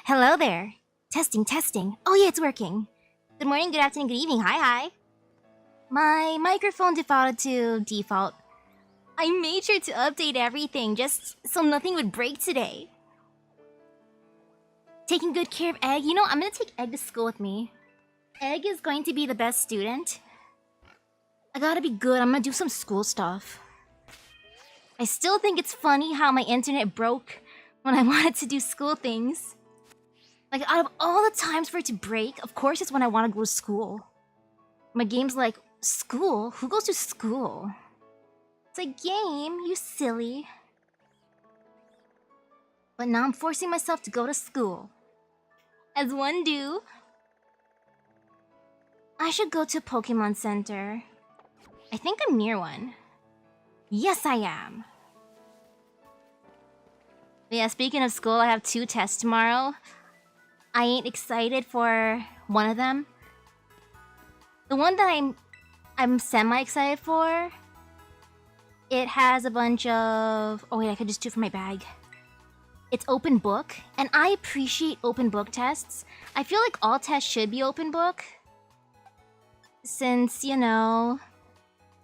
Hello there. Testing, testing. Oh yeah, it's working. Good morning, good afternoon, good evening. Hi, hi. My microphone defaulted to default. I made sure to update everything just so nothing would break today. Taking good care of Egg. You know, I'm gonna take Egg to school with me. Egg is going to be the best student. I gotta be good. I'm gonna do some school stuff. I still think it's funny how my internet broke when I wanted to do school things. Like, out of all the times for it to break, of course it's when I want to go to school. My game's like, school? Who goes to school? It's a game, you silly. But now I'm forcing myself to go to school. As one do. I should go to a Pokémon Center. I think I'm near one. Yes, I am. But yeah, speaking of school, I have 2 tests tomorrow. I ain't excited for one of them. The one that I'm semi-excited for, it has a bunch of... Oh wait, I could just do it from my bag. It's open book, and I appreciate open book tests. I feel like all tests should be open book. Since, you know,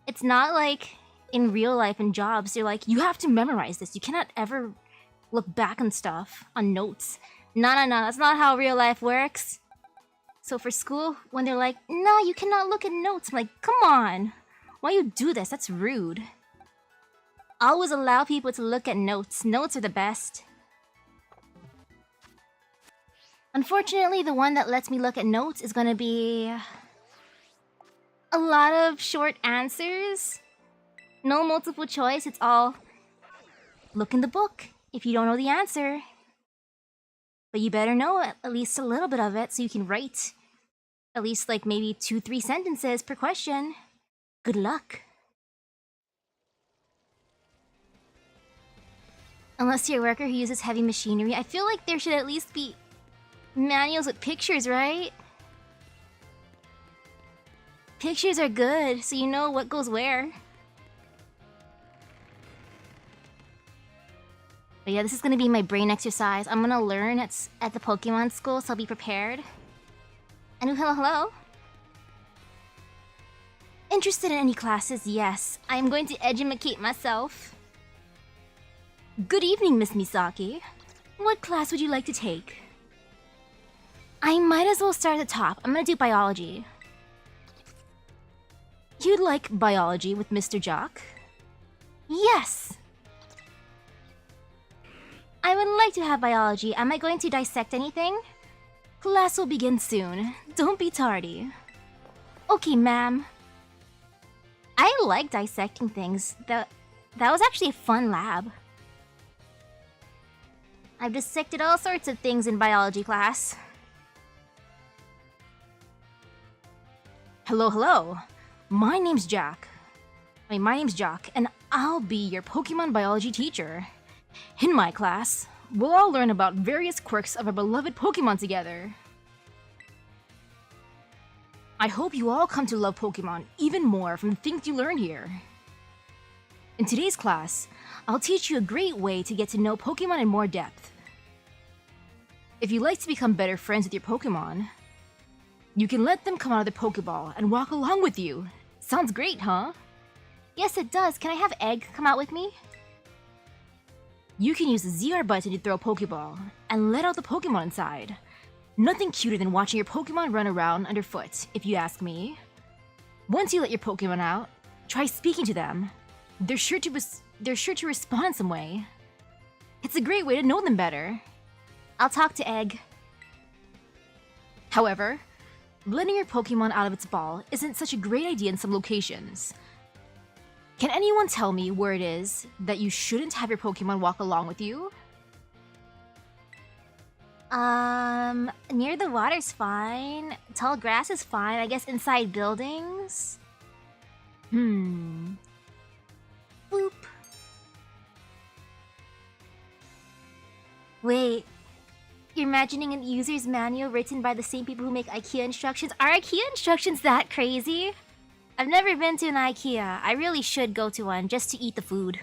it's not like in real life and jobs, they're like, you have to memorize this. You cannot ever look back on stuff, on notes. No, that's not how real life works. So for school, when they're like, no, you cannot look at notes, I'm like, come on. Why you do this? That's rude. Always allow people to look at notes. Notes are the best. Unfortunately, the one that lets me look at notes is gonna be a lot of short answers. No multiple choice, it's all look in the book if you don't know the answer. But you better know at least a little bit of it so you can write at least like maybe 2-3 sentences per question. Good luck. Unless you're a worker who uses heavy machinery, I feel like there should at least be manuals with pictures, right? Pictures are good, so you know what goes where. But yeah, this is gonna be my brain exercise. I'm gonna learn at the Pokemon school, so I'll be prepared. And hello. Interested in any classes? Yes. I am going to educate myself. Good evening, Miss Misaki. What class would you like to take? I might as well start at the top. I'm gonna do biology. You'd like biology with Mr. Jock? Yes! I would like to have biology. Am I going to dissect anything? Class will begin soon. Don't be tardy. Okay, ma'am. I like dissecting things. That was actually a fun lab. I've dissected all sorts of things in biology class. Hello. My name's Jock, and I'll be your Pokemon biology teacher. In my class, we'll all learn about various quirks of our beloved Pokemon together. I hope you all come to love Pokemon even more from the things you learn here. In today's class, I'll teach you a great way to get to know Pokemon in more depth. If you'd like to become better friends with your Pokemon, you can let them come out of the Pokeball and walk along with you. Sounds great, huh? Yes, it does. Can I have Egg come out with me? You can use the ZR button to throw a Pokeball and let out the Pokemon inside. Nothing cuter than watching your Pokemon run around underfoot, if you ask me. Once you let your Pokemon out, try speaking to them. They're sure to respond some way. It's a great way to know them better. I'll talk to Egg. However, letting your Pokemon out of its ball isn't such a great idea in some locations. Can anyone tell me where it is that you shouldn't have your Pokemon walk along with you? Near the water's fine. Tall grass is fine. I guess inside buildings? Boop. Wait. You're imagining a user's manual written by the same people who make IKEA instructions? Are IKEA instructions that crazy? I've never been to an IKEA. I really should go to one just to eat the food.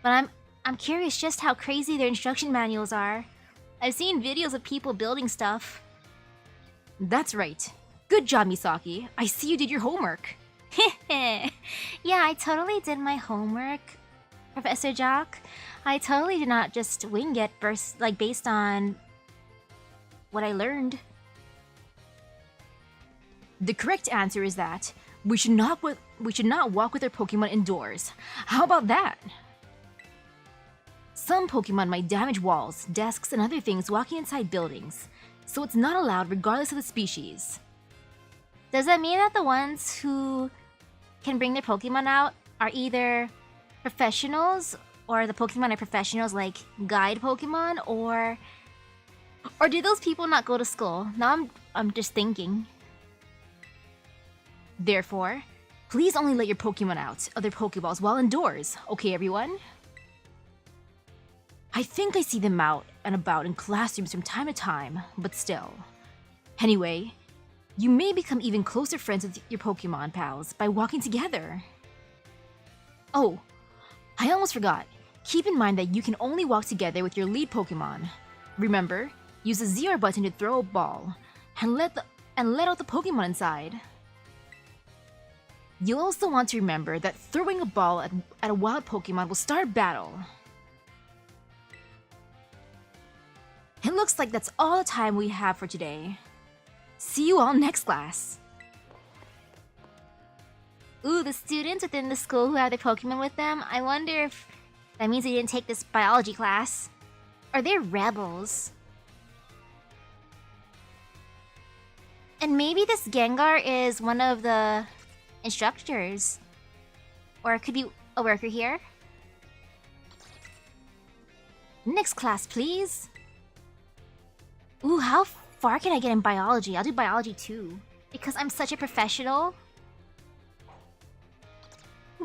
But I'm curious just how crazy their instruction manuals are. I've seen videos of people building stuff. That's right. Good job, Misaki. I see you did your homework. Yeah, I totally did my homework, Professor Jock. I totally did not just wing it based on what I learned. The correct answer is that we should not walk with our Pokemon indoors. How about that? Some Pokemon might damage walls, desks, and other things walking inside buildings, so it's not allowed regardless of the species. Does that mean that the ones who can bring their Pokemon out are either professionals, or the Pokemon are professionals like guide Pokemon, or did those people not go to school? Now I'm just thinking. Therefore, please only let your Pokemon out of their Pokeballs while indoors, okay everyone? I think I see them out and about in classrooms from time to time, but still. Anyway, you may become even closer friends with your Pokemon pals by walking together. Oh, I almost forgot. Keep in mind that you can only walk together with your lead Pokemon. Remember, use the ZR button to throw a ball, and let out the Pokemon inside. You'll also want to remember that throwing a ball at a wild Pokemon will start a battle. It looks like that's all the time we have for today. See you all next class. Ooh, the students within the school who have their Pokemon with them, I wonder if that means they didn't take this biology class. Or they're rebels. And maybe this Gengar is one of the instructors. Or it could be a worker here. Next class, please. Ooh, how far can I get in biology? I'll do biology too. Because I'm such a professional.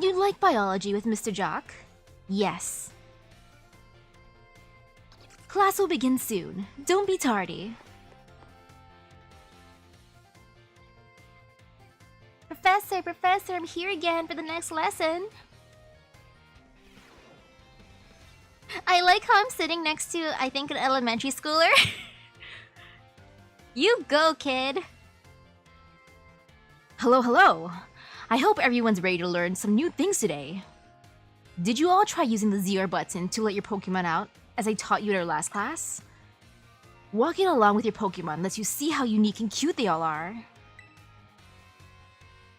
You like biology with Mr. Jock? Yes. Class will begin soon. Don't be tardy. Professor, I'm here again for the next lesson. I like how I'm sitting next to, I think, an elementary schooler. You go, kid. Hello. I hope everyone's ready to learn some new things today. Did you all try using the ZR button to let your Pokemon out, as I taught you in our last class? Walking along with your Pokemon lets you see how unique and cute they all are.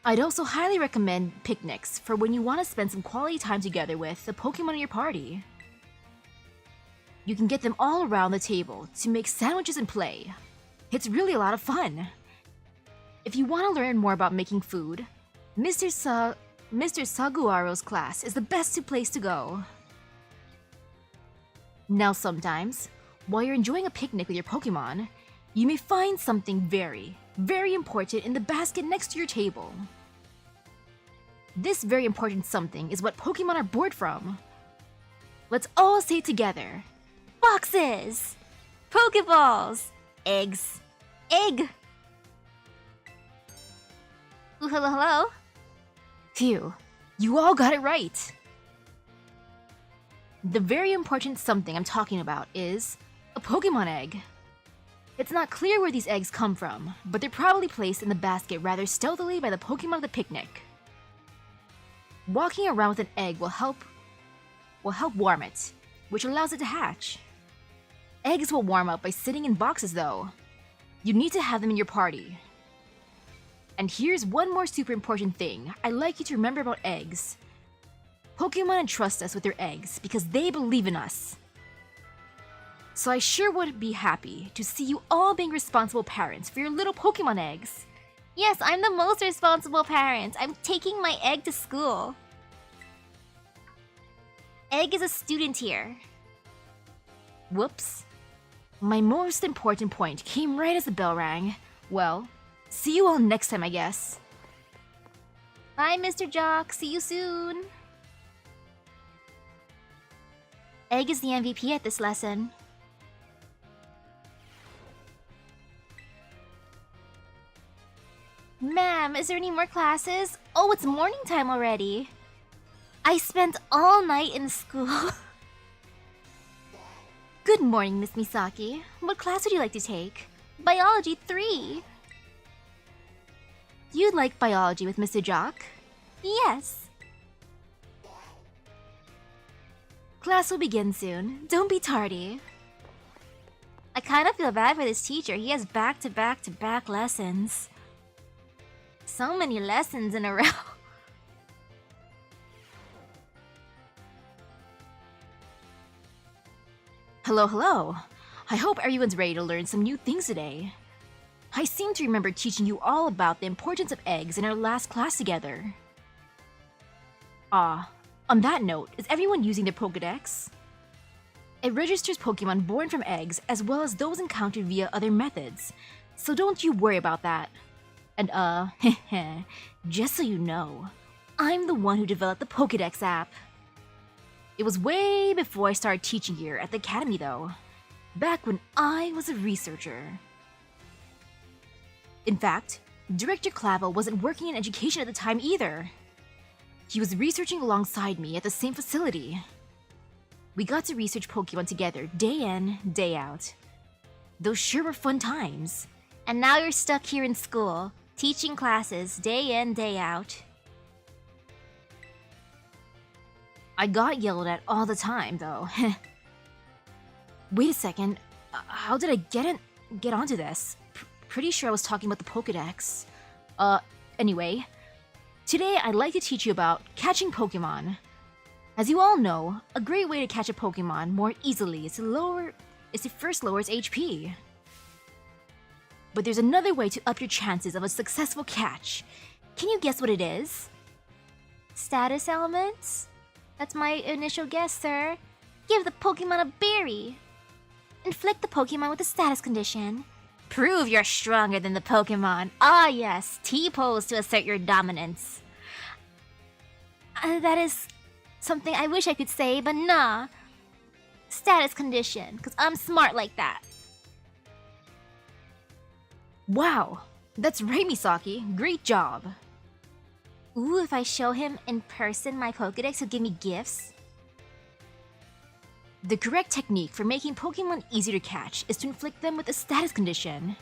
I'd also highly recommend picnics for when you want to spend some quality time together with the Pokemon in your party. You can get them all around the table to make sandwiches and play. It's really a lot of fun. If you want to learn more about making food, Mr. Saguaro's class is the best place to go. Now sometimes, while you're enjoying a picnic with your Pokemon, you may find something very, very important in the basket next to your table. This very important something is what Pokemon are born from. Let's all say it together. Boxes! Pokeballs! Eggs! Egg! Ooh, hello? Phew, you all got it right! The very important something I'm talking about is a Pokemon egg. It's not clear where these eggs come from, but they're probably placed in the basket rather stealthily by the Pokemon of the picnic. Walking around with an egg will help warm it, which allows it to hatch. Eggs will warm up by sitting in boxes though. You need to have them in your party. And here's one more super important thing I'd like you to remember about eggs. Pokemon entrust us with their eggs because they believe in us. So I sure would be happy to see you all being responsible parents for your little Pokemon eggs. Yes, I'm the most responsible parent. I'm taking my egg to school. Egg is a student here. Whoops. My most important point came right as the bell rang. Well, see you all next time, I guess. Bye, Mr. Jock. See you soon. Egg is the MVP at this lesson. Ma'am, is there any more classes? Oh, it's morning time already. I spent all night in school. Good morning, Miss Misaki. What class would you like to take? Biology 3. You'd like biology with Mr. Jock? Yes. Class will begin soon. Don't be tardy. I kind of feel bad for this teacher. He has back-to-back-to-back lessons. So many lessons in a row. Hello, hello. I hope everyone's ready to learn some new things today. I seem to remember teaching you all about the importance of eggs in our last class together. On that note, is everyone using their Pokédex? It registers Pokémon born from eggs as well as those encountered via other methods, so don't you worry about that. And just so you know, I'm the one who developed the Pokédex app. It was way before I started teaching here at the academy though, back when I was a researcher. In fact, Director Clavel wasn't working in education at the time either. He was researching alongside me at the same facility. We got to research Pokémon together day in, day out. Those sure were fun times. And now you're stuck here in school, teaching classes day in, day out. I got yelled at all the time, though. Wait a second. How did I get onto this? Pretty sure I was talking about the Pokédex. Anyway. Today I'd like to teach you about catching Pokémon. As you all know, a great way to catch a Pokémon more easily is to first lower its HP. But there's another way to up your chances of a successful catch. Can you guess what it is? Status elements? That's my initial guess, sir. Give the Pokémon a berry. Inflict the Pokémon with a status condition. Prove you're stronger than the Pokémon. Ah yes, T-pose to assert your dominance. That is something I wish I could say, but nah. Status condition, because I'm smart like that. Wow, that's right, Misaki. Great job. Ooh, if I show him in person my Pokédex, he'll give me gifts. The correct technique for making Pokémon easier to catch is to inflict them with a status condition.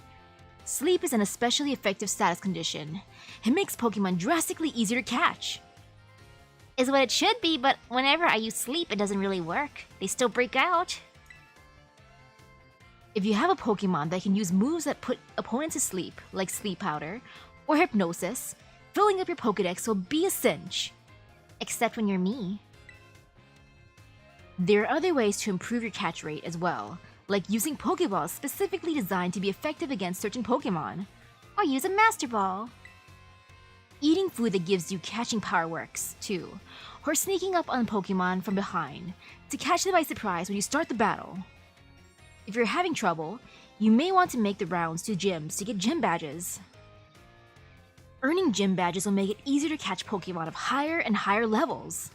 Sleep is an especially effective status condition. It makes Pokémon drastically easier to catch. Is what it should be, but whenever I use sleep, it doesn't really work. They still break out. If you have a Pokémon that can use moves that put opponents to sleep, like Sleep Powder or Hypnosis, filling up your Pokédex will be a cinch. Except when you're me. There are other ways to improve your catch rate as well, like using Pokéballs specifically designed to be effective against certain Pokémon, or use a Master Ball. Eating food that gives you catching power works, too, or sneaking up on Pokémon from behind to catch them by surprise when you start the battle. If you're having trouble, you may want to make the rounds to gyms to get gym badges. Earning gym badges will make it easier to catch Pokémon of higher and higher levels.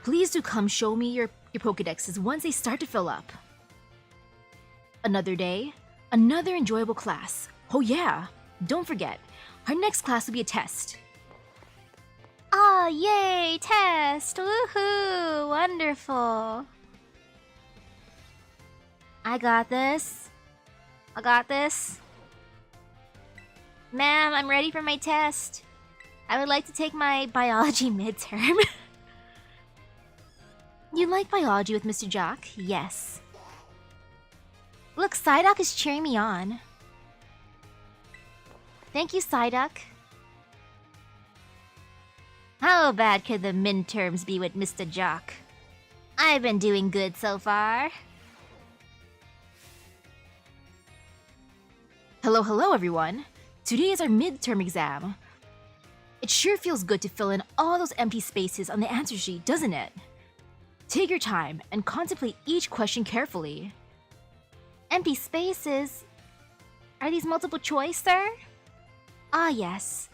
Please do come show me your Pokédexes once they start to fill up. Another day, another enjoyable class. Oh yeah, don't forget, our next class will be a test. Ah, yay, test! Woohoo! Wonderful! I got this. I got this. Ma'am, I'm ready for my test. I would like to take my biology midterm. You like biology with Mr. Jock? Yes. Look, Psyduck is cheering me on. Thank you, Psyduck. How bad could the midterms be with Mr. Jock? I've been doing good so far. Hello, hello everyone. Today is our midterm exam. It sure feels good to fill in all those empty spaces on the answer sheet, doesn't it? Take your time and contemplate each question carefully. Empty spaces? Are these multiple choice, sir? Ah, yes.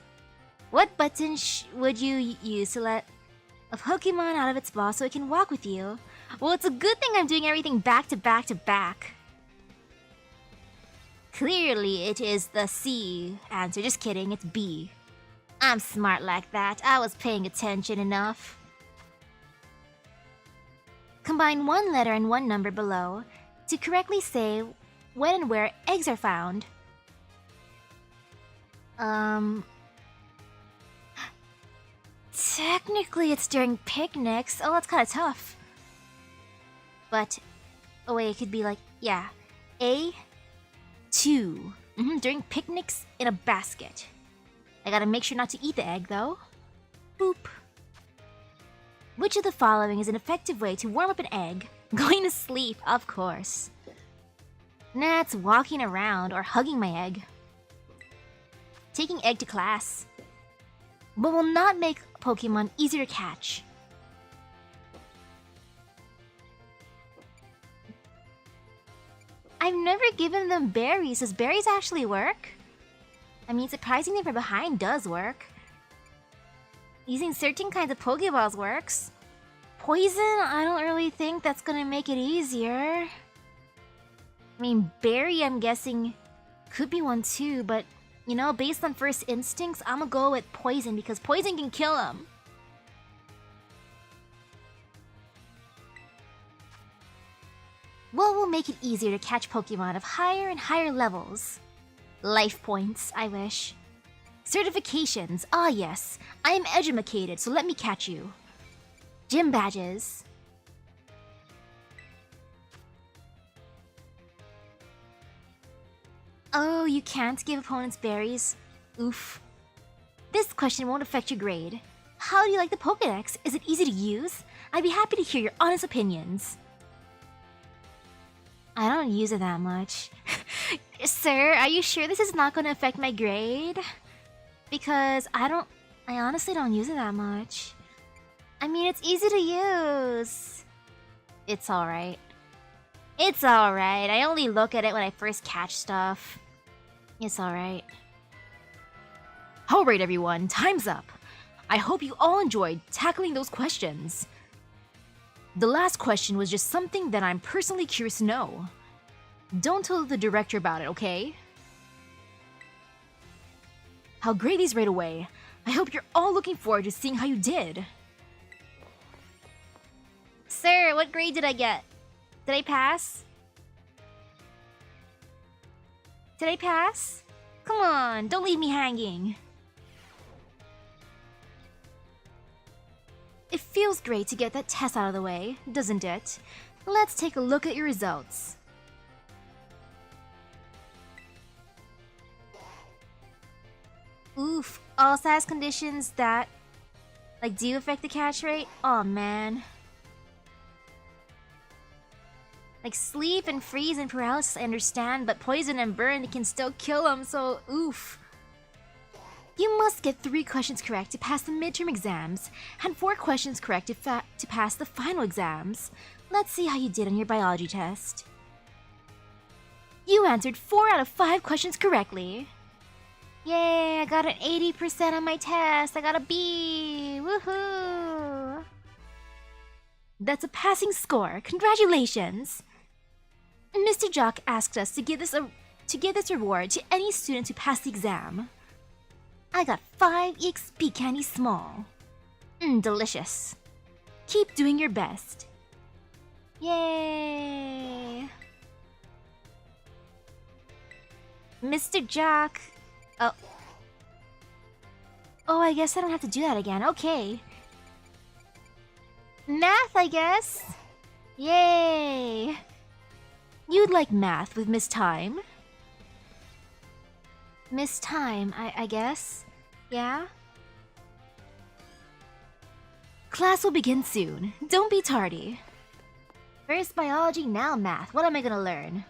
What button would you use to let a Pokémon out of its ball so it can walk with you? Well, it's a good thing I'm doing everything back to back to back. Clearly, it is the C answer. Just kidding, it's B. I'm smart like that. I was paying attention enough. Combine one letter and one number below to correctly say when and where eggs are found. Technically it's during picnics. Oh, that's kind of tough. But, oh wait, it could be like, yeah, A2. During picnics in a basket. I gotta make sure not to eat the egg, though. Boop. Which of the following is an effective way to warm up an egg? Going to sleep, of course. Nah, it's walking around or hugging my egg. Taking egg to class. But will not make Pokemon easier to catch. I've never given them berries. Does berries actually work? I mean, surprisingly from behind does work. Using certain kinds of Pokeballs works. Poison, I don't really think that's gonna make it easier. I mean, berry, I'm guessing, could be one too, but, you know, based on first instincts, I'm gonna go with poison because poison can kill them. What will make it easier to catch Pokemon of higher and higher levels? Life points, I wish. Certifications, ah yes. I am edumacated, so let me catch you. Gym badges. Oh, you can't give opponents berries? Oof. This question won't affect your grade. How do you like the Pokédex? Is it easy to use? I'd be happy to hear your honest opinions. I don't use it that much. Sir, are you sure this is not going to affect my grade? Because I honestly don't use it that much. I mean, it's easy to use. It's alright. It's alright. I only look at it when I first catch stuff. It's alright. Alright everyone, time's up. I hope you all enjoyed tackling those questions. The last question was just something that I'm personally curious to know. Don't tell the director about it, okay? I'll grade these right away. I hope you're all looking forward to seeing how you did. Sir, what grade did I get? Did I pass? Did I pass? Come on, don't leave me hanging. It feels great to get that test out of the way, doesn't it? Let's take a look at your results. Oof, all status conditions that, do affect the catch rate? Aw, man. Sleep and freeze and paralysis I understand, but poison and burn can still kill them, so oof. You must get 3 questions correct to pass the midterm exams, and 4 questions correct to pass the final exams. Let's see how you did on your biology test. You answered 4 out of 5 questions correctly. Yay, I got an 80% on my test. I got a B. Woohoo! That's a passing score. Congratulations! Mr. Jock asked us to give this reward to any student who passed the exam. I got 5 EXP candy small. Delicious. Keep doing your best. Yay! Mr. Jock. Oh, I guess I don't have to do that again. Okay. Math, I guess. Yay! You'd like math with Miss Time? Miss Time, I guess? Yeah? Class will begin soon. Don't be tardy. First biology, now math. What am I gonna learn?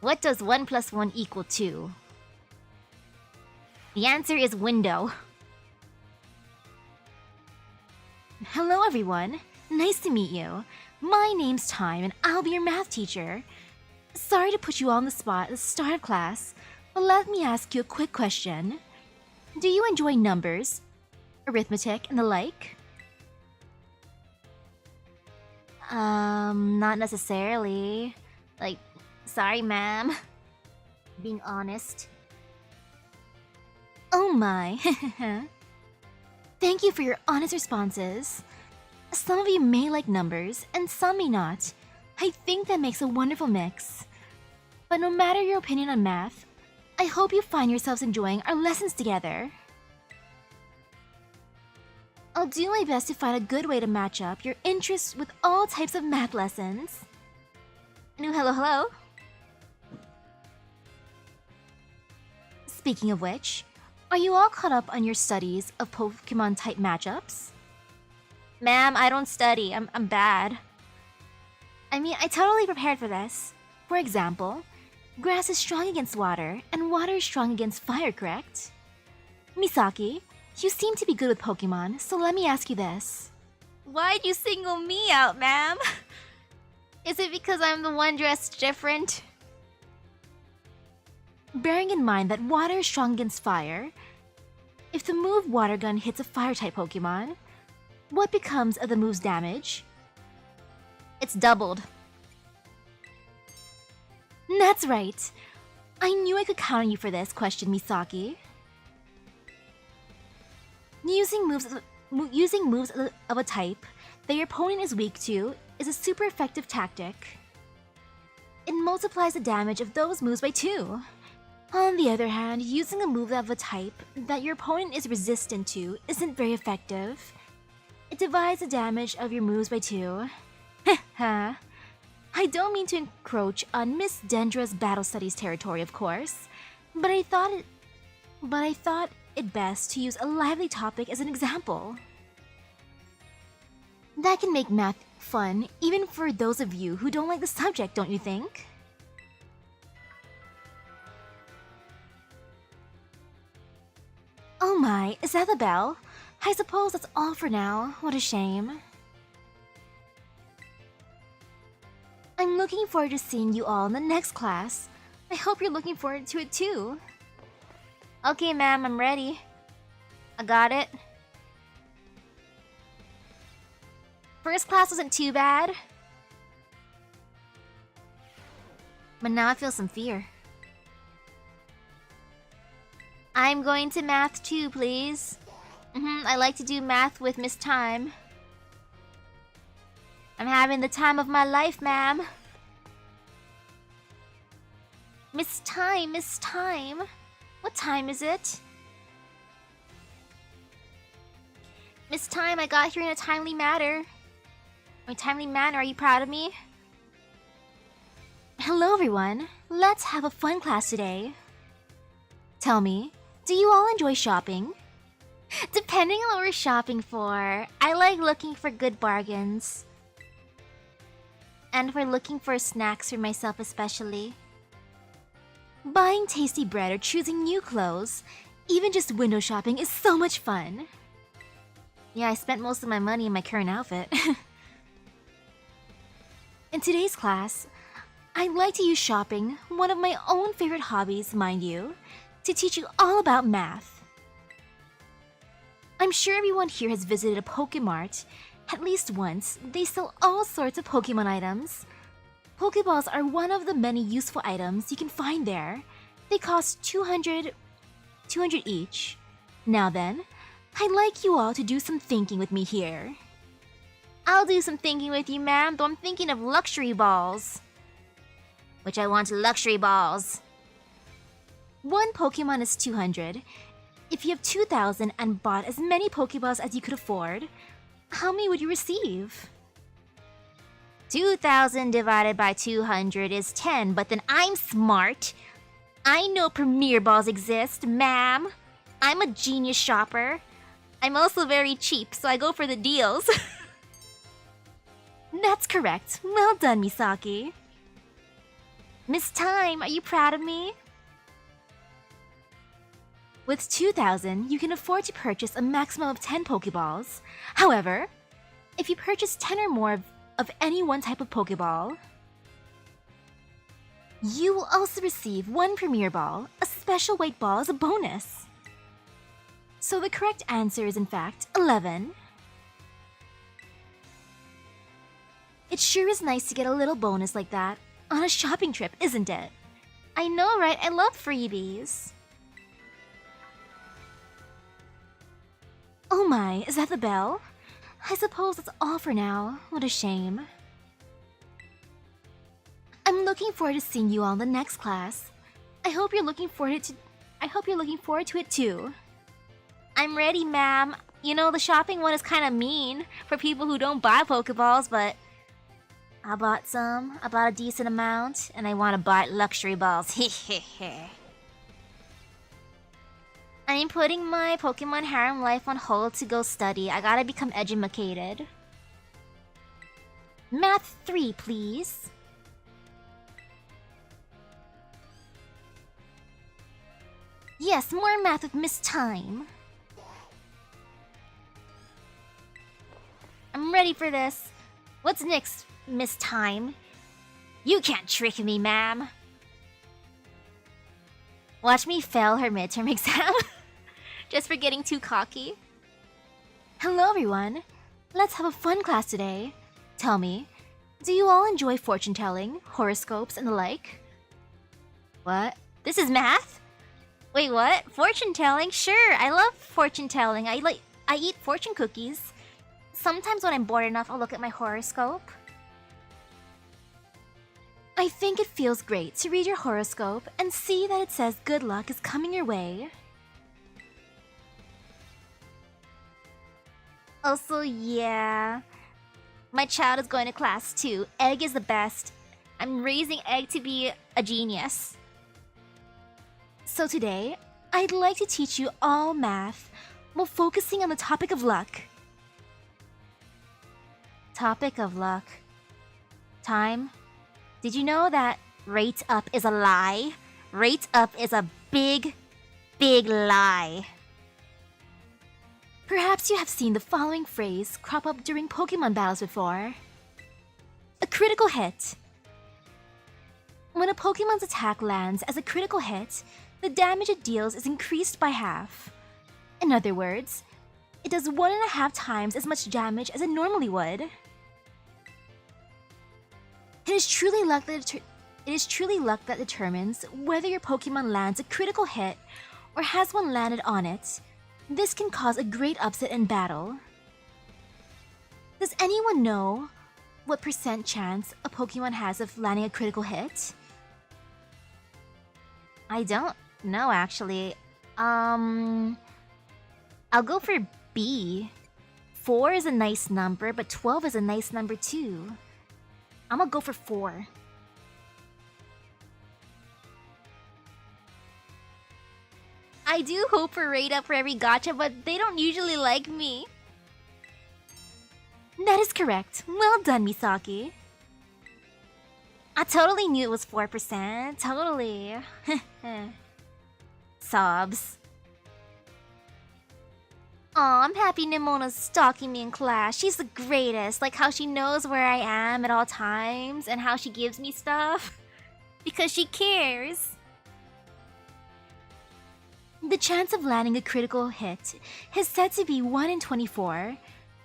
What does 1 plus 1 equal 2? The answer is window. Hello everyone. Nice to meet you. My name's Time and I'll be your math teacher. Sorry to put you on the spot at the start of class, but let me ask you a quick question. Do you enjoy numbers, arithmetic, and the like? Not necessarily. Sorry, ma'am. Being honest. Oh my. Thank you for your honest responses. Some of you may like numbers, and some may not. I think that makes a wonderful mix. But no matter your opinion on math, I hope you find yourselves enjoying our lessons together. I'll do my best to find a good way to match up your interests with all types of math lessons. Hello. Speaking of which, are you all caught up on your studies of Pokemon type matchups? Ma'am, I don't study. I'm bad. I mean, I totally prepared for this. For example, grass is strong against water, and water is strong against fire, correct? Misaki, you seem to be good with Pokemon, so let me ask you this. Why'd you single me out, ma'am? Is it because I'm the one dressed different? Bearing in mind that water is strong against fire, if the move Water Gun hits a fire-type Pokemon, what becomes of the move's damage? It's doubled. That's right. I knew I could count on you for this question, Misaki. Using moves of a type that your opponent is weak to is a super effective tactic. It multiplies the damage of those moves by 2. On the other hand, using a move of a type that your opponent is resistant to isn't very effective. It divides the damage of your moves by 2. Heh. I don't mean to encroach on Miss Dendra's battle studies territory, of course, but I thought it best to use a lively topic as an example. That can make math fun, even for those of you who don't like the subject, don't you think? Oh my, is that the bell? I suppose that's all for now. What a shame. I'm looking forward to seeing you all in the next class. I hope you're looking forward to it too. Okay, ma'am, I'm ready. I got it. First class wasn't too bad. But now I feel some fear. I'm going to math too, please. I like to do math with Miss Time. I'm having the time of my life, ma'am. Miss Time, Miss Time. What time is it? Miss Time, I got here in a timely manner. Are you proud of me? Hello, everyone. Let's have a fun class today. Tell me, do you all enjoy shopping? Depending on what we're shopping for, I like looking for good bargains. And for looking for snacks for myself especially. Buying tasty bread or choosing new clothes, even just window shopping is so much fun. Yeah, I spent most of my money in my current outfit. In today's class, I like to use shopping, one of my own favorite hobbies, mind you, to teach you all about math. I'm sure everyone here has visited a Pokemart. At least once. They sell all sorts of Pokemon items. Pokeballs are one of the many useful items you can find there. They cost 200 each. Now then, I'd like you all to do some thinking with me here. I'll do some thinking with you, ma'am, though I'm thinking of luxury balls. Which I want luxury balls. One Pokemon is 200. If you have 2,000 and bought as many Pokeballs as you could afford, how many would you receive? 2,000 divided by 200 is 10, but then I'm smart. I know Premier Balls exist, ma'am. I'm a genius shopper. I'm also very cheap, so I go for the deals. That's correct. Well done, Misaki. Miss Time, are you proud of me? With 2,000, you can afford to purchase a maximum of 10 Pokeballs. However, if you purchase 10 or more of any one type of Pokeball, you will also receive one Premier Ball, a special white ball as a bonus. So the correct answer is in fact 11. It sure is nice to get a little bonus like that on a shopping trip, isn't it? I know, right? I love freebies. Oh my, is that the bell? I suppose that's all for now. What a shame. I'm looking forward to seeing you all in the next class. I hope you're looking forward to it too. I'm ready, ma'am. You know, the shopping one is kind of mean for people who don't buy Pokeballs, but I bought some. I bought a decent amount, and I want to buy luxury balls. Hehehe. I'm putting my Pokemon harem life on hold to go study. I gotta become edumacated. Math 3, please. Yes, more math with Miss Time. I'm ready for this. What's next, Miss Time? You can't trick me, ma'am. Watch me fail her midterm exam. Just for getting too cocky. Hello, everyone. Let's have a fun class today. Tell me, do you all enjoy fortune-telling, horoscopes, and the like? What? This is math? Wait, what? Fortune-telling? Sure, I love fortune-telling. I eat fortune cookies. Sometimes when I'm bored enough, I'll look at my horoscope. I think it feels great to read your horoscope and see that it says good luck is coming your way. Also, yeah, my child is going to class too. Egg is the best. I'm raising Egg to be a genius. So today, I'd like to teach you all math while focusing on the topic of luck. Topic of luck. Time. Did you know that rate up is a lie? Rate up is a big, big lie. Perhaps you have seen the following phrase crop up during Pokemon battles before. A critical hit. When a Pokemon's attack lands as a critical hit, the damage it deals is increased by half. In other words, it does 1.5 times as much damage as it normally would. It is truly luck that determines whether your Pokemon lands a critical hit or has one landed on it. This can cause a great upset in battle. Does anyone know what % chance a Pokemon has of landing a critical hit? I don't know, actually. I'll go for B. 4 is a nice number, but 12 is a nice number too. I'm gonna go for 4. I do hope for rate up for every gacha, but they don't usually like me. That is correct. Well done, Misaki. I totally knew it was 4%. Totally. Sobs. Aw, I'm happy Nimona's stalking me in class. She's the greatest. Like how she knows where I am at all times and how she gives me stuff. Because she cares. The chance of landing a critical hit is said to be 1 in 24,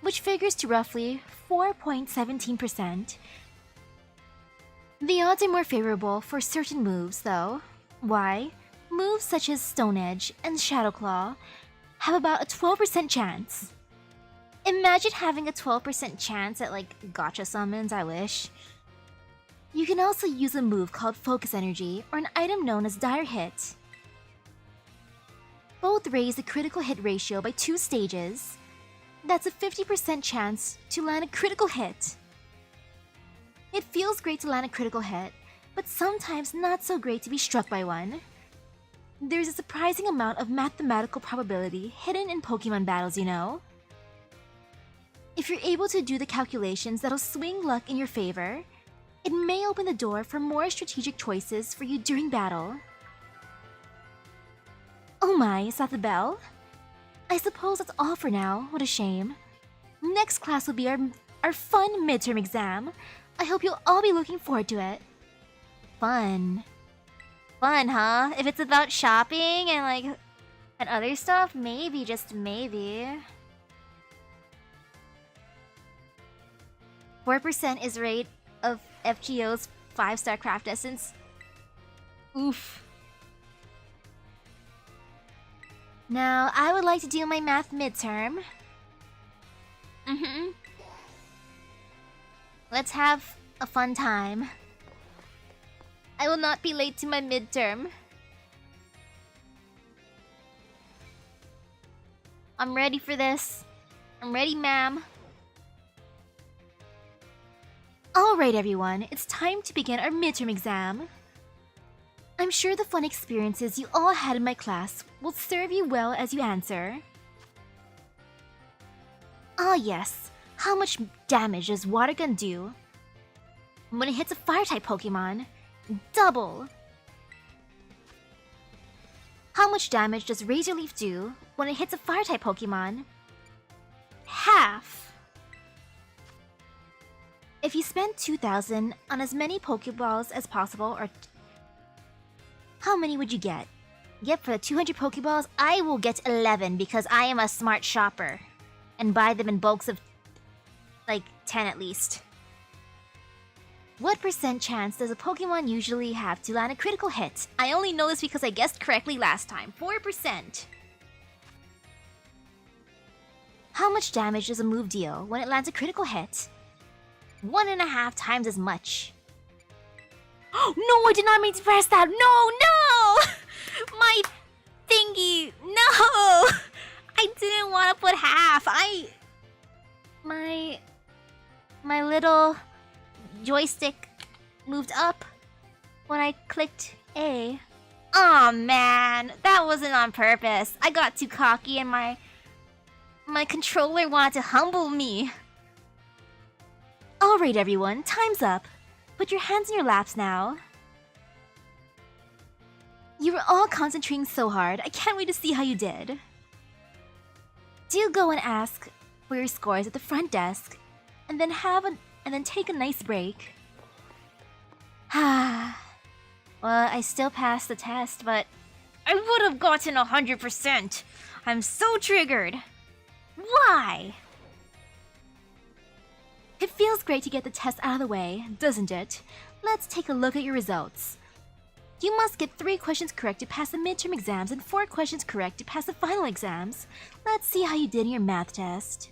which figures to roughly 4.17%. The odds are more favorable for certain moves, though. Why? Moves such as Stone Edge and Shadow Claw have about a 12% chance. Imagine having a 12% chance at, like, gacha summons, I wish. You can also use a move called Focus Energy or an item known as Dire Hit. Both raise the critical hit ratio by 2 stages. That's a 50% chance to land a critical hit. It feels great to land a critical hit, but sometimes not so great to be struck by one. There's a surprising amount of mathematical probability hidden in Pokemon battles, you know? If you're able to do the calculations that'll swing luck in your favor, it may open the door for more strategic choices for you during battle. Oh my, is that the bell? I suppose that's all for now. What a shame. Next class will be our fun midterm exam. I hope you'll all be looking forward to it. Fun. Fun, huh? If it's about shopping and other stuff, maybe, just maybe. 4% is rate of FGO's 5-star craft essence. Oof. Now, I would like to do my math midterm. Mm-hmm. Let's have a fun time. I will not be late to my midterm. I'm ready for this. I'm ready, ma'am. Alright everyone, it's time to begin our midterm exam. I'm sure the fun experiences you all had in my class will serve you well as you answer. Ah yes, how much damage does Water Gun do when it hits a Fire-type Pokemon? Double! How much damage does Razor Leaf do when it hits a Fire-type Pokemon? Half! If you spend 2,000 on as many Pokeballs as possible, or how many would you get? Yep, for the 200 Pokeballs, I will get 11 because I am a smart shopper. And buy them in bulks of, like, 10 at least. What % chance does a Pokemon usually have to land a critical hit? I only know this because I guessed correctly last time. 4%. How much damage does a move deal when it lands a critical hit? 1.5 times as much. Oh, no, I did not mean to press that. No! My thingy. No! I didn't want to put half. My little joystick moved up when I clicked A. Aw, man. That wasn't on purpose. I got too cocky and my controller wanted to humble me. Alright everyone, time's up. Put your hands in your laps now. You were all concentrating so hard, I can't wait to see how you did. Do go and ask for your scores at the front desk, and then take a nice break. Well, I still passed the test, but I would have gotten 100%. I'm so triggered. Why? It feels great to get the test out of the way, doesn't it? Let's take a look at your results. You must get 3 questions correct to pass the midterm exams and 4 questions correct to pass the final exams. Let's see how you did in your math test.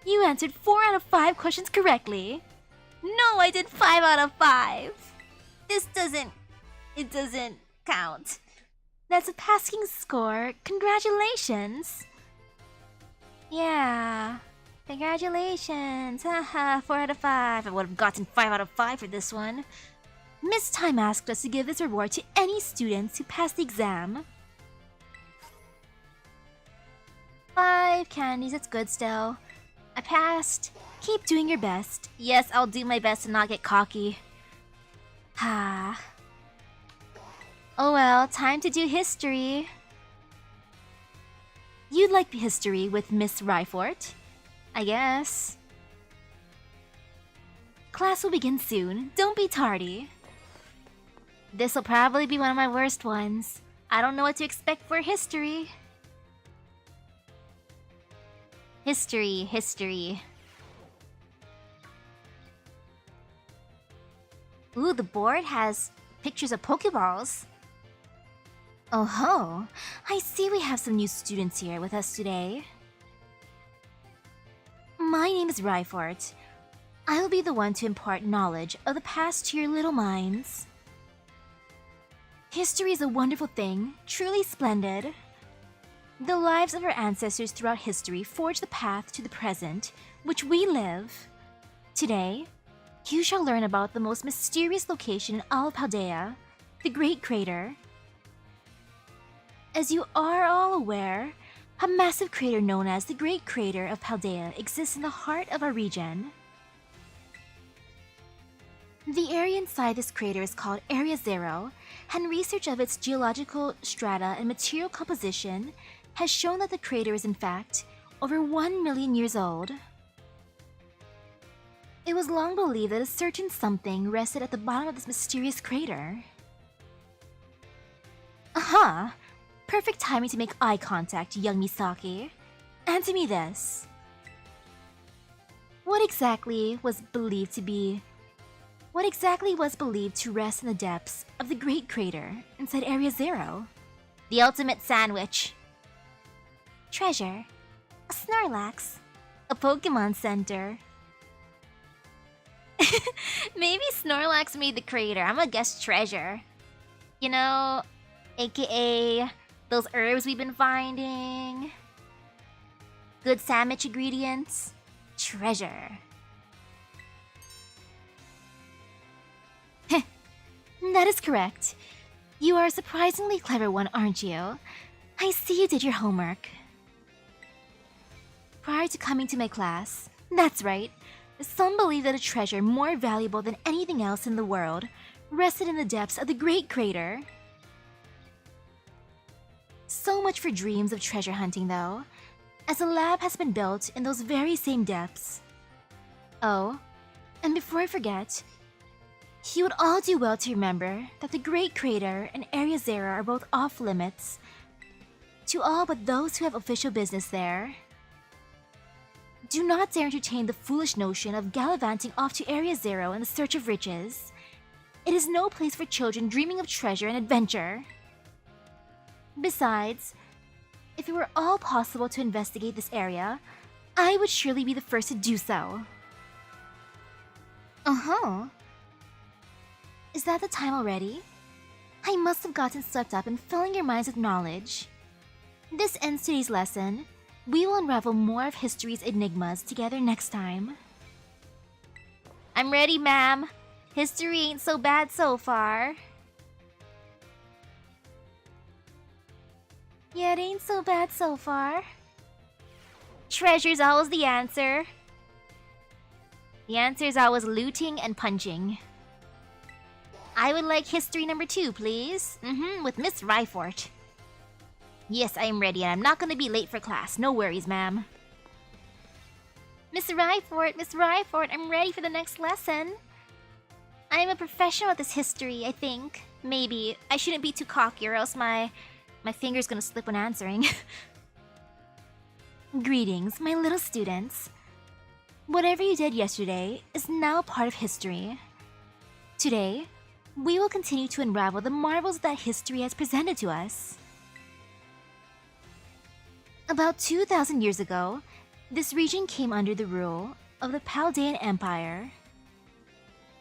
You answered 4 out of 5 questions correctly. No, I did 5 out of 5. It doesn't count. That's a passing score. Congratulations. Yeah. Congratulations. Haha, 4 out of 5. I would have gotten 5 out of 5 for this one. Miss Time asked us to give this reward to any students who passed the exam. 5 candies, that's good still. I passed. Keep doing your best. Yes, I'll do my best to not get cocky. Oh well, time to do history. You'd like history with Miss Ryfort? I guess. Class will begin soon. Don't be tardy. This'll probably be one of my worst ones. I don't know what to expect for history. History. Ooh, the board has pictures of Pokeballs. Oh ho! I see we have some new students here with us today. My name is Ryfort. I'll be the one to impart knowledge of the past to your little minds. History is a wonderful thing, truly splendid. The lives of our ancestors throughout history forge the path to the present, which we live. Today, you shall learn about the most mysterious location in all of Paldea, the Great Crater. As you are all aware, a massive crater known as the Great Crater of Paldea exists in the heart of our region. The area inside this crater is called Area Zero, and research of its geological strata and material composition has shown that the crater is in fact over 1 million years old. It was long believed that a certain something rested at the bottom of this mysterious crater. Aha! Perfect timing to make eye contact, young Misaki. Answer me this. What exactly was believed to rest in the depths of the Great Crater inside Area Zero? The ultimate sandwich. Treasure. A Snorlax. A Pokemon Center. Maybe Snorlax made the crater. I'm gonna guess treasure. You know, aka those herbs we've been finding. Good sandwich ingredients. Treasure. That is correct. You are a surprisingly clever one, aren't you? I see you did your homework. Prior to coming to my class, that's right, some believe that a treasure more valuable than anything else in the world rested in the depths of the Great Crater. So much for dreams of treasure hunting, though, as a lab has been built in those very same depths. Oh, and before I forget, you would all do well to remember that the Great Crater and Area Zero are both off-limits to all but those who have official business there. Do not dare entertain the foolish notion of gallivanting off to Area Zero in the search of riches. It is no place for children dreaming of treasure and adventure. Besides, if it were all possible to investigate this area, I would surely be the first to do so. Uh-huh. Is that the time already? I must have gotten swept up in filling your minds with knowledge. This ends today's lesson. We will unravel more of history's enigmas together next time. I'm ready, ma'am. History ain't so bad so far. Yeah, it ain't so bad so far. Treasure's always the answer. The answer is always looting and punching. I would like history number 2, please. With Miss Ryfort. Yes, I am ready, and I'm not gonna be late for class. No worries, ma'am. Miss Ryfort, I'm ready for the next lesson. I'm a professional at this history, I think. Maybe. I shouldn't be too cocky or else my finger's gonna slip when answering. Greetings, my little students. Whatever you did yesterday is now a part of history. Today, we will continue to unravel the marvels that history has presented to us. About 2,000 years ago, this region came under the rule of the Chaldean Empire.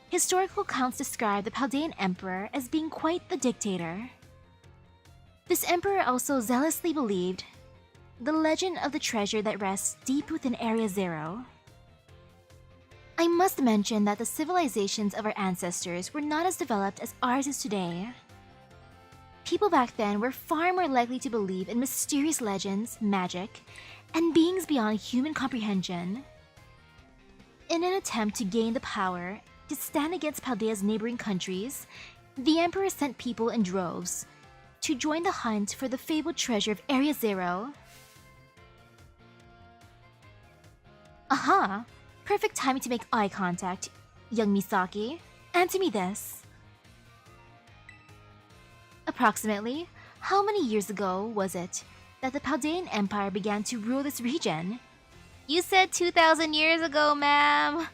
Historical accounts describe the Chaldean Emperor as being quite the dictator. This emperor also zealously believed the legend of the treasure that rests deep within Area Zero. I must mention that the civilizations of our ancestors were not as developed as ours is today. People back then were far more likely to believe in mysterious legends, magic, and beings beyond human comprehension. In an attempt to gain the power to stand against Paldea's neighboring countries, the Emperor sent people in droves to join the hunt for the fabled treasure of Area Zero. Aha! Perfect timing to make eye contact, young Misaki. Answer me this. Approximately, how many years ago was it that the Chaldean Empire began to rule this region? You said 2,000 years ago, ma'am.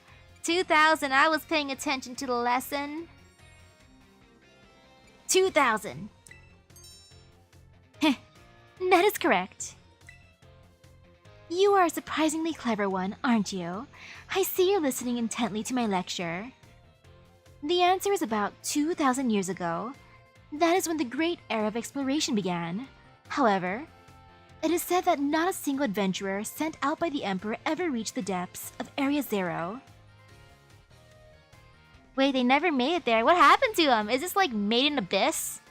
2,000, I was paying attention to the lesson. 2,000. Heh, that is correct. You are a surprisingly clever one, aren't you? I see you're listening intently to my lecture. The answer is about 2,000 years ago. That is when the great era of exploration began. However, it is said that not a single adventurer sent out by the Emperor ever reached the depths of Area Zero. Wait, they never made it there. What happened to them? Is this like Made in Abyss?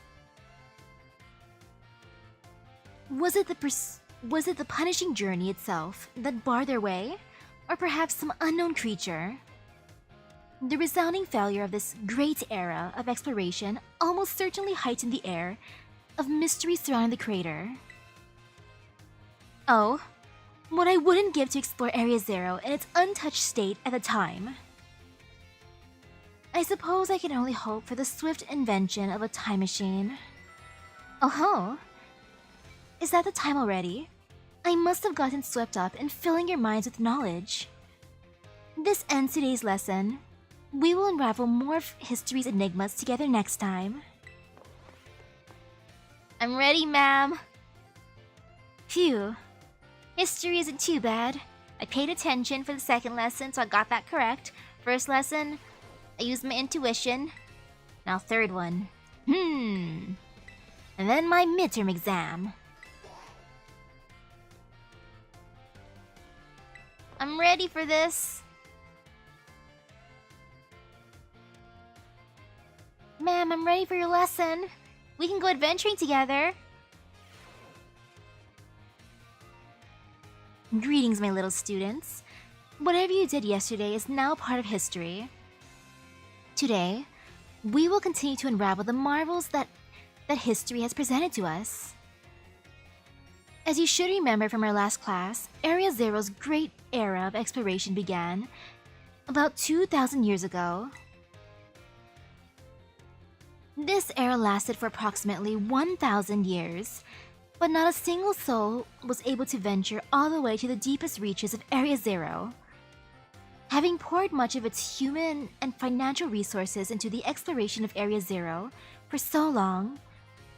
Was it the punishing journey itself that barred their way? Or perhaps some unknown creature? The resounding failure of this great era of exploration almost certainly heightened the air of mystery surrounding the crater. Oh, what I wouldn't give to explore Area Zero in its untouched state at the time. I suppose I can only hope for the swift invention of a time machine. Oh-ho! Is that the time already? I must have gotten swept up in filling your minds with knowledge. This ends today's lesson. We will unravel more of history's enigmas together next time. I'm ready, ma'am. Phew. History isn't too bad. I paid attention for the second lesson, so I got that correct. First lesson, I used my intuition. Now third one. And then my midterm exam. I'm ready for this. Ma'am, I'm ready for your lesson. We can go adventuring together. Greetings, my little students. Whatever you did yesterday is now part of history. Today, we will continue to unravel the marvels that history has presented to us. As you should remember from our last class, Area Zero's great era of exploration began about 2,000 years ago. This era lasted for approximately 1,000 years, but not a single soul was able to venture all the way to the deepest reaches of Area Zero. Having poured much of its human and financial resources into the exploration of Area Zero for so long,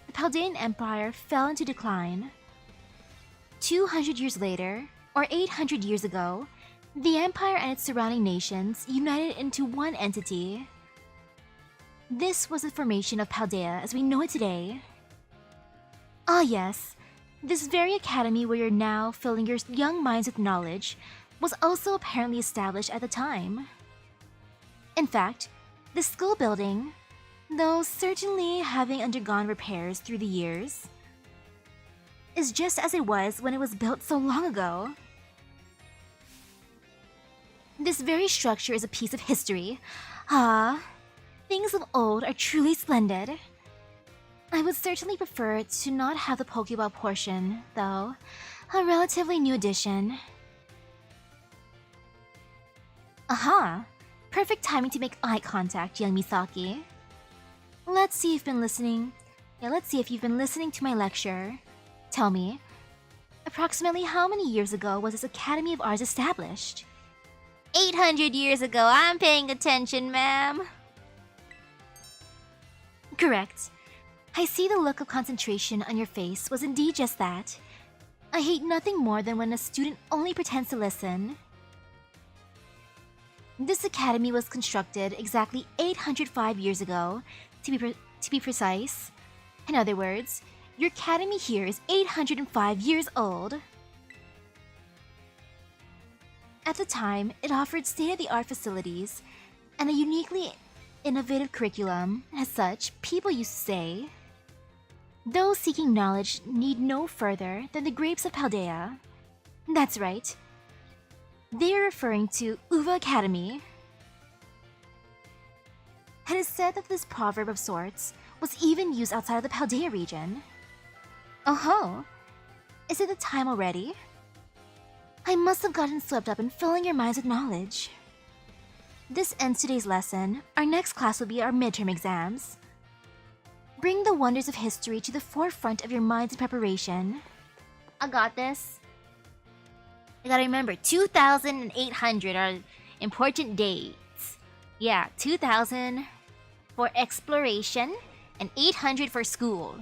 the Paldean Empire fell into decline. 200 years later, or 800 years ago, the Empire and its surrounding nations united into one entity. This was the formation of Paldea as we know it today. Ah yes, this very academy where you're now filling your young minds with knowledge was also apparently established at the time. In fact, the school building, though certainly having undergone repairs through the years, is just as it was when it was built so long ago. This very structure is a piece of history. Things of old are truly splendid. I would certainly prefer to not have the Pokeball portion, though. A relatively new addition. Aha! Perfect timing to make eye contact, young Misaki. Let's see if you've been listening. Let's see if you've been listening to my lecture. Tell me, approximately how many years ago was this Academy of Ours established? 800 years ago. I'm paying attention, ma'am. Correct. I see the look of concentration on your face was indeed just that. I hate nothing more than when a student only pretends to listen. This academy was constructed exactly 805 years ago, to be precise. In other words, your academy here is 805 years old. At the time, it offered state-of-the-art facilities and a uniquely innovative curriculum. As such, people used to say, those seeking knowledge need no further than the grapes of Paldea. That's right. They are referring to Uva Academy. It is said that this proverb of sorts was even used outside of the Paldea region. Oh ho! Is it the time already? I must have gotten swept up in filling your minds with knowledge. This ends today's lesson. Our next class will be our midterm exams. Bring the wonders of history to the forefront of your minds in preparation. I got this. I gotta remember, 2,800 are important dates. Yeah, 2,000 for exploration and 800 for school.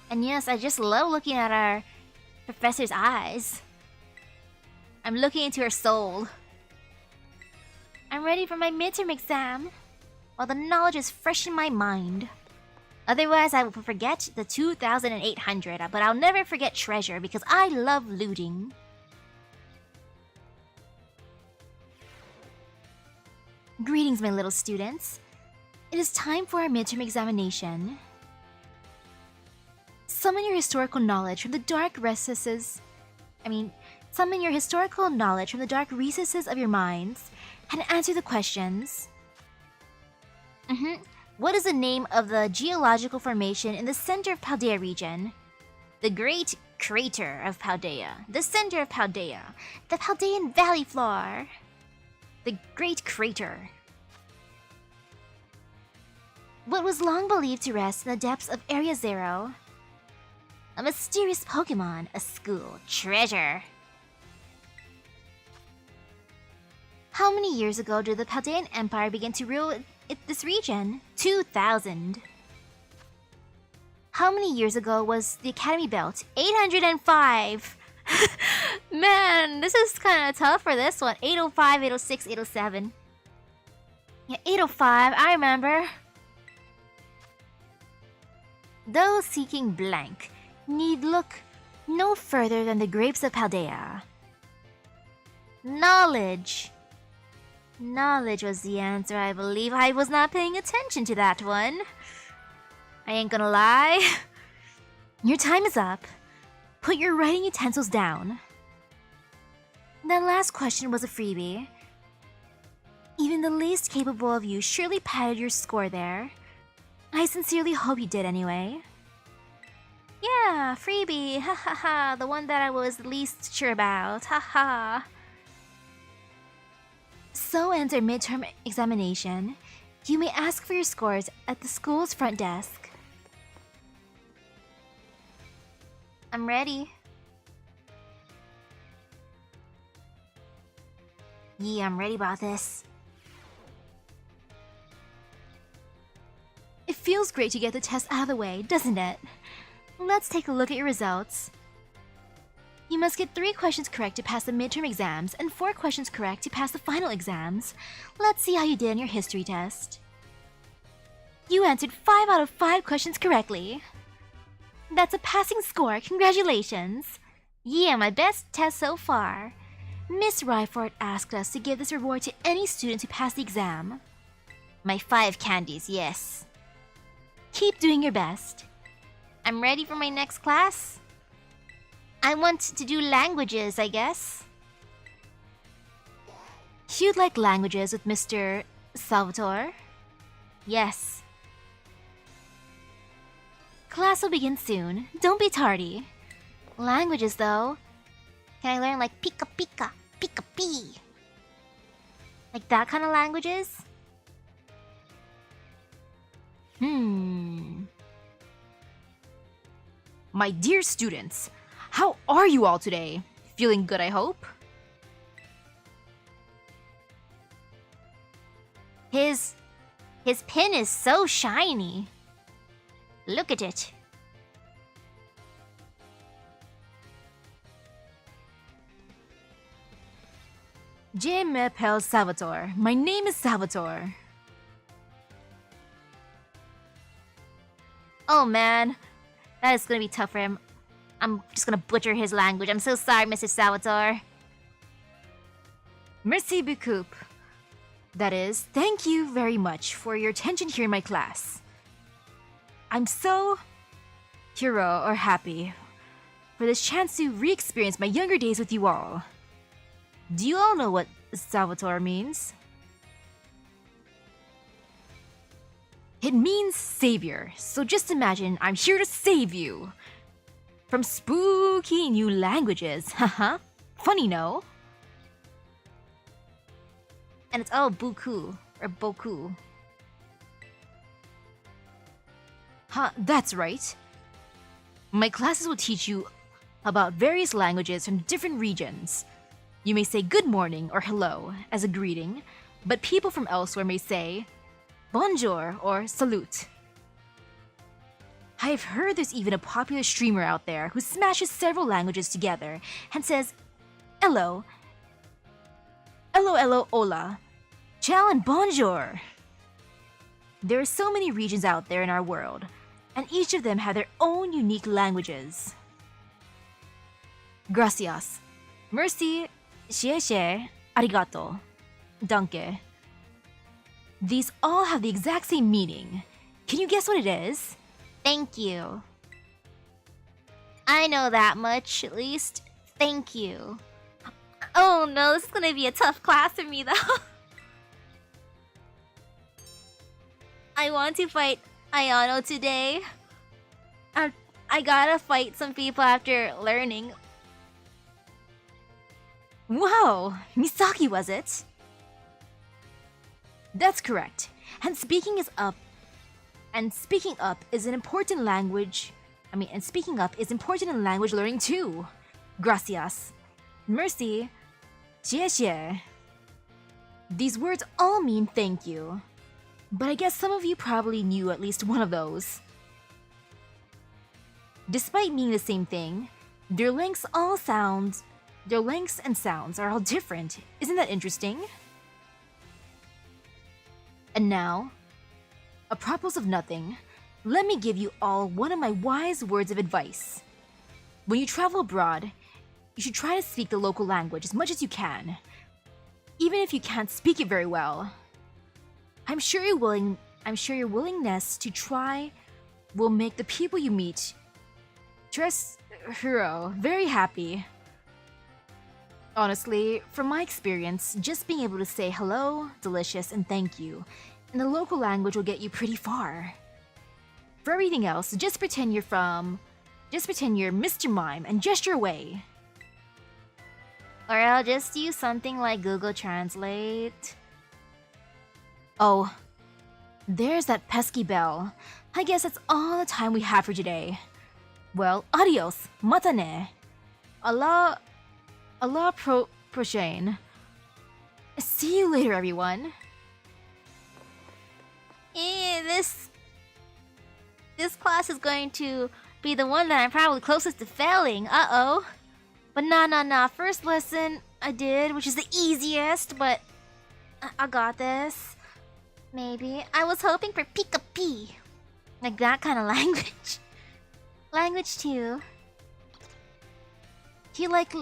And yes, I just love looking at our professor's eyes. I'm looking into her soul. I'm ready for my midterm exam, while the knowledge is fresh in my mind. Otherwise, I will forget the 2,800, but I'll never forget treasure because I love looting. Greetings, my little students. It is time for our midterm examination. Summon your historical knowledge from the dark recesses. Summon your historical knowledge from the dark recesses of your minds and answer the questions. What is the name of the geological formation in the center of Paldea region? The Great Crater of Paldea. The center of Paldea. The Paldean Valley floor. The Great Crater. What was long believed to rest in the depths of Area Zero? A mysterious Pokémon, a school treasure. How many years ago did the Paldean Empire begin to rule this region? 2,000. How many years ago was the Academy Belt? 805! Man, this is kind of tough for this one. 805, 806, 807. Yeah, 805, I remember. Those seeking blank need look no further than the grapes of Paldea. Knowledge. Knowledge was the answer, I believe. I was not paying attention to that one. I ain't gonna lie. Your time is up. Put your writing utensils down. That last question was a freebie. Even the least capable of you surely padded your score there. I sincerely hope you did anyway. Yeah, freebie, ha ha ha, the one that I was least sure about, ha ha. So ends our midterm examination. You may ask for your scores at the school's front desk. I'm ready. Yeah, I'm ready about this. It feels great to get the test out of the way, doesn't it? Let's take a look at your results. You must get 3 questions correct to pass the midterm exams and 4 questions correct to pass the final exams. Let's see how you did on your history test. You answered 5 out of 5 questions correctly. That's a passing score, congratulations! Yeah, my best test so far. Miss Ryford asked us to give this reward to any student who passed the exam. My 5 candies, yes. Keep doing your best. I'm ready for my next class. I want to do languages, I guess. You'd like languages with Mr. Salvatore? Yes. Class will begin soon. Don't be tardy. Languages, though. Can I learn like pika pika, pika pee? Like that kind of languages? My dear students, how are you all today? Feeling good, I hope? His pin is so shiny. Look at it. Je m'appelle Salvatore. My name is Salvatore. Oh man, that is gonna be tough for him. I'm just gonna butcher his language. I'm so sorry, Mr. Salvatore. Merci beaucoup. That is, thank you very much for your attention here in my class. I'm so hero or happy for this chance to re-experience my younger days with you all. Do you all know what Salvatore means? It means savior, so just imagine I'm here to save you from spooky new languages, haha. Funny, no? And it's all buku, or boku. Huh, that's right. My classes will teach you about various languages from different regions. You may say good morning or hello as a greeting, but people from elsewhere may say bonjour or salute. I've heard there's even a popular streamer out there who smashes several languages together and says hello, hello, hola, ciao and bonjour. There are so many regions out there in our world, and each of them have their own unique languages. Gracias, merci, xie, arigato, danke. These all have the exact same meaning. Can you guess what it is? Thank you. I know that much, at least. Thank you. Oh no, this is gonna be a tough class for me though. I want to fight Ayano today. I gotta fight some people after learning. Wow, Misaki was it? That's correct. And speaking up is an important language. And speaking up is important in language learning too. Gracias. Merci. Xie. These words all mean thank you. But I guess some of you probably knew at least one of those. Despite meaning the same thing, their lengths and sounds are all different. Isn't that interesting? And now, apropos of nothing, let me give you all one of my wise words of advice. When you travel abroad, you should try to speak the local language as much as you can, even if you can't speak it very well. I'm sure your willingness to try will make the people you meet very happy. Honestly, from my experience, just being able to say hello, delicious, and thank you in the local language will get you pretty far. For everything else, just pretend you're Mr. Mime and gesture away. Or I'll just use something like Google Translate. Oh, there's that pesky bell. I guess that's all the time we have for today. Well, adios, mata ne. Allah prochaine. See you later, everyone. This class is going to be the one that I'm probably closest to failing. Uh-oh. But nah. First lesson I did, which is the easiest, but I got this. Maybe. I was hoping for Pika-P. Like that kind of language. Language 2. Do you like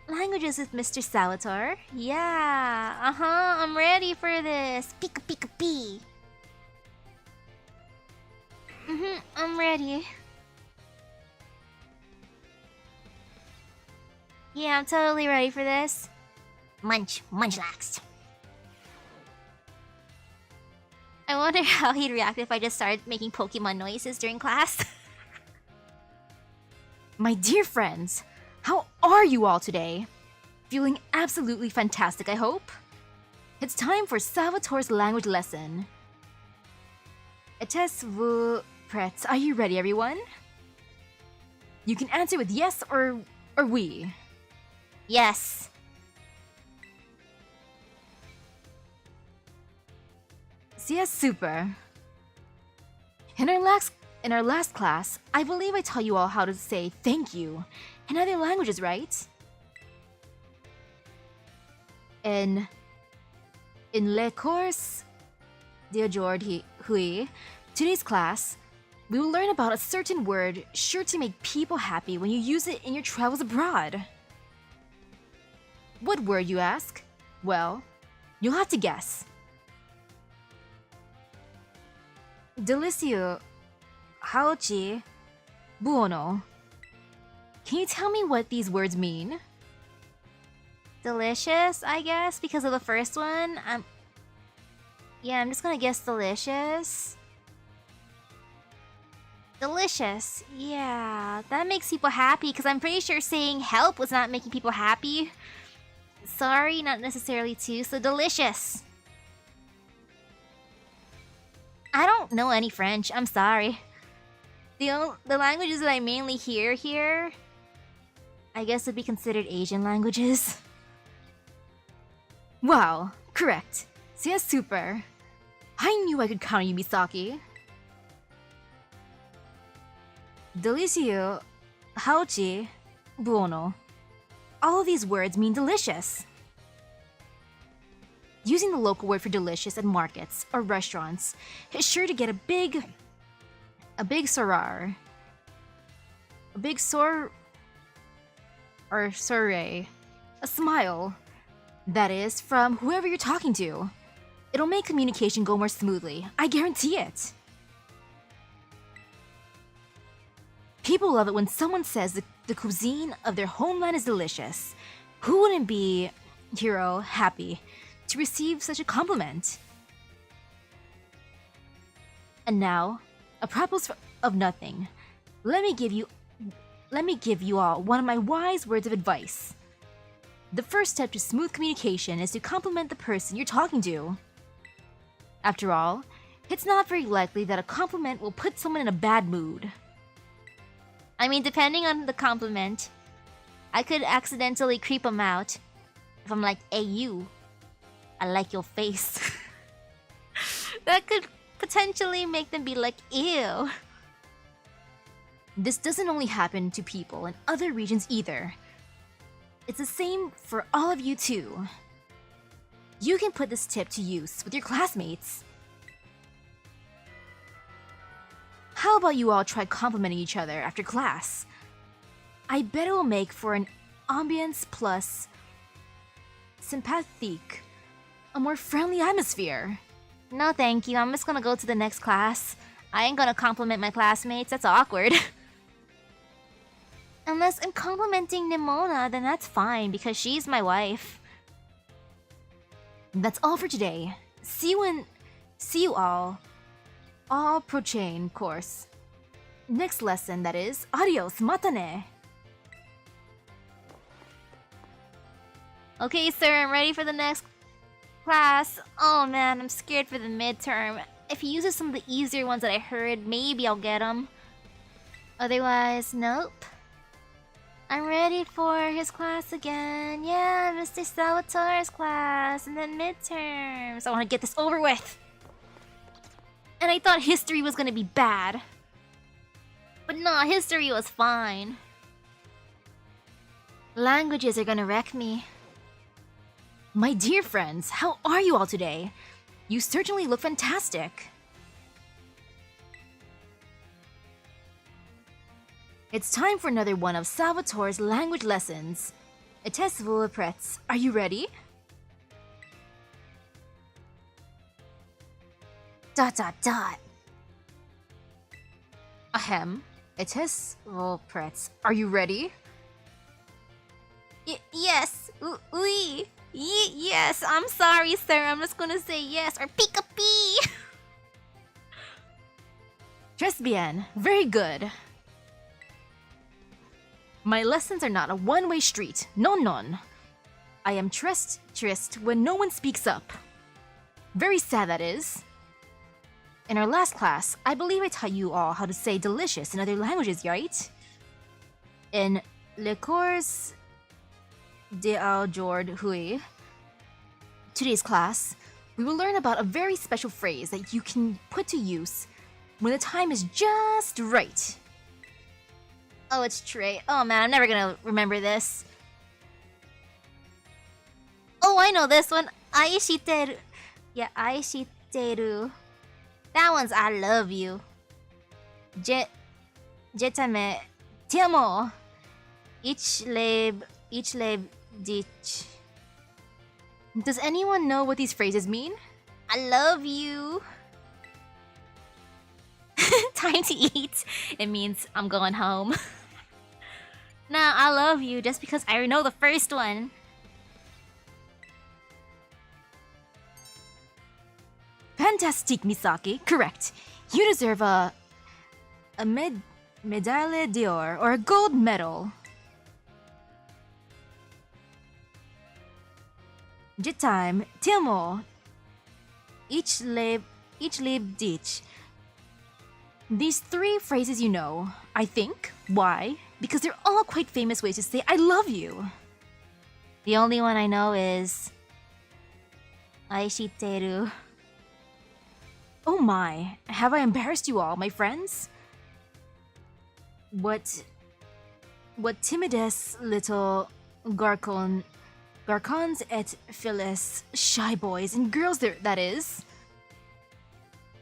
languages with Mr. Salvatore? Yeah. I'm ready for this. Pika-Pika-P. I'm ready. Yeah, I'm totally ready for this. Munchlax. I wonder how he'd react if I just started making Pokemon noises during class. My dear friends, how are you all today? Feeling absolutely fantastic, I hope? It's time for Salvatore's language lesson. Êtes-vous prêts? Are you ready, everyone? You can answer with yes or oui. Yes. C'est super. In our last class, I believe I taught you all how to say thank you in other languages, right? In le course d'aujourd'hui, today's class, we will learn about a certain word sure to make people happy when you use it in your travels abroad. What word, you ask? Well, you'll have to guess. Delizio, Haochi, Buono. Can you tell me what these words mean? Delicious, I guess, because of the first one. I'm just gonna guess delicious. Delicious, yeah, that makes people happy because I'm pretty sure saying help was not making people happy. Sorry, not necessarily too, so delicious. I don't know any French, I'm sorry. The languages that I mainly hear here, I guess would be considered Asian languages. Wow, correct. C'est super. I knew I could count on you, Misaki. Delizio, Haochi, Buono. All of these words mean delicious. Using the local word for delicious at markets or restaurants is sure to get a big soiree. A big soiree. A smile. That is, from whoever you're talking to. It'll make communication go more smoothly. I guarantee it. People love it when someone says the cuisine of their homeland is delicious. Who wouldn't be, happy to receive such a compliment? And now, apropos of nothing, let me give you all one of my wise words of advice. The first step to smooth communication is to compliment the person you're talking to. After all, it's not very likely that a compliment will put someone in a bad mood. I mean, depending on the compliment, I could accidentally creep them out. If I'm like, hey you, I like your face. That could potentially make them be like, ew. This doesn't only happen to people in other regions either. It's the same for all of you too. You can put this tip to use with your classmates. How about you all try complimenting each other after class? I bet it will make for an ambience plus sympathetic, a more friendly atmosphere. No thank you, I'm just gonna go to the next class. I ain't gonna compliment my classmates, that's awkward. Unless I'm complimenting Nimona, then that's fine because she's my wife. That's all for today. See you all pro-chain course. Next lesson, that is. Adios, mata ne. Okay, sir, I'm ready for the next class. Oh man, I'm scared for the midterm. If he uses some of the easier ones that I heard, maybe I'll get them. Otherwise, nope. I'm ready for his class again. Yeah, Mr. Salvatore's class, and then midterms. I want to get this over with. And I thought history was gonna be bad. But nah, history was fine. Languages are gonna wreck me. My dear friends, how are you all today? You certainly look fantastic. It's time for another one of Salvatore's language lessons. Etesvul Pretz, are you ready? Dot. Ahem. Etesvul Pretz, are you ready? Yes. Oui. Yes. I'm sorry, sir. I'm just gonna say yes or pika-pee. Très bien. Very good. My lessons are not a one-way street. Non. I am trist when no one speaks up. Very sad, that is. In our last class, I believe I taught you all how to say delicious in other languages, right? In Le Cours d'aujourd'hui, today's class, we will learn about a very special phrase that you can put to use when the time is just right. Oh, it's Trey. Oh man, I'm never gonna remember this. Oh, I know this one. Aishiteru. Yeah, aishiteru. That one's I love you. Jetame. Ti amo. Ich lebe dich. Does anyone know what these phrases mean? I love you. Time to eat. It means I'm going home. Nah, I love you just because I know the first one. Fantastic, Misaki. Correct. You deserve a medaille d'or or a gold medal. Jitam, Timo. Ich lebe dich. These three phrases you know, I think. Why? Because they're all quite famous ways to say I love you. The only one I know is aishiteru. Oh my, have I embarrassed you all, my friends? What timides little garcons et filles, shy boys and girls there, that is.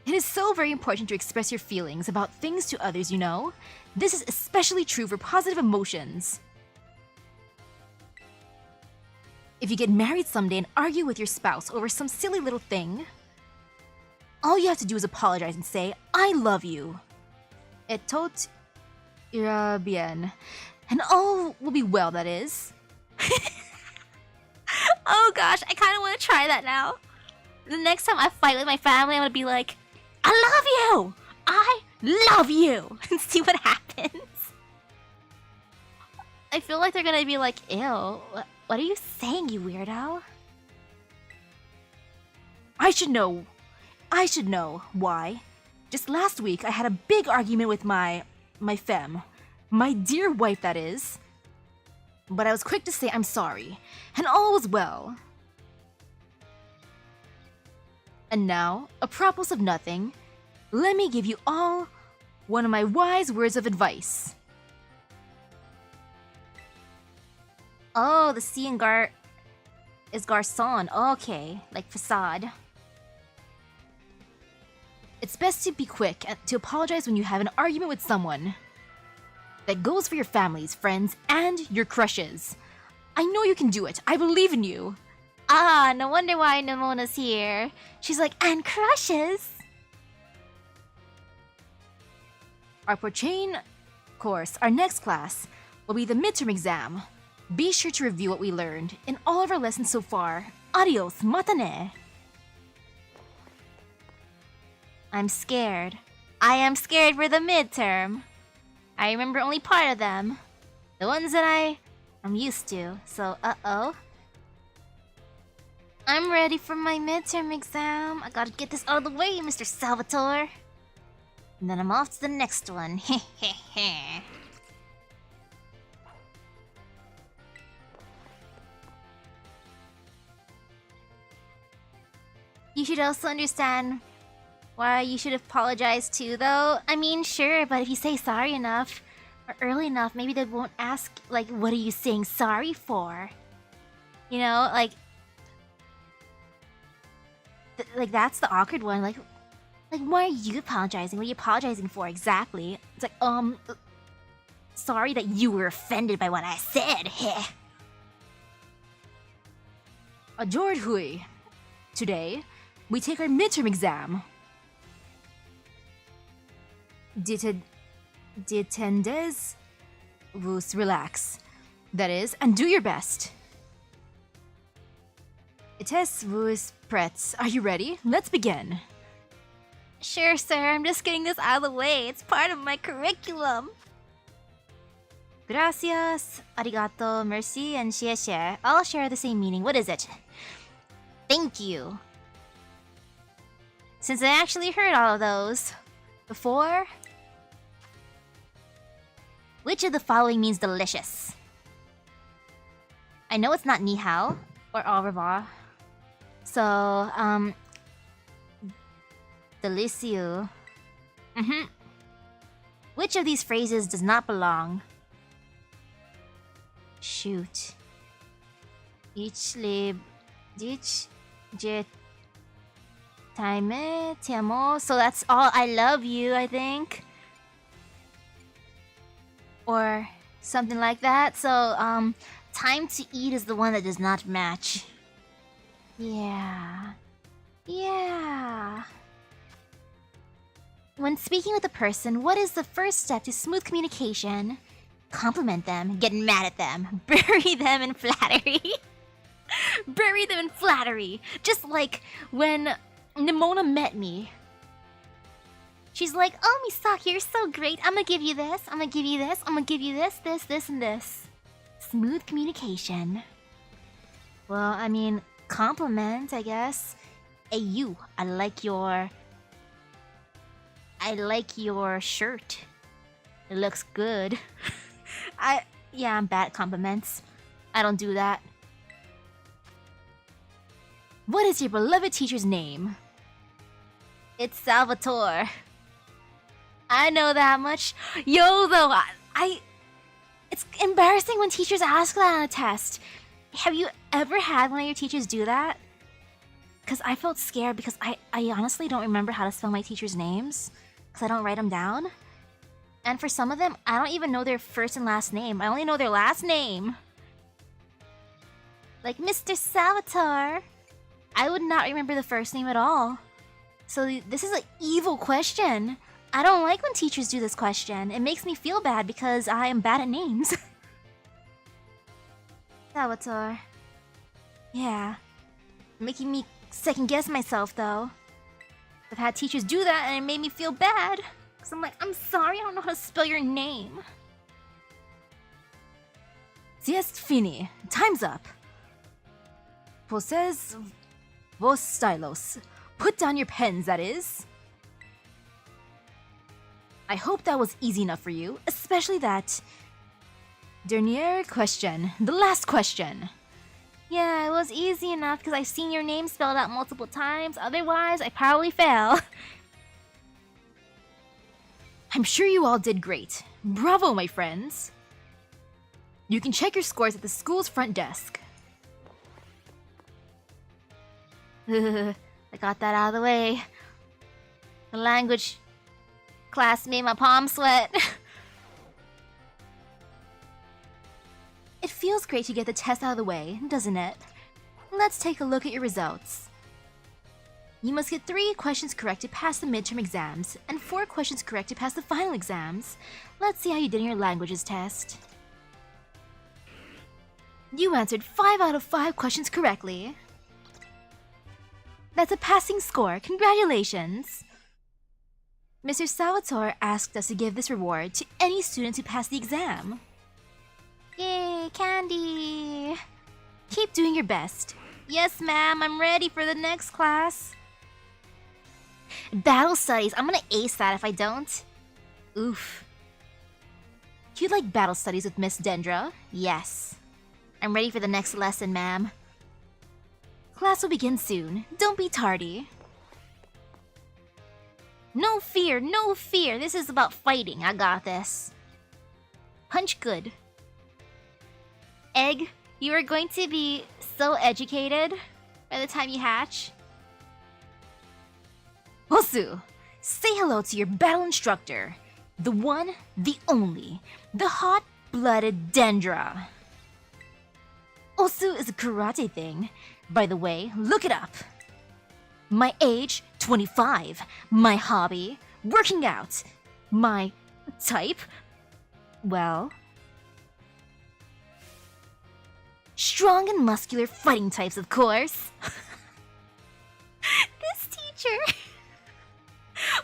It is so very important to express your feelings about things to others, you know. This is especially true for positive emotions. If you get married someday and argue with your spouse over some silly little thing, all you have to do is apologize and say, I love you. Et tout ira bien. And all will be well, that is. Oh gosh, I kind of want to try that now. The next time I fight with my family, I'm going to be like, I love you! I love you! And see what happens. I feel like they're going to be like, ew, what are you saying, you weirdo? I should know. Why? Just last week, I had a big argument with my femme. My dear wife, that is. But I was quick to say I'm sorry, and all was well. And now, apropos of nothing, let me give you all One of my wise words of advice. Oh, the C in gar is garçon. Okay, like facade. It's best to be quick and to apologize when you have an argument with someone. That goes for your families, friends, and your crushes. I know you can do it. I believe in you. Ah, no wonder why Namona's here. She's like, and crushes? Our Porchain course, our next class, will be the midterm exam. Be sure to review what we learned in all of our lessons so far. Adios, mata ne! I'm scared. I am scared for the midterm. I remember only part of them. The ones that I'm used to, so uh-oh. I'm ready for my midterm exam. I gotta get this out of the way, Mr. Salvatore. And then I'm off to the next one. Hehehe. You should also understand why you should apologize too, though. I mean, sure, but if you say sorry enough or early enough, maybe they won't ask, like, what are you saying sorry for? You know, like that's the awkward one. Like, why are you apologizing? What are you apologizing for exactly? It's like, sorry that you were offended by what I said. Heh. Adored Hui. Today, we take our midterm exam. Détendez vous relax. That is, and do your best. Etes vous prêts. Are you ready? Let's begin. Sure, sir. I'm just getting this out of the way. It's part of my curriculum. Gracias, arigato, merci, and xie xie all share the same meaning. What is it? Thank you. Since I actually heard all of those before, which of the following means delicious? I know it's not ni hao or au revoir. So, delicieux. Which of these phrases does not belong? Shoot. Ich lebe dich, je t'aime, ti amo. So that's all. I love you, I think. Or something like that. So, time to eat is the one that does not match. Yeah. Yeah. When speaking with a person, what is the first step to smooth communication? Compliment them, get mad at them, bury them in flattery. Bury them in flattery. Just like when Nimona met me. She's like, oh, Misaki, you're so great. I'm gonna give you this, I'm gonna give you this, I'm gonna give you this, this, and this. Smooth communication. Well, I mean, compliment, I guess. Hey, you, I like your shirt. It looks good. Yeah, I'm bad at compliments. I don't do that. What is your beloved teacher's name? It's Salvatore. I know that much. Yo, though, it's embarrassing when teachers ask that on a test. Have you ever had one of your teachers do that? Because I felt scared because I honestly don't remember how to spell my teachers' names. Because I don't write them down. And for some of them, I don't even know their first and last name. I only know their last name. Like Mr. Salvatore. I would not remember the first name at all. So this is an evil question. I don't like when teachers do this question. It makes me feel bad because I am bad at names. Salvatore. Yeah. Making me second guess myself though. I've had teachers do that and it made me feel bad. Cause I'm like, I'm sorry, I don't know how to spell your name. Siest fini. Time's up. Posez vos stylos. Put down your pens, that is. I hope that was easy enough for you, especially that dernier question, the last question. Yeah, it was easy enough because I've seen your name spelled out multiple times. Otherwise, I probably fail. I'm sure you all did great. Bravo, my friends! You can check your scores at the school's front desk. I got that out of the way. The language class made my palms sweat. It feels great to get the test out of the way, doesn't it? Let's take a look at your results. You must get 3 questions correct to pass the midterm exams, and 4 questions correct to pass the final exams. Let's see how you did in your languages test. You answered 5 out of 5 questions correctly. That's a passing score, congratulations! Mr. Salvatore asked us to give this reward to any students who pass the exam. Yay, candy! Keep doing your best. Yes, ma'am, I'm ready for the next class. Battle studies, I'm gonna ace that if I don't. Oof. You'd like battle studies with Miss Dendra? Yes. I'm ready for the next lesson, ma'am. Class will begin soon. Don't be tardy. No fear, no fear. This is about fighting. I got this. Punch good. Egg, you are going to be so educated by the time you hatch. Osu, say hello to your battle instructor. The one, the only, the hot-blooded Dendra. Osu is a karate thing. By the way, look it up. My age, 25. My hobby, working out. My type, well, strong and muscular fighting types, of course. This teacher.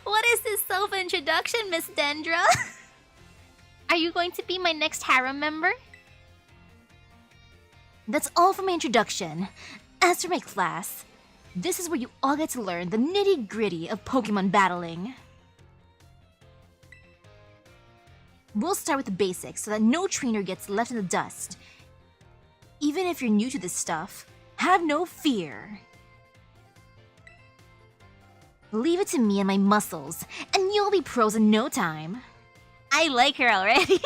What is this self-introduction, Miss Dendra? Are you going to be my next harem member? That's all for my introduction. As for my class, this is where you all get to learn the nitty-gritty of Pokemon battling. We'll start with the basics so that no trainer gets left in the dust. Even if you're new to this stuff, have no fear. Leave it to me and my muscles, and you'll be pros in no time. I like her already.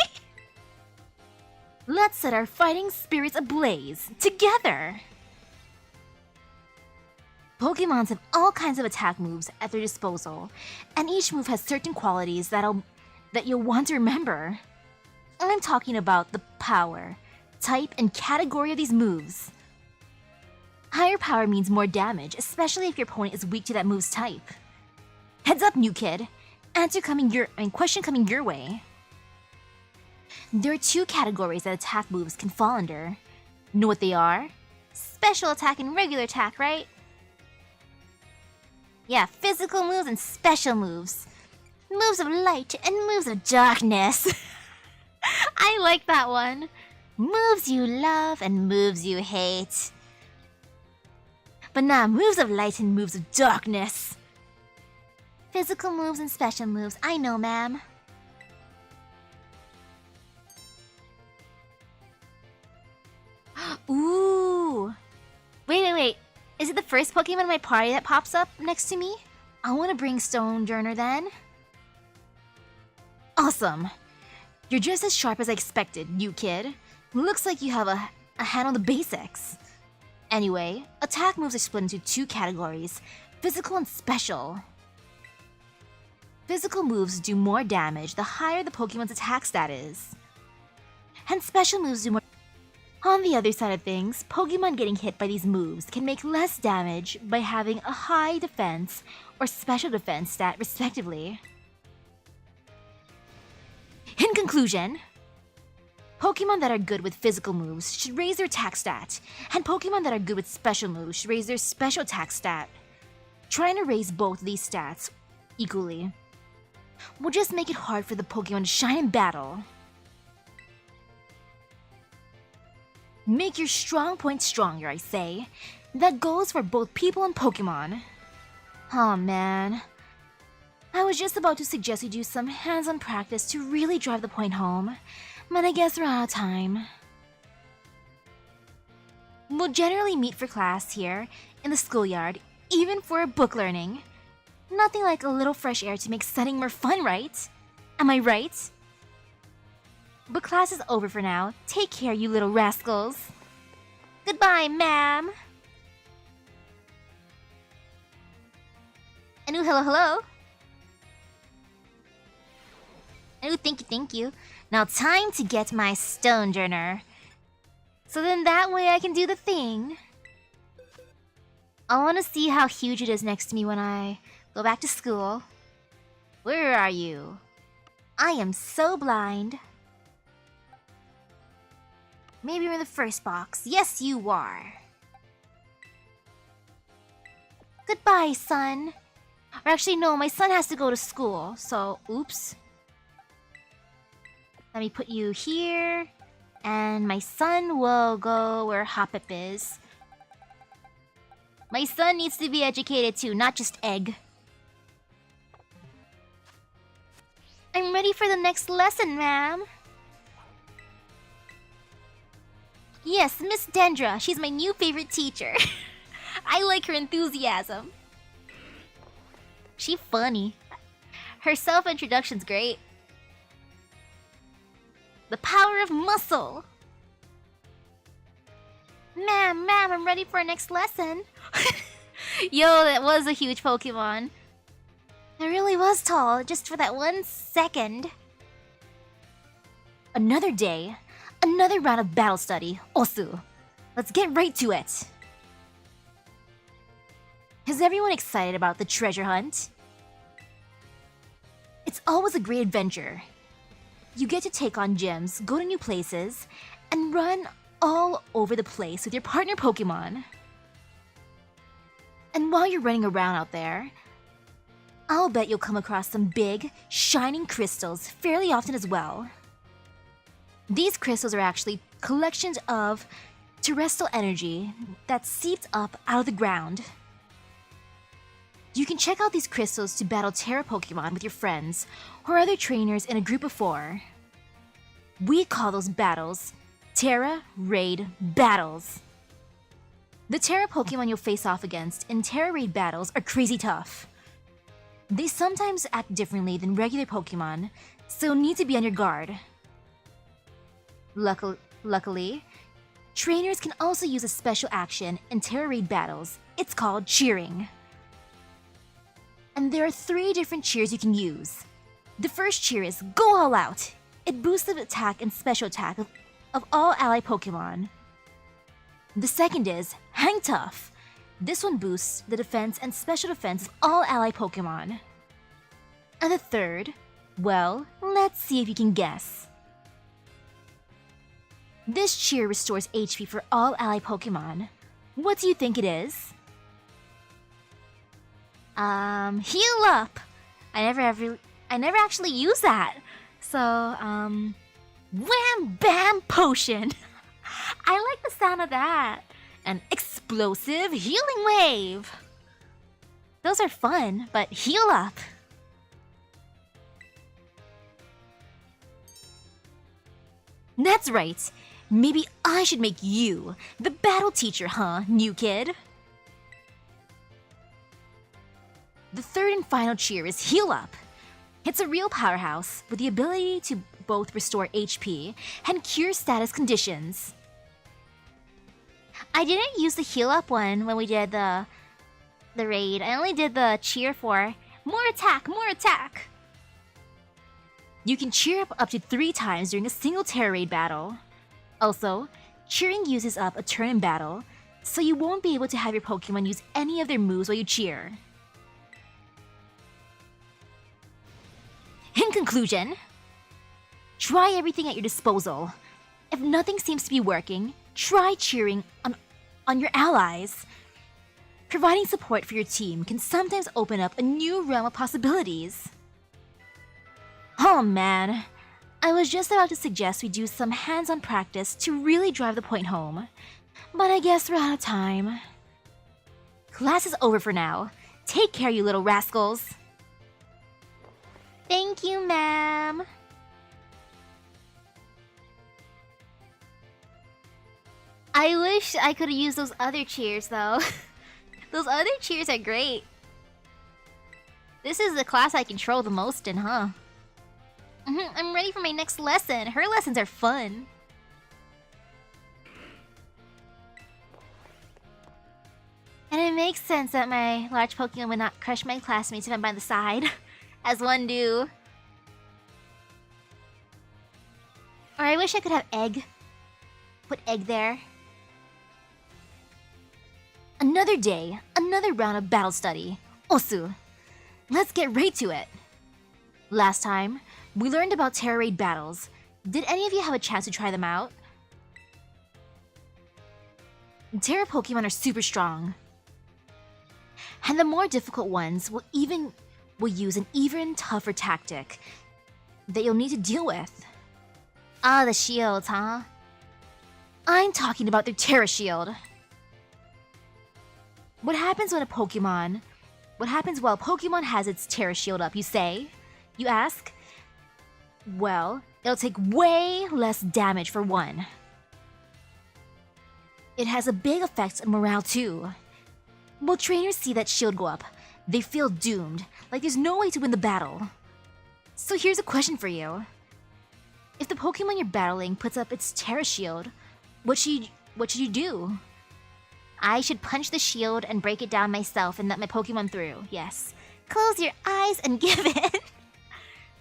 Let's set our fighting spirits ablaze, together! Pokemons have all kinds of attack moves at their disposal, and each move has certain qualities that you'll want to remember. I'm talking about the power, type, and category of these moves. Higher power means more damage, especially if your opponent is weak to that move's type. Heads up, new kid. Question coming your way. There are 2 categories that attack moves can fall under. Know what they are? Special attack and regular attack, right? Yeah, physical moves and special moves. Moves of light and moves of darkness. I like that one. Moves you love and moves you hate. But nah, moves of light and moves of darkness. Physical moves and special moves, I know, ma'am. Ooh! Wait. Is it the first Pokemon in my party that pops up next to me? I want to bring Stone Journer then. Awesome! You're just as sharp as I expected, new kid. Looks like you have a hand on the basics. Anyway, attack moves are split into 2 categories, physical and special. Physical moves do more damage the higher the Pokemon's attack stat is. And special moves do more. On the other side of things, Pokemon getting hit by these moves can make less damage by having a high defense or special defense stat respectively. In conclusion, Pokemon that are good with physical moves should raise their attack stat, and Pokemon that are good with special moves should raise their special attack stat. Trying to raise both these stats equally will just make it hard for the Pokemon to shine in battle. Make your strong point stronger, I say. That goes for both people and Pokemon. Aw, man. I was just about to suggest you do some hands-on practice to really drive the point home, but I guess we're out of time. We'll generally meet for class here, in the schoolyard, even for book learning. Nothing like a little fresh air to make studying more fun, right? Am I right? But class is over for now. Take care, you little rascals. Goodbye, ma'am. And ooh, hello, hello. And ooh, thank you. Now time to get my stone journer. So then that way I can do the thing. I want to see how huge it is next to me when I go back to school. Where are you? I am so blind. Maybe you're in the first box. Yes, you are. Goodbye, son. Or actually, no, my son has to go to school, so oops. Let me put you here. And my son will go where Hoppip is. My son needs to be educated too, not just egg. I'm ready for the next lesson, ma'am. Yes, Miss Dendra. She's my new favorite teacher. I like her enthusiasm. She's funny. Her self-introduction's great. The power of muscle. Ma'am, I'm ready for our next lesson. Yo, that was a huge Pokemon. It really was tall, just for that 1 second. Another day, another round of battle study. Osu, let's get right to it. Is everyone excited about the treasure hunt? It's always a great adventure. You get to take on gyms, go to new places, and run all over the place with your partner Pokemon. And while you're running around out there, I'll bet you'll come across some big, shining crystals fairly often as well. These crystals are actually collections of terrestrial energy that seeps up out of the ground. You can check out these crystals to battle Terra Pokemon with your friends or other trainers in a group of 4. We call those battles Terra Raid Battles. The Terra Pokemon you'll face off against in Terra Raid battles are crazy tough. They sometimes act differently than regular Pokemon, so need to be on your guard. Luckily, trainers can also use a special action in Terra Raid battles. It's called cheering. And there are 3 different cheers you can use. The first cheer is Go All Out. It boosts the attack and special attack of all ally Pokemon. The second is Hang Tough. This one boosts the defense and special defense of all ally Pokemon. And the third, well, let's see if you can guess. This cheer restores HP for all ally Pokemon. What do you think it is? Heal Up! I never actually use that. So, Wham Bam Potion! I like the sound of that. An Explosive Healing Wave! Those are fun, but Heal Up! That's right. Maybe I should make you the battle teacher, huh, new kid? The third and final cheer is Heal Up. It's a real powerhouse with the ability to both restore HP and cure status conditions. I didn't use the Heal Up one when we did the raid. I only did the cheer for more attack, more attack. You can cheer up to 3 times during a single Terra Raid battle. Also, cheering uses up a turn in battle, so you won't be able to have your Pokemon use any of their moves while you cheer. In conclusion, try everything at your disposal. If nothing seems to be working, try cheering on your allies. Providing support for your team can sometimes open up a new realm of possibilities. Oh man, I was just about to suggest we do some hands-on practice to really drive the point home, but I guess we're out of time. Class is over for now. Take care, you little rascals. Thank you, ma'am. I wish I could have used those other cheers, though. Those other cheers are great. This is the class I control the most in, huh? I'm ready for my next lesson. Her lessons are fun. And it makes sense that my large Pokemon would not crush my classmates if I'm by the side, as one do. Or I wish I could have egg. Put egg there. Another day, another round of battle study. Osu. Let's get right to it. Last time, we learned about Terra Raid battles. Did any of you have a chance to try them out? Terra Pokemon are super strong. And the more difficult ones will use an even tougher tactic that you'll need to deal with. Ah, the shields, huh? I'm talking about their Terra Shield. What happens while a Pokemon has its Terra Shield up, you say? You ask? Well, it'll take way less damage for one. It has a big effect on morale too. When trainers see that shield go up, they feel doomed, like there's no way to win the battle. So here's a question for you. If the Pokemon you're battling puts up its Terra Shield, what should you do? I should punch the shield and break it down myself and let my Pokemon through, yes. Close your eyes and give in.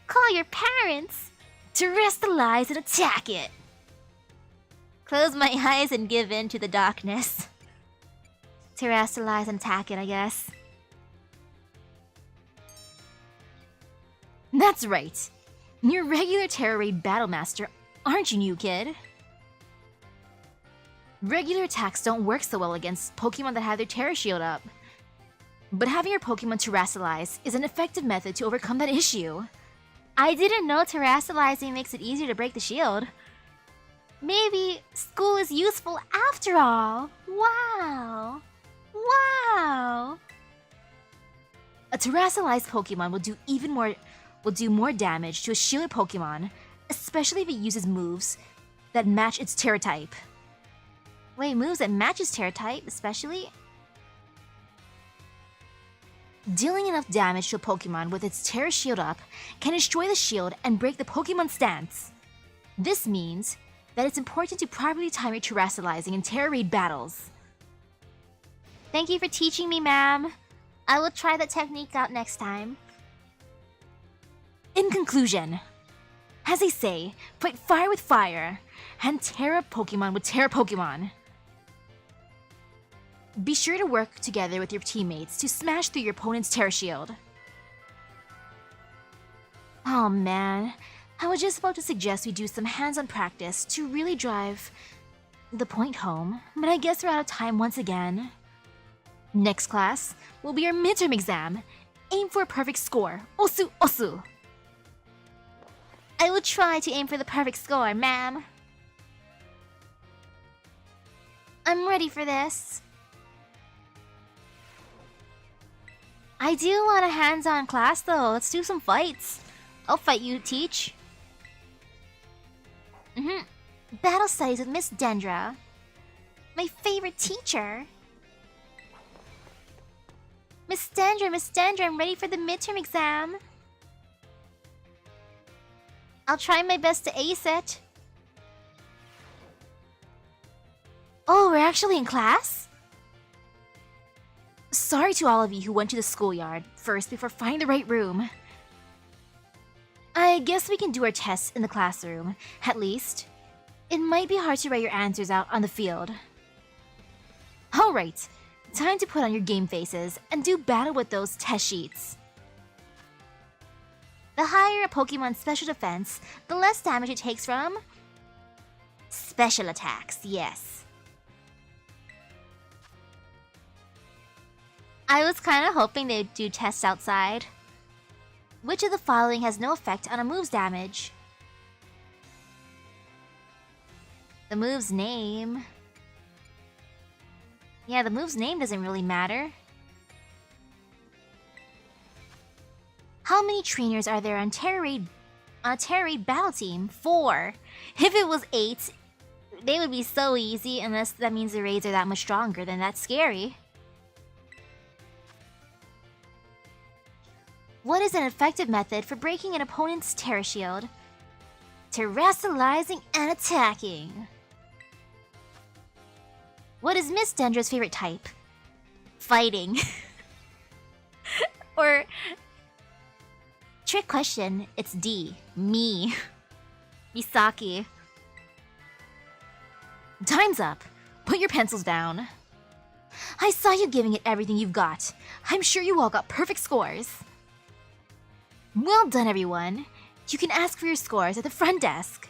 Call your parents. Terrestrialize and attack it. Close my eyes and give in to the darkness. Terrestrialize and attack it, I guess. That's right. You're regular Terra Raid Battle Master, aren't you, new kid? Regular attacks don't work so well against Pokemon that have their Terra Shield up. But having your Pokemon Terrestrialize is an effective method to overcome that issue. I didn't know Terrestrializing makes it easier to break the shield. Maybe school is useful after all. Wow. Wow. A Terrestrialized Pokemon will do more damage to a shielded Pokemon, especially if it uses moves that match its Terra type. Wait, moves that match its Terra type, especially? Dealing enough damage to a Pokemon with its Terra Shield up can destroy the shield and break the Pokemon stance. This means that it's important to properly time your Terrestrializing in Terra Raid battles. Thank you for teaching me, ma'am. I will try that technique out next time. In conclusion, as they say, fight fire with fire, and Terra Pokemon with Terra Pokemon. Be sure to work together with your teammates to smash through your opponent's Terra Shield. Oh man, I was just about to suggest we do some hands-on practice to really drive the point home, but I guess we're out of time once again. Next class will be our midterm exam. Aim for a perfect score. Osu, osu. I will try to aim for the perfect score, ma'am. I'm ready for this. I do want a hands-on class though. Let's do some fights. I'll fight you, teach. Battle studies with Miss Dendra. My favorite teacher. Miss Dendra, I'm ready for the midterm exam. I'll try my best to ace it. Oh, we're actually in class? Sorry to all of you who went to the schoolyard first before finding the right room. I guess we can do our tests in the classroom, at least. It might be hard to write your answers out on the field. Alright, time to put on your game faces and do battle with those test sheets. The higher a Pokemon's special defense, the less damage it takes from special attacks, yes. I was kinda hoping they'd do tests outside. Which of the following has no effect on a move's damage? The move's name. Yeah, the move's name doesn't really matter. How many trainers are there on Terra Raid battle team? 4. If it was 8, they would be so easy unless that means the raids are that much stronger, then that's scary. What is an effective method for breaking an opponent's terror shield? Terrestrializing and attacking. What is Miss Dendra's favorite type? Fighting. Or... Trick question, it's D. Me. Misaki. Time's up. Put your pencils down. I saw you giving it everything you've got. I'm sure you all got perfect scores. Well done, everyone. You can ask for your scores at the front desk.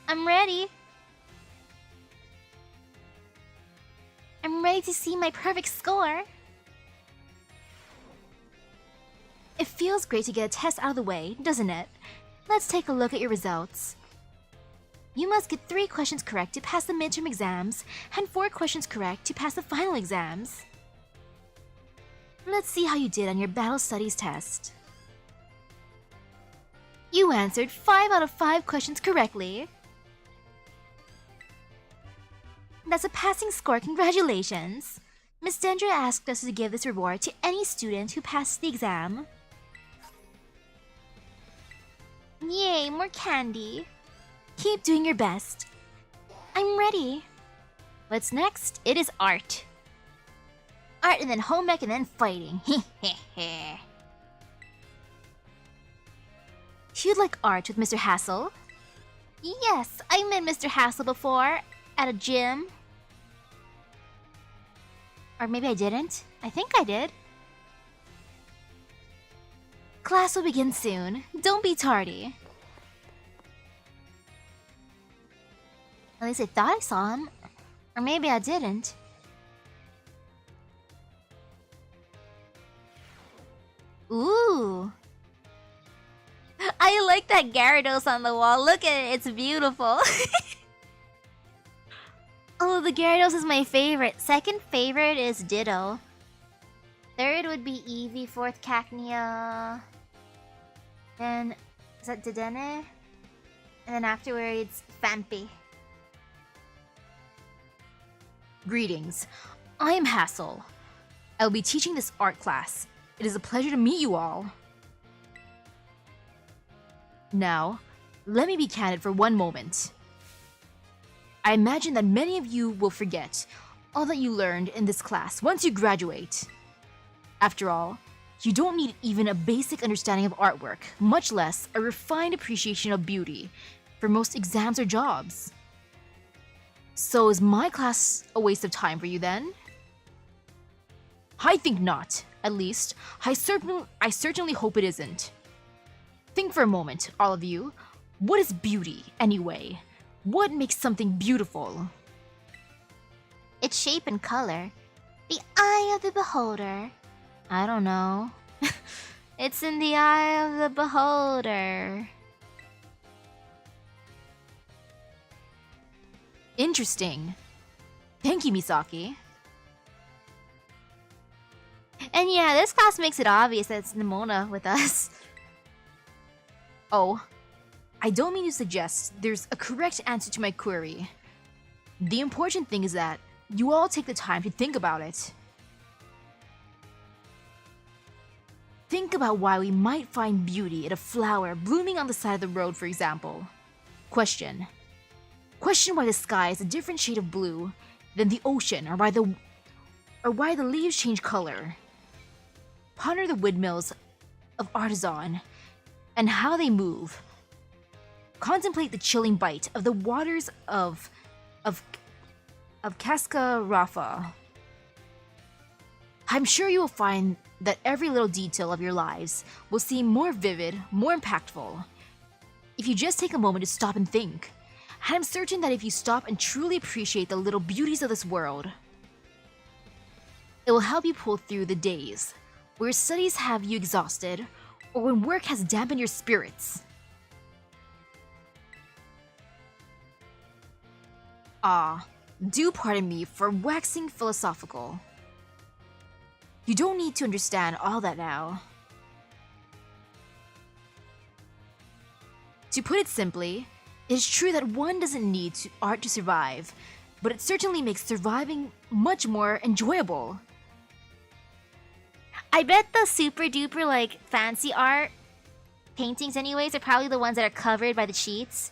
I'm ready. I'm ready to see my perfect score. It feels great to get a test out of the way, doesn't it? Let's take a look at your results. You must get 3 questions correct to pass the midterm exams, and 4 questions correct to pass the final exams. Let's see how you did on your battle studies test. You answered 5 out of 5 questions correctly. That's a passing score, congratulations! Miss Dendra asked us to give this reward to any student who passed the exam. Yay, more candy! Keep doing your best. I'm ready. What's next? It is art. Art and then home ec and then fighting. You'd like art with Mr. Hassel? Yes, I met Mr. Hassel before at a gym. Or maybe I didn't. I think I did. Class will begin soon. Don't be tardy. At least I thought I saw him. Or maybe I didn't. Ooh. I like that Gyarados on the wall. Look at it, it's beautiful. Oh, the Gyarados is my favorite. Second favorite is Ditto. Third would be Eevee. Fourth, Cacnea. Then, is that Dedenne? And then afterwards, Phanpy. Greetings. I am Hassel. I will be teaching this art class. It is a pleasure to meet you all. Now, let me be candid for one moment. I imagine that many of you will forget all that you learned in this class once you graduate. After all, you don't need even a basic understanding of artwork, much less a refined appreciation of beauty, for most exams or jobs. So is my class a waste of time for you then? I think not. At least, I certainly hope it isn't. Think for a moment, all of you. What is beauty, anyway? What makes something beautiful? Its shape and color. The eye of the beholder. I don't know. It's in the eye of the beholder. Interesting. Thank you, Misaki. And yeah, this class makes it obvious that it's Nimona with us. Oh, I don't mean to suggest there's a correct answer to my query. The important thing is that you all take the time to think about it. Think about why we might find beauty in a flower blooming on the side of the road, for example. Question why the sky is a different shade of blue than the ocean, or why the leaves change color. Ponder the windmills of Artisan and how they move. Contemplate the chilling bite of the waters of Casca-Rafa. I'm sure you will find that every little detail of your lives will seem more vivid, more impactful, if you just take a moment to stop and think. And I'm certain that if you stop and truly appreciate the little beauties of this world, it will help you pull through the days where studies have you exhausted, or when work has dampened your spirits. Do pardon me for waxing philosophical. You don't need to understand all that now. To put it simply, it is true that one doesn't need art to survive, but it certainly makes surviving much more enjoyable. I bet the super duper like fancy art paintings anyways are probably the ones that are covered by the cheats.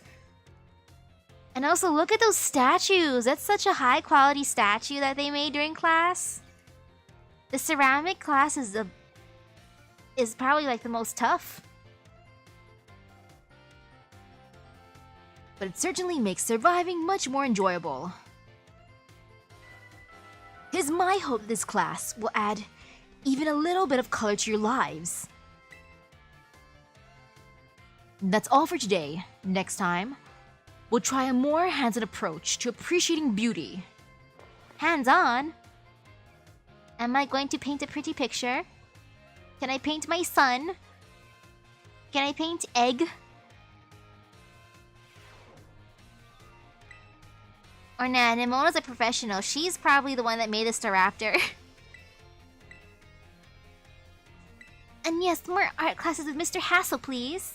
And also look at those statues. That's such a high quality statue that they made during class. The ceramic class is probably like the most tough. But it certainly makes surviving much more enjoyable. It is my hope that this class will add even a little bit of color to your lives. That's all for today. Next time, we'll try a more hands-on approach to appreciating beauty. Hands-on? Am I going to paint a pretty picture? Can I paint my sun? Can I paint egg? Or nah, Nimona's a professional. She's probably the one that made the Staraptor. And yes, more art classes with Mr. Hassel, please.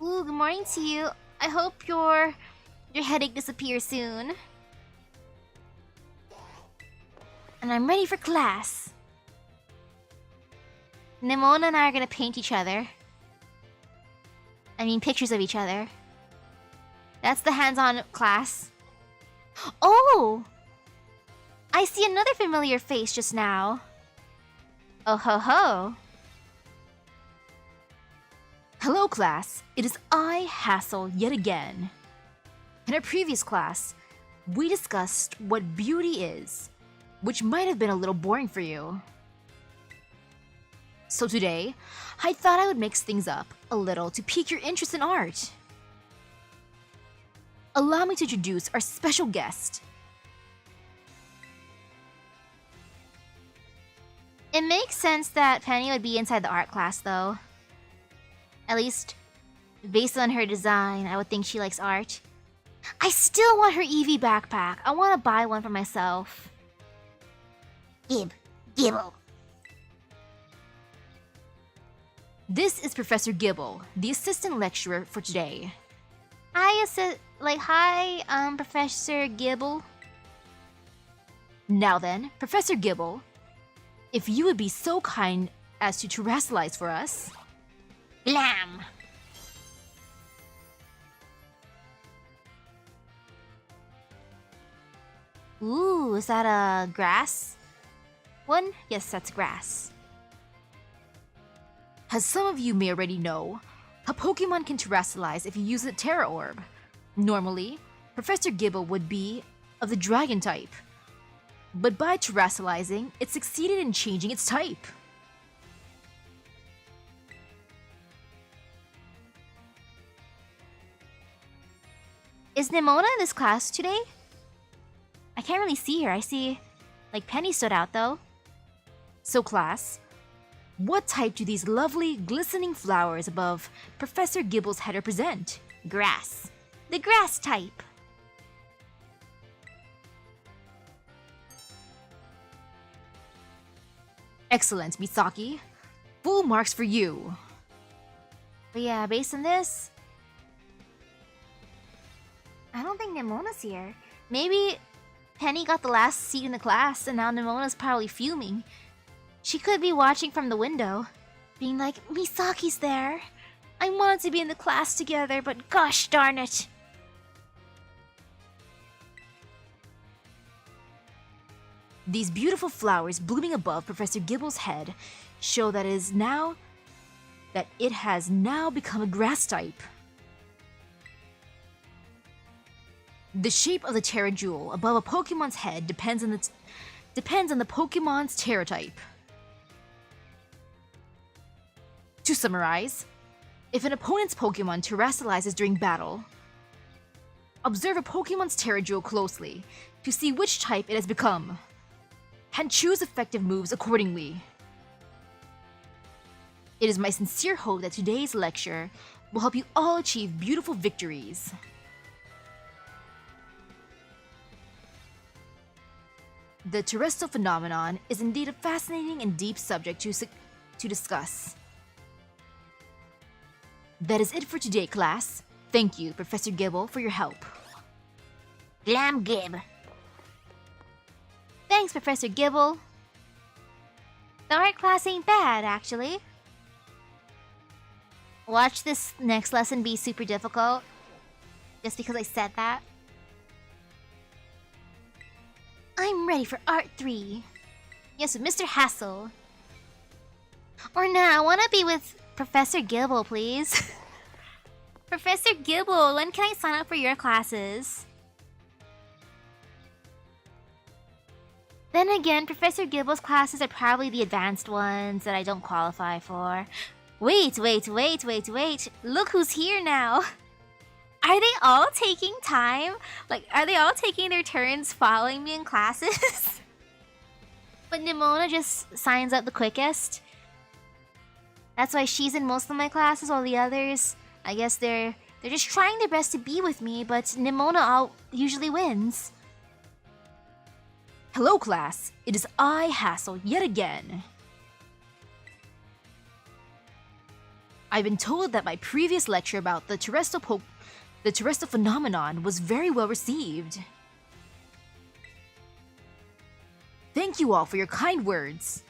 Ooh, good morning to you. I hope your headache disappears soon. And I'm ready for class. Nimona and I are gonna paint each other. I mean, pictures of each other. That's the hands-on class. Oh! I see another familiar face just now. Oh ho ho. Hello class, it is I, Hassel, yet again. In our previous class, we discussed what beauty is, which might have been a little boring for you. So today, I thought I would mix things up a little to pique your interest in art. Allow me to introduce our special guest. It makes sense that Penny would be inside the art class though. At least, based on her design, I would think she likes art. I still want her Eevee backpack. I want to buy one for myself. Gibble. This is Professor Gibble, the assistant lecturer for today. Hi, Professor Gibble. Now then, Professor Gibble, if you would be so kind as to terrestrialize for us. Blam! Ooh, is that a grass one? Yes, that's grass. As some of you may already know, a Pokemon can terrestrialize if you use a Terra Orb. Normally, Professor Gibble would be of the Dragon type. But by terrestrializing, it succeeded in changing its type. Is Nimona in this class today? I can't really see her. I see, Penny stood out though. So class, what type do these lovely, glistening flowers above Professor Gibble's head represent? Grass. The grass type. Excellent, Misaki. Full marks for you. But yeah, based on this, I don't think Nimona's here. Maybe Penny got the last seat in the class and now Nimona's probably fuming. She could be watching from the window, being like, Misaki's there. I wanted to be in the class together, but gosh darn it. These beautiful flowers blooming above Professor Gibble's head show that it has now become a grass type. The shape of the Terra Jewel above a Pokemon's head depends on the Pokemon's Terra type. To summarize, if an opponent's Pokemon terrestrializes during battle, observe a Pokemon's Terra Jewel closely to see which type it has become, and choose effective moves accordingly. It is my sincere hope that today's lecture will help you all achieve beautiful victories. The terrestrial phenomenon is indeed a fascinating and deep subject to discuss. That is it for today, class. Thank you, Professor Gibble, for your help. Glam Gib. Thanks, Professor Gibble. The art class ain't bad, actually. Watch this next lesson be super difficult. Just because I said that. I'm ready for Art 3. Yes, with Mr. Hassel. Or nah, I wanna be with Professor Gibble, please. Professor Gibble, when can I sign up for your classes? Then again, Professor Gibble's classes are probably the advanced ones that I don't qualify for. Wait. Look who's here now. Are they all taking time? Like, are they all taking their turns following me in classes? But Nimona just signs up the quickest. That's why she's in most of my classes, while the others, I guess they're just trying their best to be with me, but Nimona usually wins. Hello, class. It is I, Hassel, yet again. I've been told that my previous lecture about the terrestrial phenomenon was very well received. Thank you all for your kind words.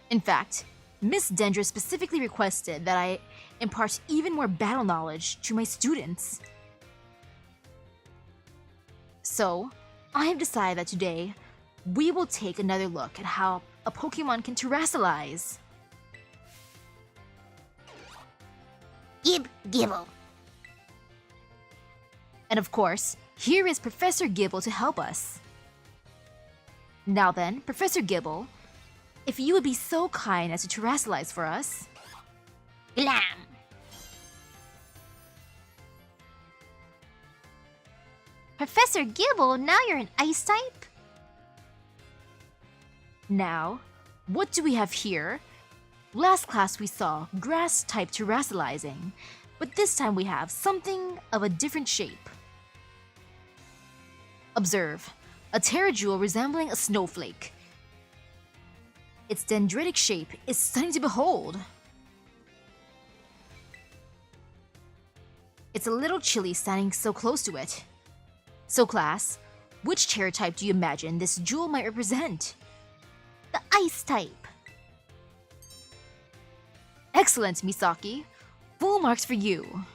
In fact, Miss Dendra specifically requested that I impart even more battle knowledge to my students. So, I have decided that today, we will take another look at how a Pokémon can terrestrialize. Gibble. And of course, here is Professor Gibble to help us. Now then, Professor Gibble, if you would be so kind as to terrestrialize for us. Glam. Professor Gibble, now you're an ice type? Now, what do we have here? Last class we saw grass type terrestrializing, but this time we have something of a different shape. Observe, a Terrajewel resembling a snowflake. Its dendritic shape is stunning to behold. It's a little chilly standing so close to it. So class, which Terra type do you imagine this jewel might represent? The ice type. Excellent, Misaki. Full marks for you.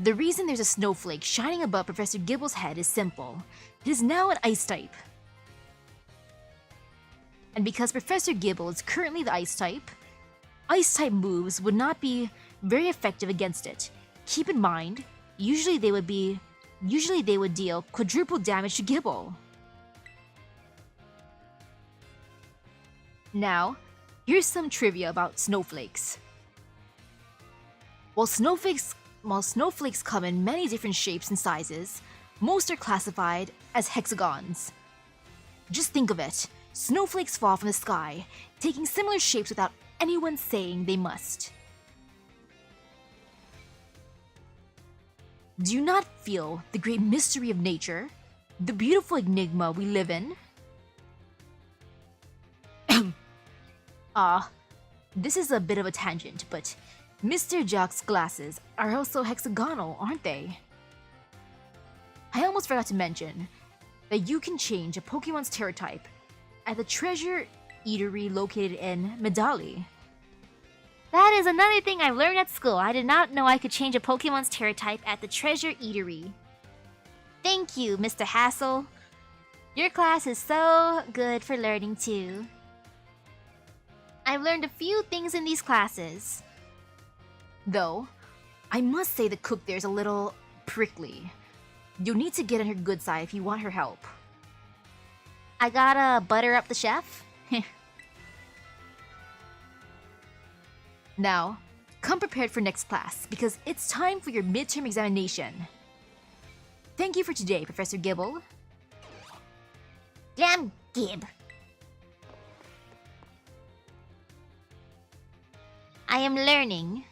The reason there's a snowflake shining above Professor Gibble's head is simple. It is now an ice type. And because Professor Gibble is currently the ice type moves would not be very effective against it. Keep in mind, usually they would deal quadruple damage to Gibble. Now, here's some trivia about snowflakes. While snowflakes come in many different shapes and sizes, most are classified as hexagons. Just think of it. Snowflakes fall from the sky, taking similar shapes without anyone saying they must. Do you not feel the great mystery of nature? The beautiful enigma we live in? This is a bit of a tangent, but Mr. Jock's glasses are also hexagonal, aren't they? I almost forgot to mention that you can change a Pokemon's Terra type at the treasure eatery located in Medali. That is another thing I learned at school. I did not know I could change a Pokemon's Terra type at the treasure eatery. Thank you, Mr. Hassel. Your class is so good for learning too. I've learned a few things in these classes. Though, I must say the cook there's a little prickly. You'll need to get on her good side if you want her help. I gotta butter up the chef? Now, come prepared for next class, because it's time for your midterm examination. Thank you for today, Professor Gibble. Damn Gib. I am learning.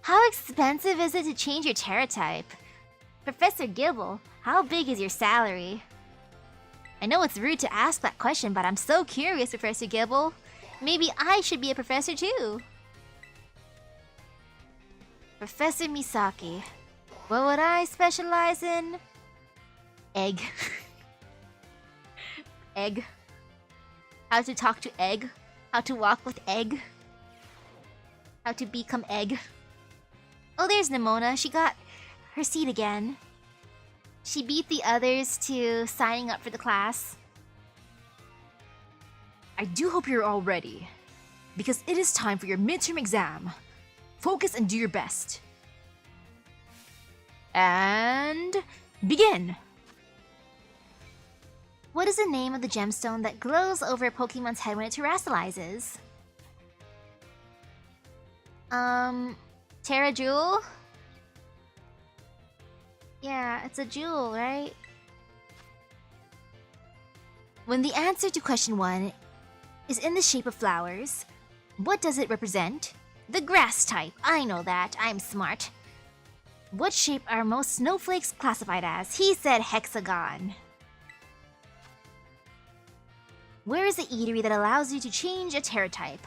How expensive is it to change your Terra type? Professor Gibble, how big is your salary? I know it's rude to ask that question, but I'm so curious, Professor Gibble. Maybe I should be a professor too. Professor Misaki. What would I specialize in? Egg. Egg. How to talk to egg. How to walk with egg. How to become egg. Oh, there's Nimona. She got her seat again. She beat the others to signing up for the class. I do hope you're all ready, because it is time for your midterm exam. Focus and do your best. And begin! What is the name of the gemstone that glows over a Pokemon's head when it terrestrializes? Terra Jewel? Yeah, it's a jewel, right? When the answer to question 1 is in the shape of flowers, what does it represent? The grass type. I know that. I'm smart. What shape are most snowflakes classified as? He said hexagon. Where is the eatery that allows you to change a terra type?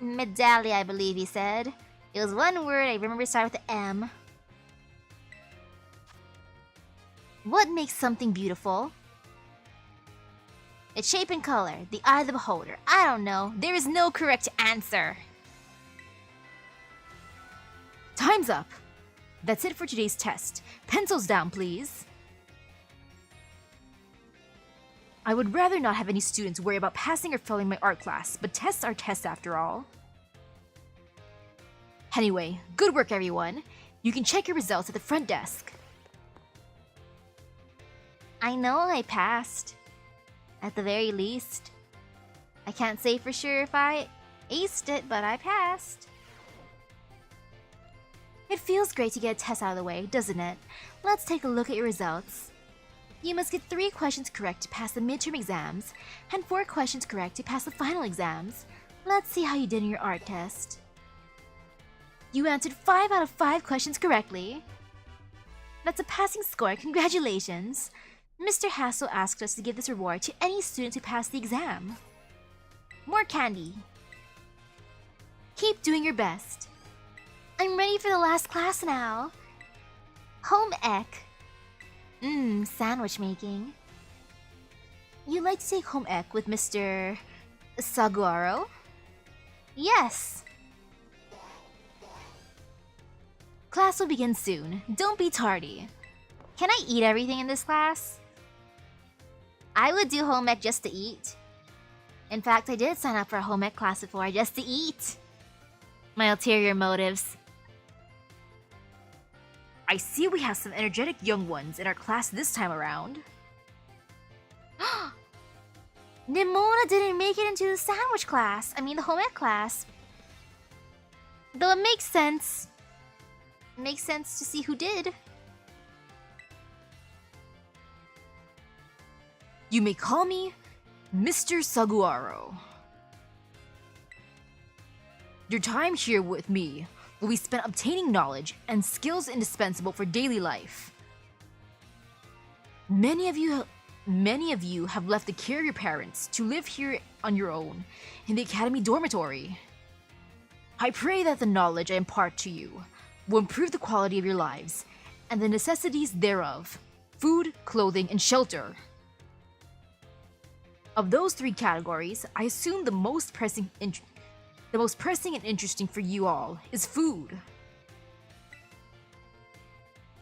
Medallia, I believe he said. It was one word, I remember it started with the M. What makes something beautiful? Its shape and color, the eye of the beholder. I don't know. There is no correct answer. Time's up. That's it for today's test. Pencils down, please. I would rather not have any students worry about passing or failing my art class, but tests are tests after all. Anyway, good work everyone. You can check your results at the front desk. I know I passed. At the very least. I can't say for sure if I aced it, but I passed. It feels great to get a test out of the way, doesn't it? Let's take a look at your results. You must get 3 questions correct to pass the midterm exams, and 4 questions correct to pass the final exams. Let's see how you did in your art test. You answered 5 out of 5 questions correctly. That's a passing score, congratulations! Mr. Hassel asked us to give this reward to any student who passed the exam. More candy. Keep doing your best. I'm ready for the last class now. Home ec. Sandwich making. You'd like to take home ec with Mr. Saguaro? Yes. Class will begin soon. Don't be tardy. Can I eat everything in this class? I would do home ec just to eat. In fact, I did sign up for a home ec class before just to eat. My ulterior motives. I see we have some energetic young ones in our class this time around. Nimona didn't make it into the sandwich class. I mean the home ec class. Though it makes sense. It makes sense to see who did. You may call me Mr. Saguaro. Your time here with me will be spent obtaining knowledge and skills indispensable for daily life. Many of you have left the care of your parents to live here on your own in the academy dormitory. I pray that the knowledge I impart to you will improve the quality of your lives and the necessities thereof: food, clothing, and shelter. Of those 3 categories, I assume the most pressing and interesting for you all is food.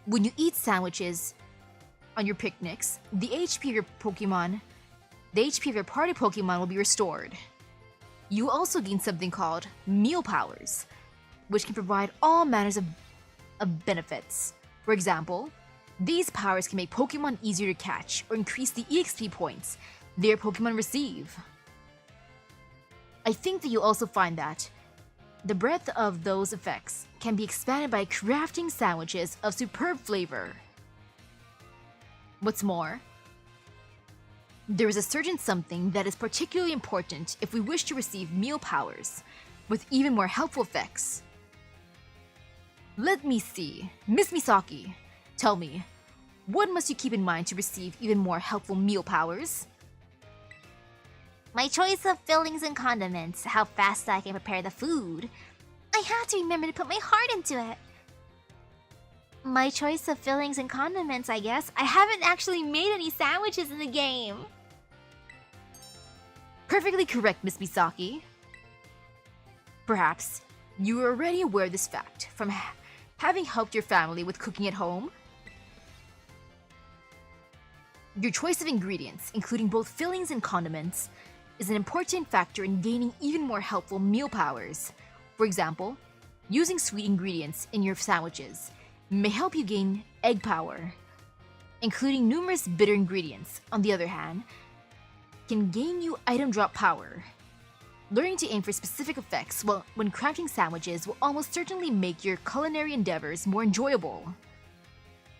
When you eat sandwiches on your picnics, the HP of your party Pokemon will be restored. You will also gain something called meal powers, which can provide all manners of benefits. For example, these powers can make Pokemon easier to catch or increase the EXP points their Pokemon receive. I think that you'll also find that the breadth of those effects can be expanded by crafting sandwiches of superb flavor. What's more, there is a certain something that is particularly important if we wish to receive meal powers with even more helpful effects. Let me see. Miss Misaki, tell me, what must you keep in mind to receive even more helpful meal powers? My choice of fillings and condiments, how fast I can prepare the food. I have to remember to put my heart into it. My choice of fillings and condiments, I guess. I haven't actually made any sandwiches in the game. Perfectly correct, Miss Misaki. Perhaps you are already aware of this fact from having helped your family with cooking at home. Your choice of ingredients, including both fillings and condiments, is an important factor in gaining even more helpful meal powers. For example, using sweet ingredients in your sandwiches may help you gain egg power. Including numerous bitter ingredients, on the other hand, can gain you item drop power. Learning to aim for specific effects when crafting sandwiches will almost certainly make your culinary endeavors more enjoyable.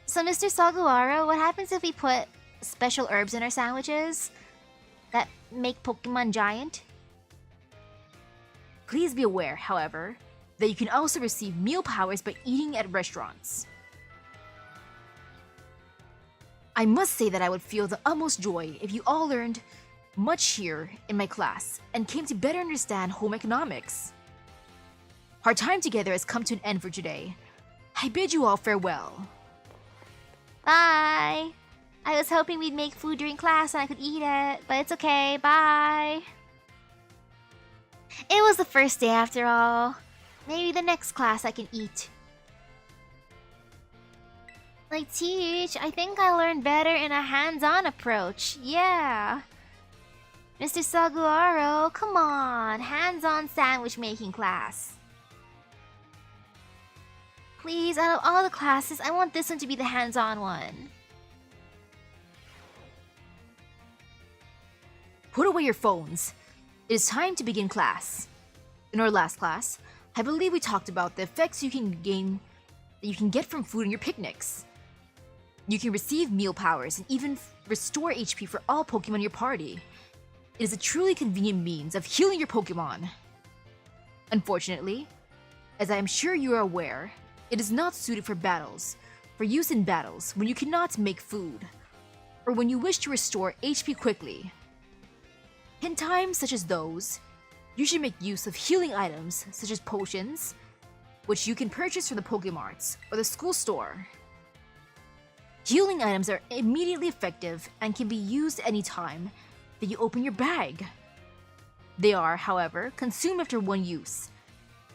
So, Mr. Saguaro, what happens if we put special herbs in our sandwiches that make Pokemon giant? Please be aware, however, that you can also receive meal powers by eating at restaurants. I must say that I would feel the utmost joy if you all learned much here in my class and came to better understand home economics. Our time together has come to an end for today. I bid you all farewell. Bye! I was hoping we'd make food during class and I could eat it, but it's okay. Bye! It was the first day after all. Maybe the next class I can eat. Like, teach, I think I learned better in a hands-on approach. Yeah. Mr. Saguaro, come on. Hands-on sandwich making class. Please, out of all the classes, I want this one to be the hands-on one. Put away your phones. It is time to begin class. In our last class, I believe we talked about the effects you can get from food in your picnics. You can receive meal powers and even restore HP for all Pokemon in your party. It is a truly convenient means of healing your Pokemon. Unfortunately, as I am sure you are aware, it is not suited for use in battles when you cannot make food, or when you wish to restore HP quickly. In times such as those, you should make use of healing items such as potions, which you can purchase from the Pokemarts or the school store. Healing items are immediately effective and can be used anytime that you open your bag. They are, however, consumed after one use.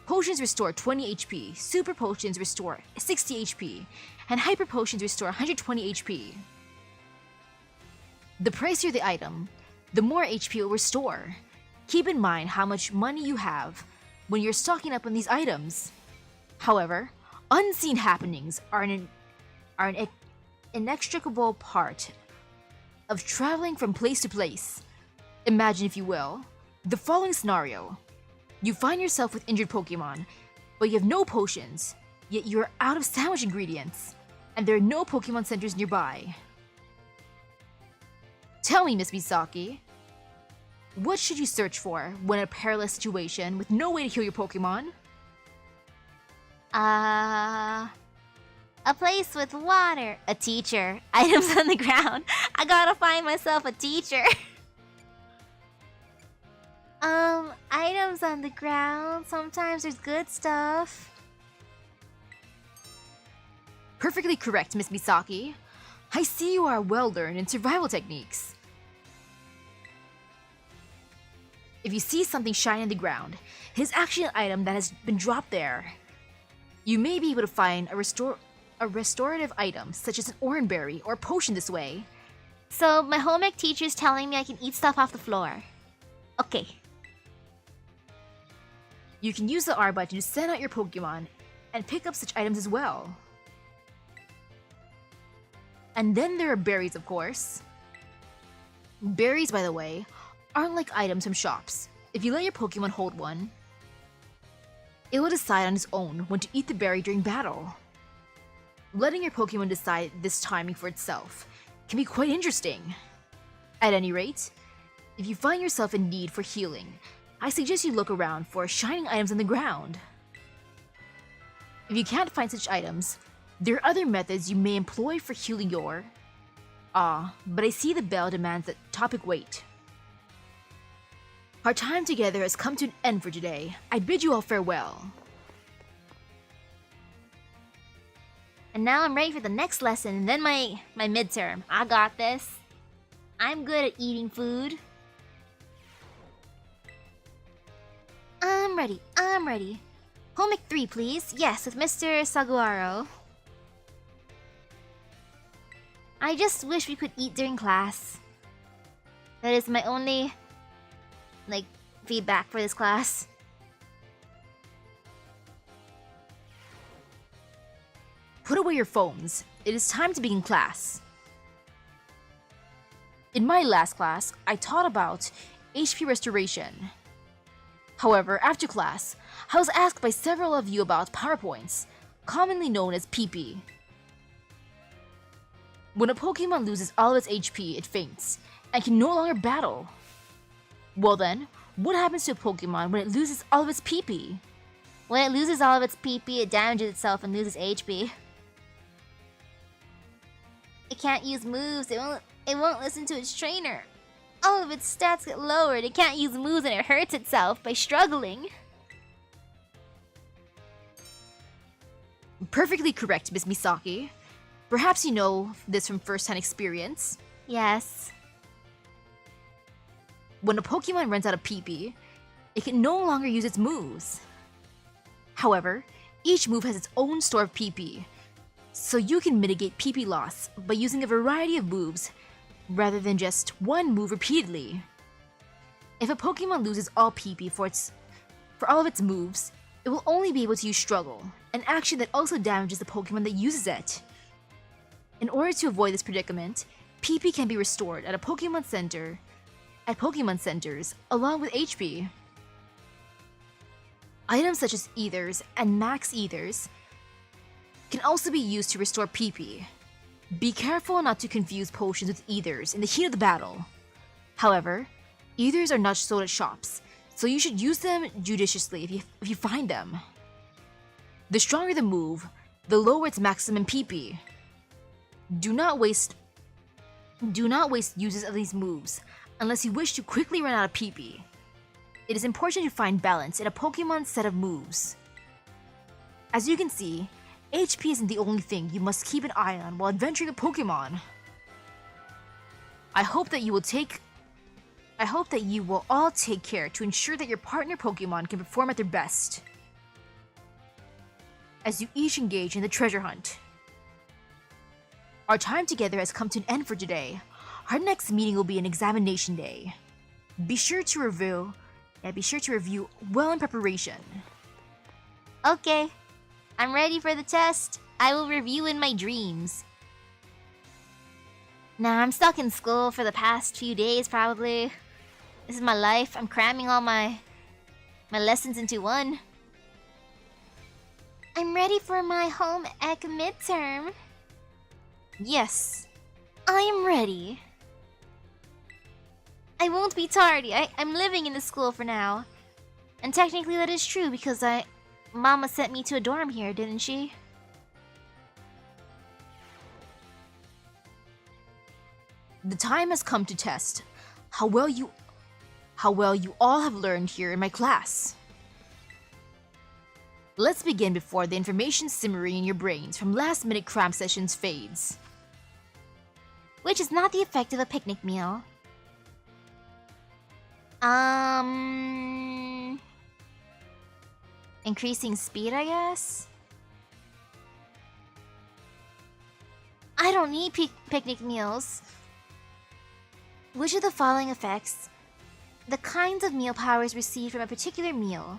Potions restore 20 HP, Super Potions restore 60 HP, and Hyper Potions restore 120 HP. The pricier the item, the more HP it will restore. Keep in mind how much money you have when you're stocking up on these items. However, unseen happenings are an inextricable part of traveling from place to place. Imagine, if you will, the following scenario. You find yourself with injured Pokemon, but you have no potions, yet you are out of sandwich ingredients, and there are no Pokemon centers nearby. Tell me, Miss Misaki, what should you search for when in a perilous situation with no way to heal your Pokemon? A place with water. A teacher. Items on the ground. I gotta find myself a teacher. Items on the ground. Sometimes there's good stuff. Perfectly correct, Miss Misaki. I see you are well learned in survival techniques. If you see something shiny on the ground, it is actually an item that has been dropped there. You may be able to find a restorative item, such as an orange berry or a potion this way. So my home ec teacher's telling me I can eat stuff off the floor. Okay. You can use the R button to send out your Pokemon and pick up such items as well. And then there are berries, of course. Berries, by the way, aren't like items from shops. If you let your Pokemon hold one, it will decide on its own when to eat the berry during battle. Letting your Pokemon decide this timing for itself can be quite interesting. At any rate, if you find yourself in need for healing, I suggest you look around for shining items on the ground. If you can't find such items, there are other methods you may employ for healing your... but I see the bell demands that topic wait. Our time together has come to an end for today. I bid you all farewell. And now I'm ready for the next lesson and then my midterm. I got this. I'm good at eating food. I'm ready. Home ec 3, please. Yes, with Mr. Saguaro. I just wish we could eat during class. That is my only, feedback for this class. Put away your phones. It is time to begin class. In my last class, I taught about HP restoration. However, after class, I was asked by several of you about PowerPoints, commonly known as PP. When a Pokemon loses all of its HP, it faints, and can no longer battle. Well then, what happens to a Pokemon when it loses all of its PP? When it loses all of its PP, it damages itself and loses HP. It can't use moves, it won't listen to its trainer. All of its stats get lowered, it can't use moves and it hurts itself by struggling. Perfectly correct, Miss Misaki. Perhaps you know this from first-hand experience. Yes. When a Pokemon runs out of PP, it can no longer use its moves. However, each move has its own store of PP, so you can mitigate PP loss by using a variety of moves rather than just one move repeatedly. If a Pokemon loses all PP for all of its moves, it will only be able to use Struggle, an action that also damages the Pokemon that uses it. In order to avoid this predicament, PP can be restored at Pokemon centers along with HP. Items such as Ethers and Max Ethers can also be used to restore PP. Be careful not to confuse potions with Ethers in the heat of the battle. However, Ethers are not sold at shops, so you should use them judiciously if you find them. The stronger the move, the lower its maximum PP. Do not waste uses of these moves unless you wish to quickly run out of PP. It is important to find balance in a Pokemon's set of moves. As you can see, HP isn't the only thing you must keep an eye on while adventuring a Pokemon. I hope that you will all take care to ensure that your partner Pokemon can perform at their best as you each engage in the treasure hunt. Our time together has come to an end for today. Our next meeting will be an examination day. Be sure to review well in preparation. Okay, I'm ready for the test. I will review in my dreams. Nah, I'm stuck in school for the past few days, probably. This is my life. I'm cramming all my lessons into one. I'm ready for my home ec midterm. Yes, I am ready. I won't be tardy. I'm living in the school for now. And technically that is true because Mama sent me to a dorm here, didn't she? the time has come to test how well you all have learned here in my class. Let's begin before the information simmering in your brains from last-minute cram sessions fades. Which is not the effect of a picnic meal. Increasing speed, I guess? I don't need picnic meals. Which of the following affects the kinds of meal powers received from a particular meal?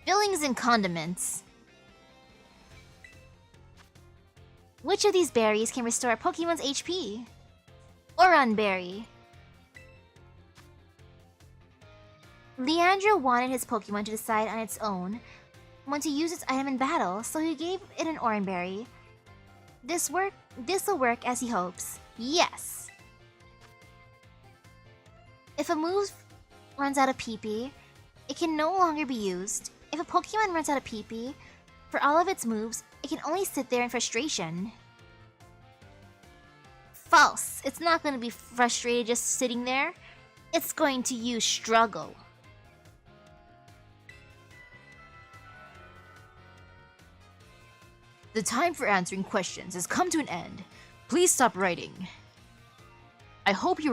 Fillings and condiments. Which of these berries can restore a Pokemon's HP? Oran Berry. Leandro wanted his Pokemon to decide on its own when to use its item in battle, so he gave it an Oran Berry. This will work as he hopes. Yes! If a move runs out of PP, it can no longer be used. If a Pokemon runs out of PP, for all of its moves, it can only sit there in frustration. False. It's not going to be frustrated just sitting there. It's going to use struggle. The time for answering questions has come to an end. Please stop writing. I hope you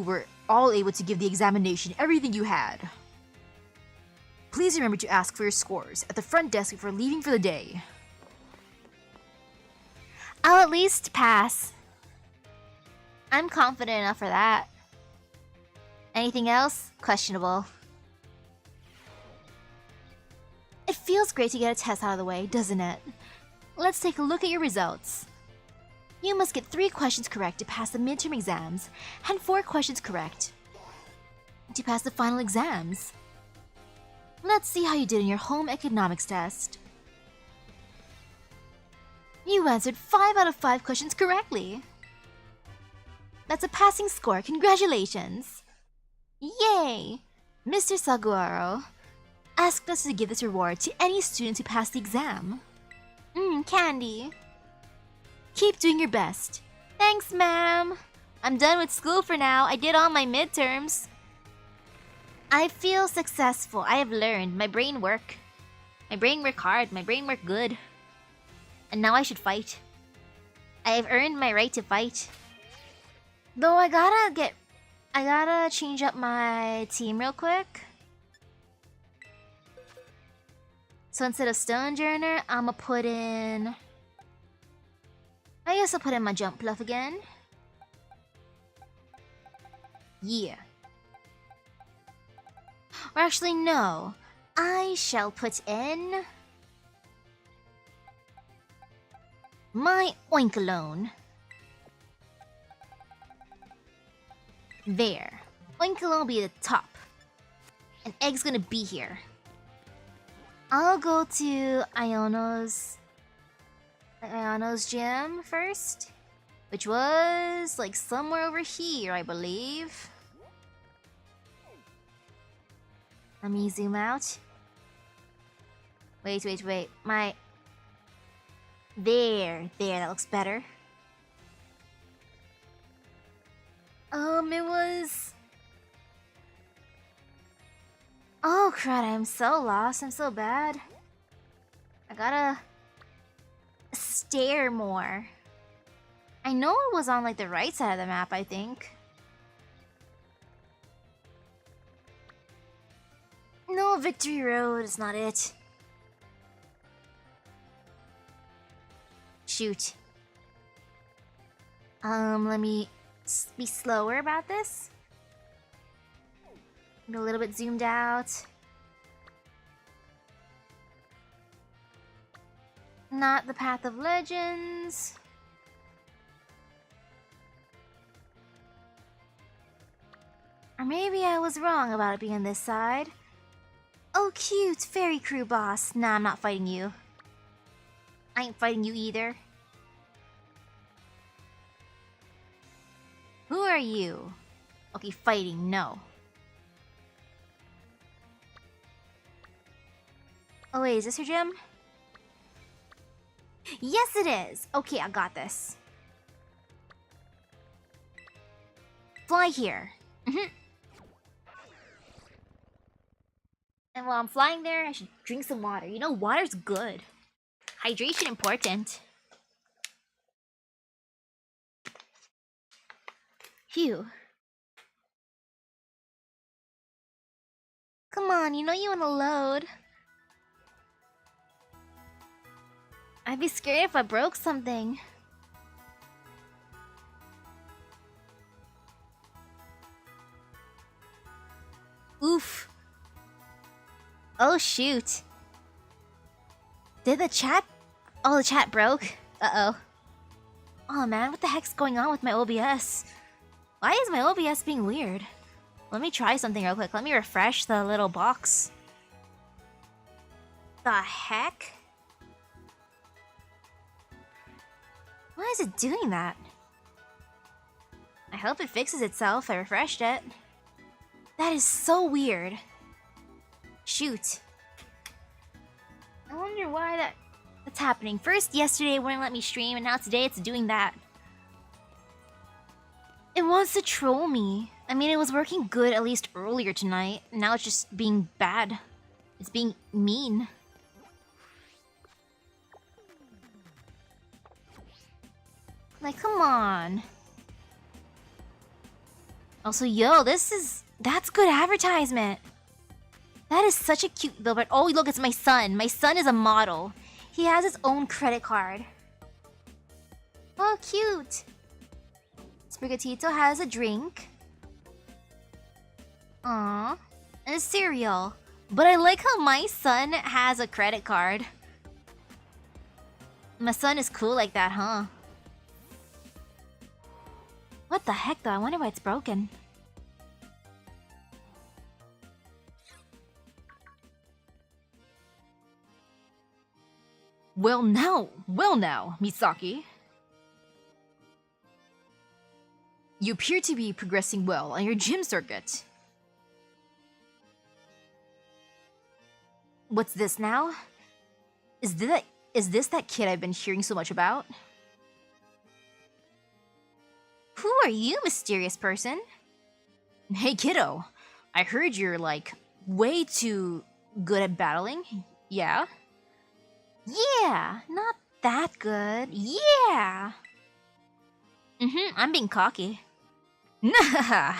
were all able to give the examination everything you had. Please remember to ask for your scores at the front desk before leaving for the day. I'll at least pass. I'm confident enough for that. Anything else? Questionable. It feels great to get a test out of the way, doesn't it? Let's take a look at your results. You must get 3 questions correct to pass the midterm exams, and 4 questions correct to pass the final exams. Let's see how you did in your home economics test. You answered 5 out of 5 questions correctly. That's a passing score, congratulations! Yay! Mr. Saguaro asked us to give this reward to any student who passed the exam. Candy. Keep doing your best. Thanks, ma'am. I'm done with school for now. I did all my midterms. I feel successful. I have learned. My brain worked hard. My brain worked good. And now I should fight. I have earned my right to fight. Though I gotta change up my team real quick. So instead of Stonejourner, I'ma put in... I guess I'll put in my Jump Pluff again. Yeah. Or actually, no. I shall put in... my Oinkalone. There. Oinkalone will be at the top. And Egg's gonna be here. I'll go to Iono's gym first, which was like somewhere over here, I believe. Let me zoom out. Wait. There, that looks better. It was... Oh crud, I'm so lost, I'm so bad. I gotta stare more. I know it was on like the right side of the map, I think. No, Victory Road is not it. Shoot. Let me be slower about this. A little bit zoomed out. Not the Path of Legends. Or maybe I was wrong about it being on this side. Oh cute, Fairy Crew boss. Nah, I'm not fighting you. I ain't fighting you either. Who are you? Okay, fighting, no. Oh wait, is this your gym? Yes it is! Okay, I got this. Fly here. And while I'm flying there, I should drink some water. You know, water's good. Hydration important. Phew. Come on, you know you wanna load. I'd be scared if I broke something. Oof. Oh shoot. Did the chat... Oh, the chat broke? Uh-oh. Oh man, what the heck's going on with my OBS? Why is my OBS being weird? Let me try something real quick. Let me refresh the little box. The heck? Why is it doing that? I hope it fixes itself. I refreshed it. That is so weird. Shoot. I wonder why that's happening. First, yesterday it wouldn't let me stream, and now today it's doing that. It wants to troll me. I mean, it was working good at least earlier tonight. Now it's just being bad. It's being mean. Like, come on. Also, yo, that's good advertisement. That is such a cute billboard. Oh, look, it's my son. My son is a model. He has his own credit card. Oh, cute. Sprigatito has a drink. Aww. And a cereal. But I like how my son has a credit card. My son is cool like that, huh? What the heck though? I wonder why it's broken. Well now, Misaki. You appear to be progressing well on your gym circuit. What's this now? Is this that kid I've been hearing so much about? Who are you, mysterious person? Hey kiddo, I heard you're like way too good at battling. Yeah? Yeah, not that good. Yeah. I'm being cocky. Nah,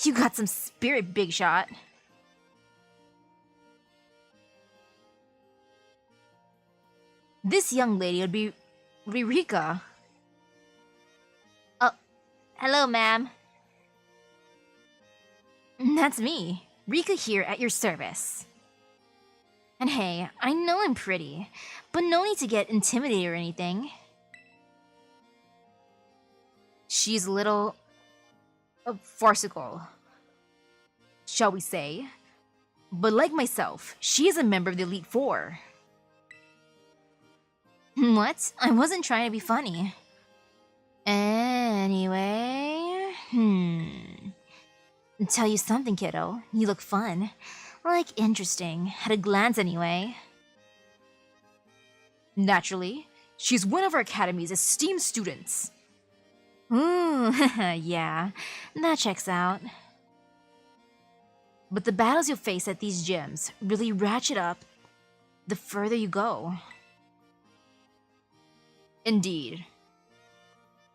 you got some spirit, big shot. This young lady would be Rika. Oh, hello, ma'am. That's me, Rika here at your service. And hey, I know I'm pretty, but no need to get intimidated or anything. She's a little... farcical, shall we say. But like myself, she is a member of the Elite Four. What? I wasn't trying to be funny. Anyway... Tell you something, kiddo. You look fun. Like, interesting. At a glance, anyway. Naturally, she's one of our academy's esteemed students. Ooh, yeah, that checks out. But the battles you'll face at these gyms really ratchet up the further you go. Indeed.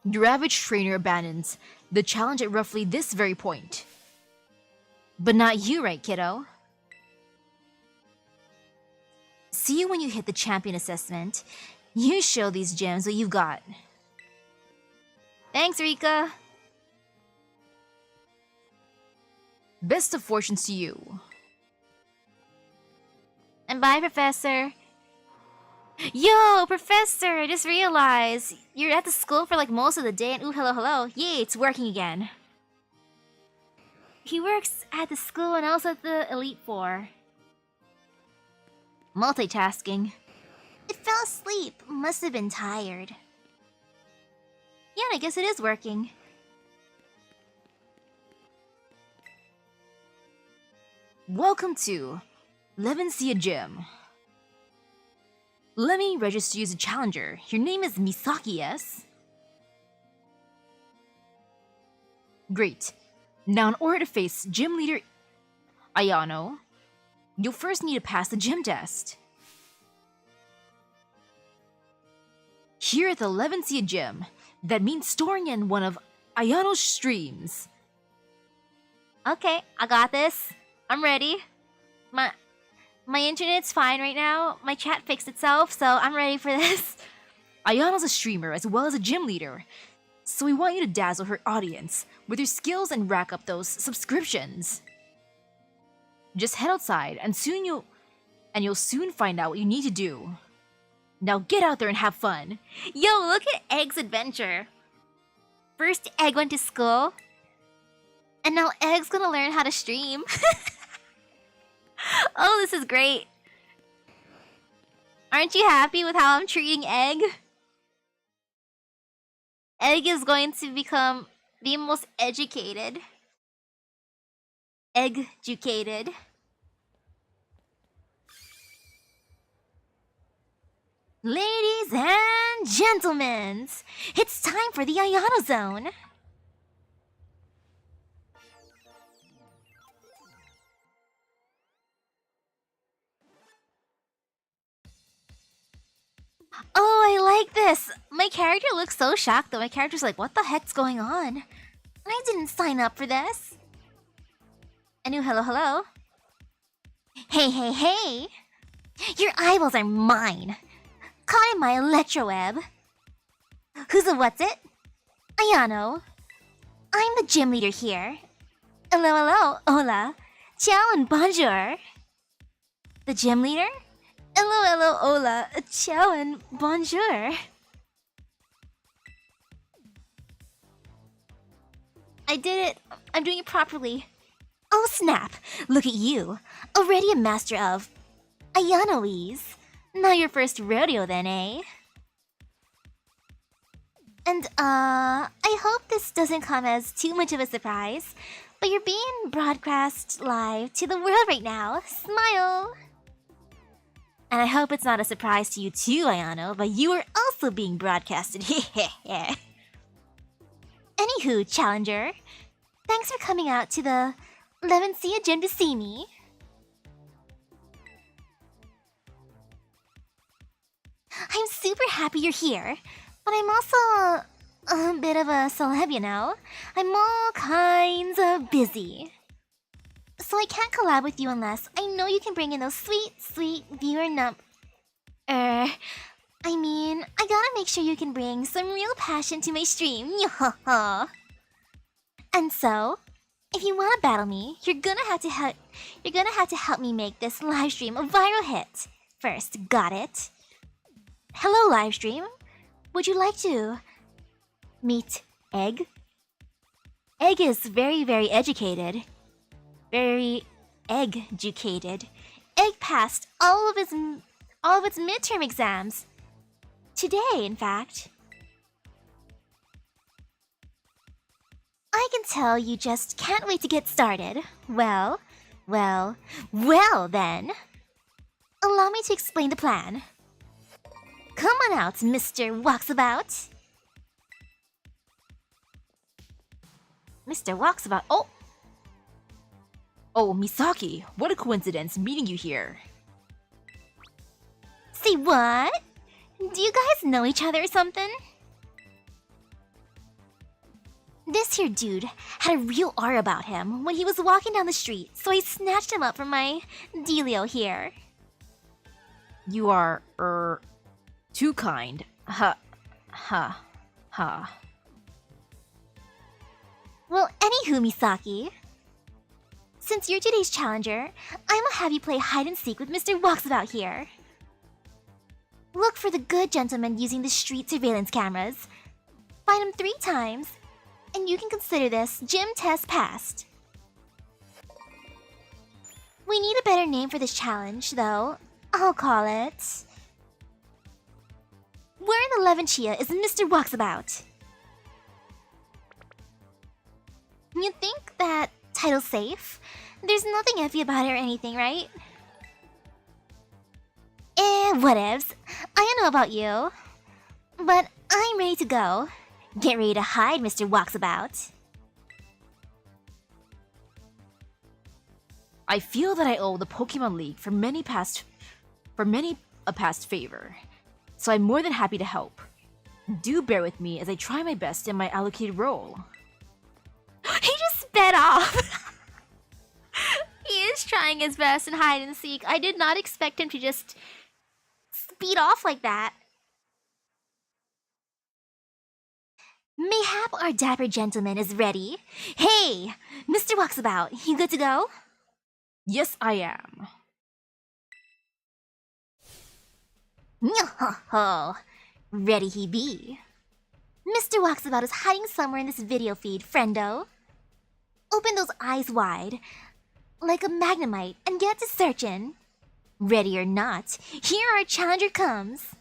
Your average trainer abandons the challenge at roughly this very point. But not you, right, kiddo? See you when you hit the champion assessment. You show these gyms what you've got. Thanks, Rika. Best of fortunes to you. And bye, Professor. Yo, Professor, I just realized you're at the school for like most of the day and ooh, hello. Yay, it's working again. He works at the school and also at the Elite Four. Multitasking. It fell asleep. Must have been tired. Yeah, I guess it is working. Welcome to Levencia Gym. Let me register you as a challenger. Your name is Misaki, yes? Great. Now, in order to face gym leader Ayano, you'll first need to pass the gym test. Here at the Levencia Gym, that means storing in one of Ayano's streams. Okay, I got this. I'm ready. My internet's fine right now. My chat fixed itself, so I'm ready for this. Ayano's a streamer as well as a gym leader, so we want you to dazzle her audience with your skills and rack up those subscriptions. Just head outside and you'll soon find out what you need to do. Now get out there and have fun. Yo, look at Egg's adventure. First, Egg went to school. And now Egg's gonna learn how to stream. Oh, this is great. Aren't you happy with how I'm treating Egg? Egg is going to become the most educated. Egg-educated. Ladies and gentlemen, it's time for the Ayano Zone. Oh, I like this! My character looks so shocked though. My character's like, what the heck's going on? I didn't sign up for this. Anu, hello, hello. Hey, hey, hey! Your eyeballs are mine! Caught in my electroweb. Who's a what's it? Ayano. I'm the gym leader here. Hello, hello, hola. Ciao and bonjour. The gym leader? Hello, hello, hola. Ciao and bonjour. I did it. I'm doing it properly. Oh, snap. Look at you. Already a master of Ayanoese. Not your first rodeo then, eh? And, I hope this doesn't come as too much of a surprise, but you're being broadcast live to the world right now. Smile! And I hope it's not a surprise to you too, Ayano, but you are also being broadcasted. Anywho, Challenger, thanks for coming out to the Levencia gym to see me. I'm super happy you're here, but I'm also a bit of a celeb, you know? I'm all kinds of busy. So I can't collab with you unless I know you can bring in those sweet, sweet viewer I mean, I gotta make sure you can bring some real passion to my stream. And so, if you wanna battle me, you're gonna have to help me make this live stream a viral hit. First, got it? Hello, live stream. Would you like to meet Egg? Egg is very, very educated. Very egg-educated. Egg passed all of its midterm exams. Today, in fact. I can tell you just can't wait to get started. Well then. Allow me to explain the plan. Come on out, Mr. Walksabout. Mr. Walksabout. Oh, Misaki, what a coincidence meeting you here. Say what? Do you guys know each other or something? This here dude had a real aura about him when he was walking down the street, so I snatched him up from my dealio here. You are, too kind. Ha. Well, anywho, Misaki. Since you're today's challenger, I'ma have you play hide and seek with Mr. Walksabout here. Look for the good gentleman using the street surveillance cameras. Find him 3 times, and you can consider this gym test passed. We need a better name for this challenge, though. I'll call it... Where in the Levencia is Mr. Walksabout? You think that title's safe? There's nothing iffy about it or anything, right? Whatevs. I don't know about you, but I'm ready to go. Get ready to hide, Mr. Walksabout. I feel that I owe the Pokemon League for many a past favor, so I'm more than happy to help. Do bear with me as I try my best in my allocated role. He just sped off! He is trying his best in hide and seek. I did not expect him to just speed off like that. Mayhap our dapper gentleman is ready. Hey, Mr. Walksabout, you good to go? Yes, I am. Ho-ho-ho. Ready he be. Mr. Walksabout is hiding somewhere in this video feed, friendo. Open those eyes wide, like a magnemite, and get to searching. Ready or not, here our challenger comes.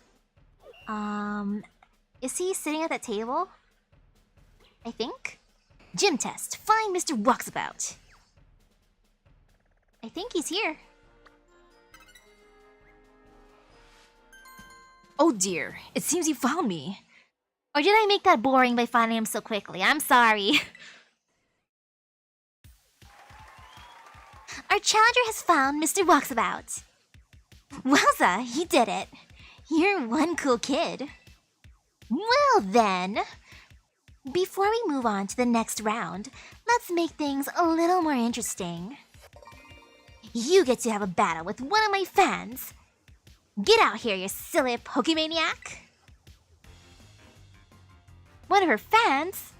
Is he sitting at that table? I think. Gym test. Find Mr. Walksabout. I think he's here. Oh dear, it seems you found me. Or did I make that boring by finding him so quickly? I'm sorry. Our challenger has found Mr. Walksabout. Wowza, he did it. You're one cool kid. Well then, before we move on to the next round, let's make things a little more interesting. You get to have a battle with one of my fans. Get out here, you silly Pokemaniac. One of her fans?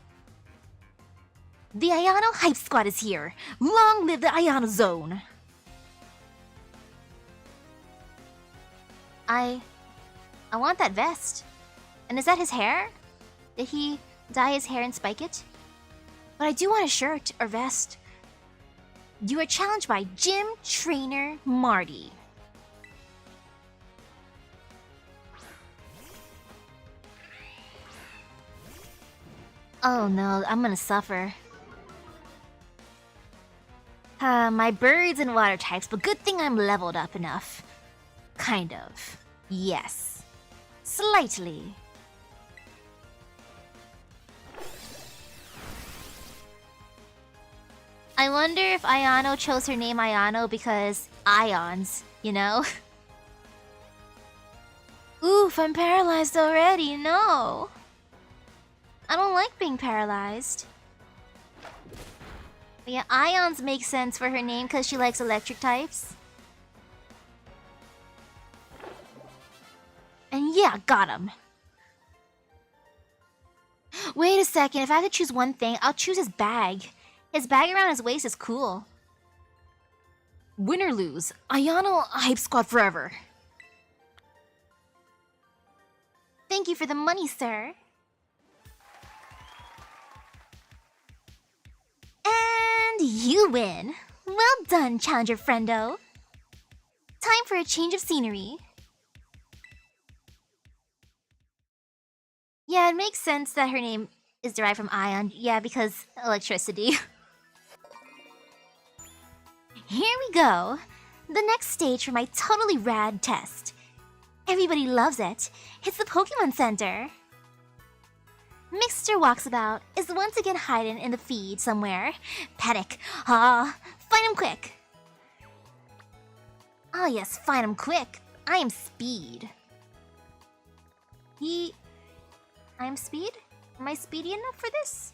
The Ayano Hype Squad is here. Long live the Ayano Zone. I want that vest. And is that his hair? Did he dye his hair and spike it? But I do want a shirt or vest. You are challenged by Gym Trainer Marty. Oh no, I'm gonna suffer. My birds and water types, but good thing I'm leveled up enough. Kind of. Yes. Slightly. I wonder if Ayano chose her name Ayano because ions, you know? Oof, I'm paralyzed already, no! I don't like being paralyzed. But yeah, ions make sense for her name because she likes electric types. And yeah, got him. Wait a second, if I could choose one thing, I'll choose his bag. His bag around his waist is cool. Win or lose, Ayano Hype Squad forever. Thank you for the money, sir. And you win. Well done, Challenger Friendo. Time for a change of scenery. Yeah, it makes sense that her name is derived from ion. Yeah, because electricity. Here we go. The next stage for my totally rad test. Everybody loves it. It's the Pokemon Center. Mr. Walksabout is once again hiding in the feed somewhere. Panic. Find him quick. Ah, yes, find him quick. I am Speed. I am Speed? Am I speedy enough for this?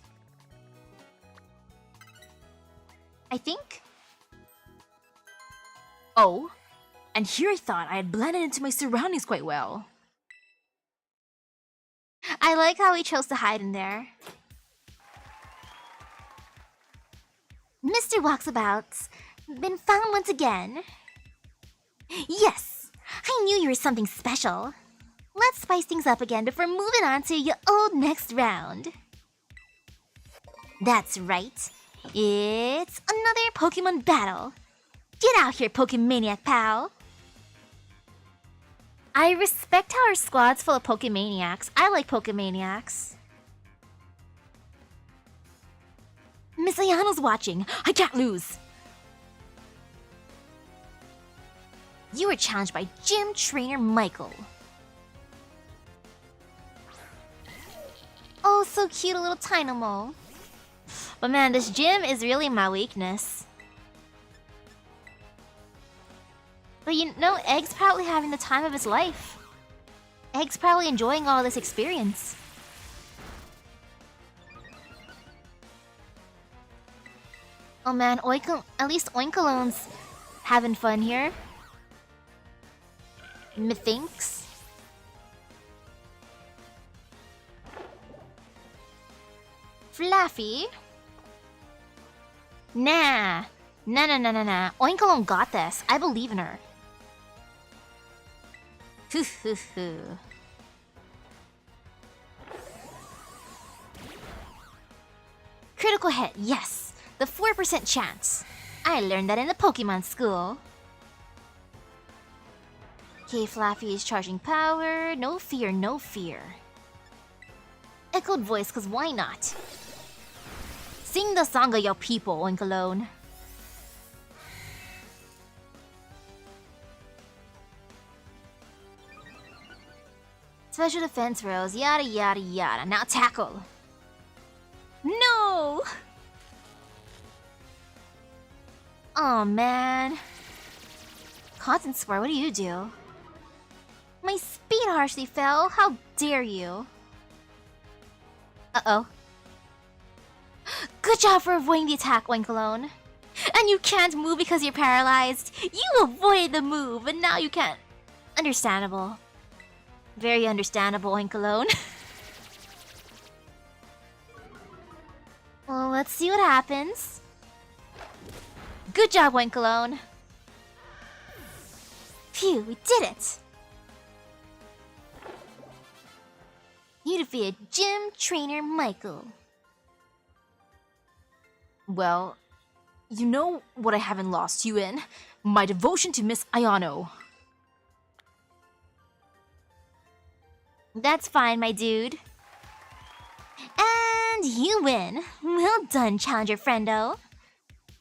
I think. Oh, and here I thought I had blended into my surroundings quite well. I like how he chose to hide in there. Mr. Walksabout's been found once again. Yes! I knew you were something special. Let's spice things up again before moving on to your old next round. That's right. It's another Pokemon battle. Get out here, Pokemaniac pal. I respect how our squad's full of Pokemaniacs. I like Pokemaniacs. Miss Ayano's watching. I can't lose. You were challenged by Gym Trainer Michael. Oh, so cute, a little Tynamo. But man, this gym is really my weakness. But you know, Egg's probably having the time of his life. Egg's probably enjoying all this experience. Oh man, at least Oinkolone's having fun here. Methinks. Fluffy? Nah. Nah. Oinkolone got this. I believe in her. Critical hit, yes. The 4% chance. I learned that in the Pokemon school. Okay, Fluffy is charging power. No fear, no fear. Echoed voice, cause why not? Sing the song of your people, Oinkolone. Special defense rolls, yada yada yada. Now tackle. No! Oh man. Cotton Spore, what do you do? My speed speak harshly, Phil. How dare you? Uh-oh. Good job for avoiding the attack, Oinkalone. And you can't move because you're paralyzed. You avoided the move, and now you can't. Understandable. Very understandable, Oinkalone. Well, let's see what happens. Good job, Oinkalone. Phew, we did it! You defeated Gym Trainer Michael. Well, you know what I haven't lost you in? My devotion to Miss Ayano. That's fine, my dude. And you win. Well done, Challenger Friendo.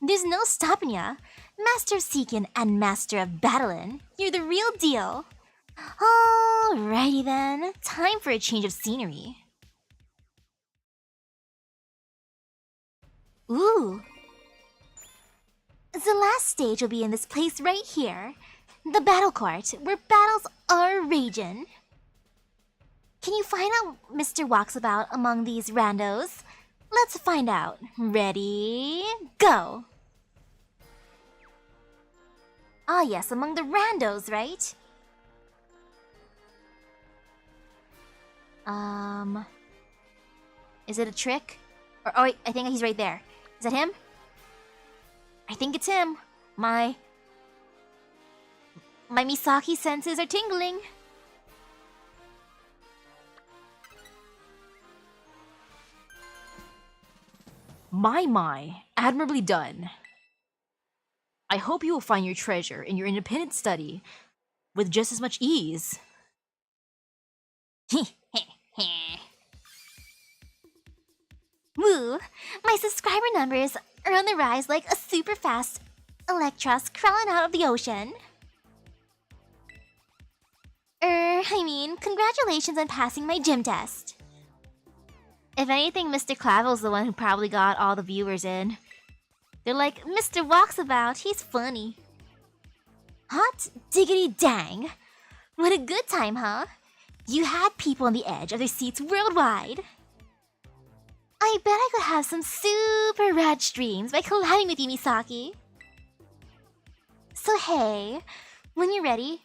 There's no stopping ya. Master of Seekin and Master of Battlin'. You're the real deal. Alrighty then. Time for a change of scenery. Ooh. The last stage will be in this place right here. The battle court, where battles are raging. Can you find out Mr. Walksabout among these randos? Let's find out. Ready? Go! Ah yes, among the randos, right? Is it a trick? Or, oh wait, I think he's right there. Is that him? I think it's him. My Misaki senses are tingling. My, admirably done. I hope you will find your treasure in your independent study with just as much ease. Woo! My subscriber numbers are on the rise like a super fast Electros crawling out of the ocean. Congratulations on passing my gym test. If anything, Mr. Clavel's the one who probably got all the viewers in. They're like, Mr. Walksabout, he's funny. Hot diggity dang! What a good time, huh? You had people on the edge of their seats worldwide. I bet I could have some super rad streams by collabing with you, Misaki. So hey, when you're ready,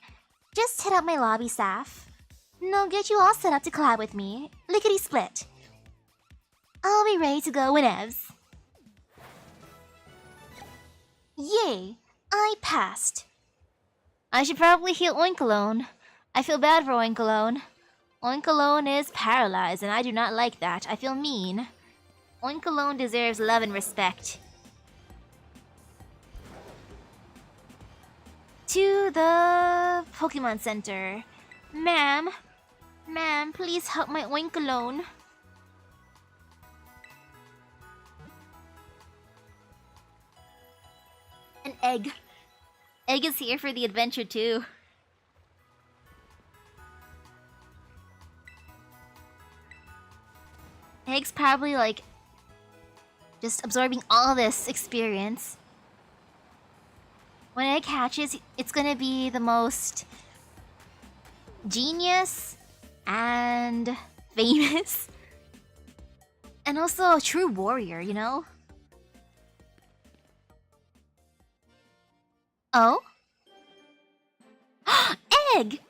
just hit up my lobby staff. And I'll get you all set up to collab with me, lickety-split. I'll be ready to go whenevs. Yay, I passed. I should probably heal Oinkalone. I feel bad for Oinkalone. Oinkalone is paralyzed and I do not like that. I feel mean. Oinkalone deserves love and respect. To the Pokemon Center. Ma'am, please help my Oinkalone. An egg. Egg is here for the adventure too. Egg's probably like just absorbing all this experience. When Egg hatches, it's gonna be the most genius and famous and also a true warrior, you know? Oh? Egg!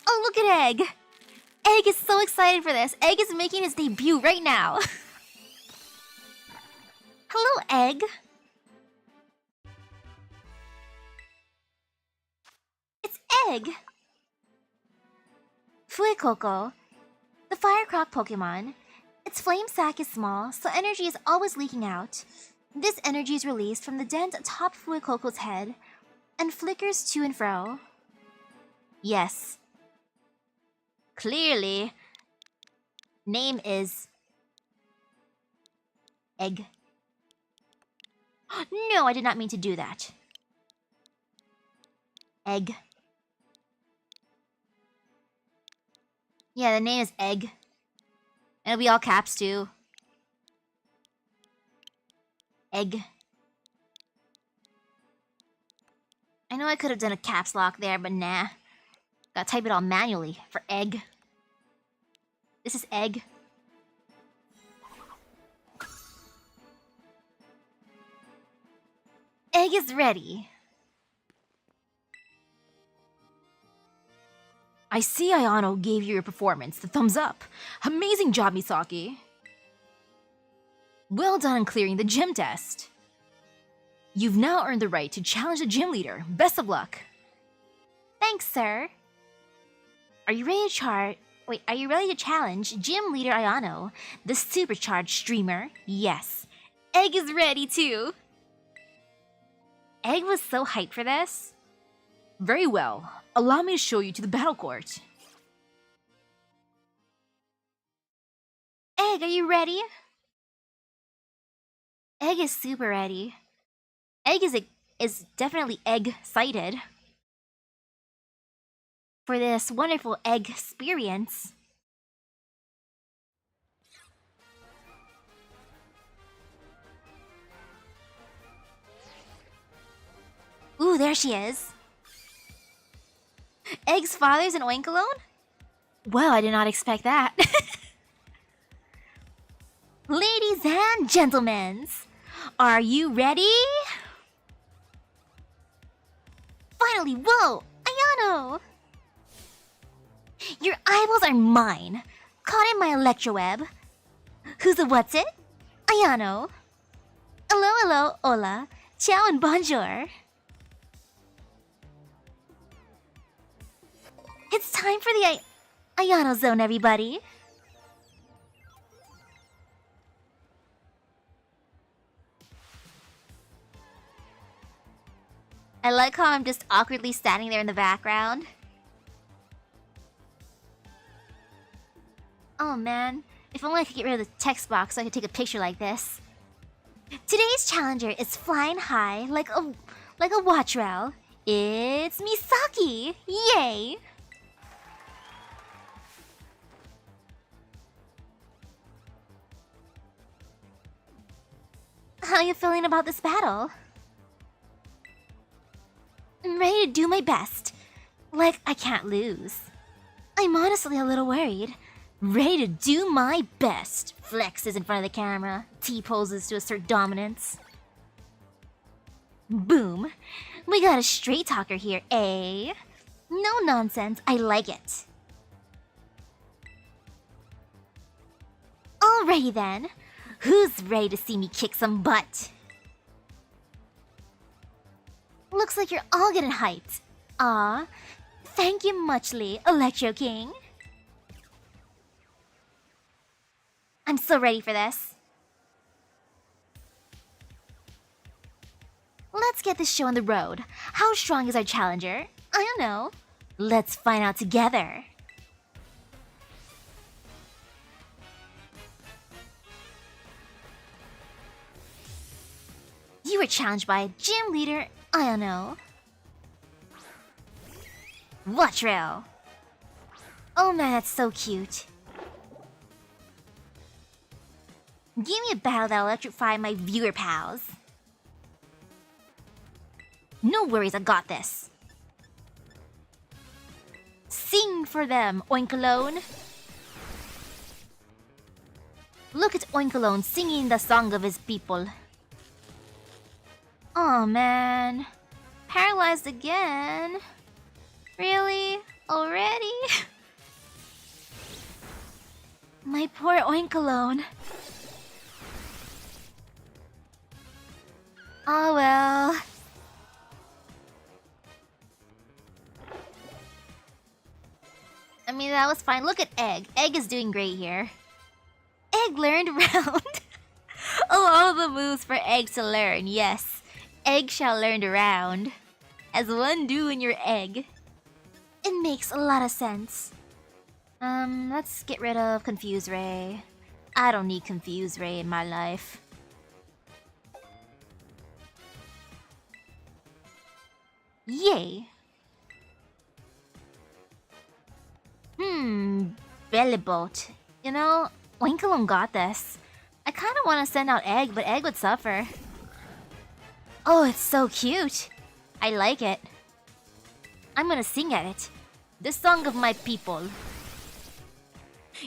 Oh, look at Egg! Egg is so excited for this. Egg is making his debut right now. Hello, Egg. It's Egg. Fuecoco, the Firecroc Pokemon. Its flame sac is small, so energy is always leaking out. This energy is released from the dent atop Fuecoco's head and flickers to and fro. Yes. Clearly, name is Egg. No, I did not mean to do that. Egg. Yeah, the name is Egg. And it'll be all caps too. Egg. I know I could have done a caps lock there, but nah. Gotta type it all manually for egg. This is egg. Egg is ready. I see Ayano gave you your performance the thumbs up. Amazing job, Misaki. Well done in clearing the gym test. You've now earned the right to challenge the gym leader. Best of luck. Thanks, sir. Are you ready to challenge Gym Leader Ayano, the supercharged streamer? Yes. Egg is ready too. Egg was so hyped for this. Very well. Allow me to show you to the battle court. Egg, are you ready? Egg is super ready. Egg is definitely egg-cited for this wonderful egg experience. Ooh, there she is. Egg's father's an Oinkalone? Well, I did not expect that. Ladies and gentlemen, are you ready? Finally, whoa! Ayano! Your eyeballs are mine. Caught in my electroweb. Who's a what's it? Ayano. Hello, hello, hola. Ciao and bonjour. It's time for the Ayano zone, everybody. I like how I'm just awkwardly standing there in the background. Oh man, if only I could get rid of the text box so I could take a picture like this. Today's challenger is flying high like a watch rail. It's Misaki! Yay! How you feeling about this battle? I'm ready to do my best. Like I can't lose. I'm honestly a little worried. Ready to do my best. Flexes in front of the camera. T-poses to assert dominance. Boom. We got a straight talker here, eh? No nonsense, I like it. Alrighty then. Who's ready to see me kick some butt? Looks like you're all getting hyped. Aw, thank you muchly, Electro King. I'm so ready for this. Let's get this show on the road. How strong is our challenger? I don't know. Let's find out together. You were challenged by Gym Leader Ayano. Watch rail. Oh man, that's so cute. Give me a battle that'll electrify my viewer pals. No worries, I got this. Sing for them, Oinkalone. Look at Oinkalone singing the song of his people. Aw, man. Paralyzed again? Really? Already? My poor Oinkalone. Oh well. I mean, that was fine. Look at Egg. Egg is doing great here. Egg learned round. All the moves for Egg to learn, yes. Egg shall learn around. As one do in your egg. It makes a lot of sense. Let's get rid of Confuse Ray. I don't need Confuse Ray in my life. Yay! Belly boat. You know, Winkalone got this. I kinda wanna send out Egg, but Egg would suffer. Oh, it's so cute. I like it. I'm gonna sing at it. The Song of My People.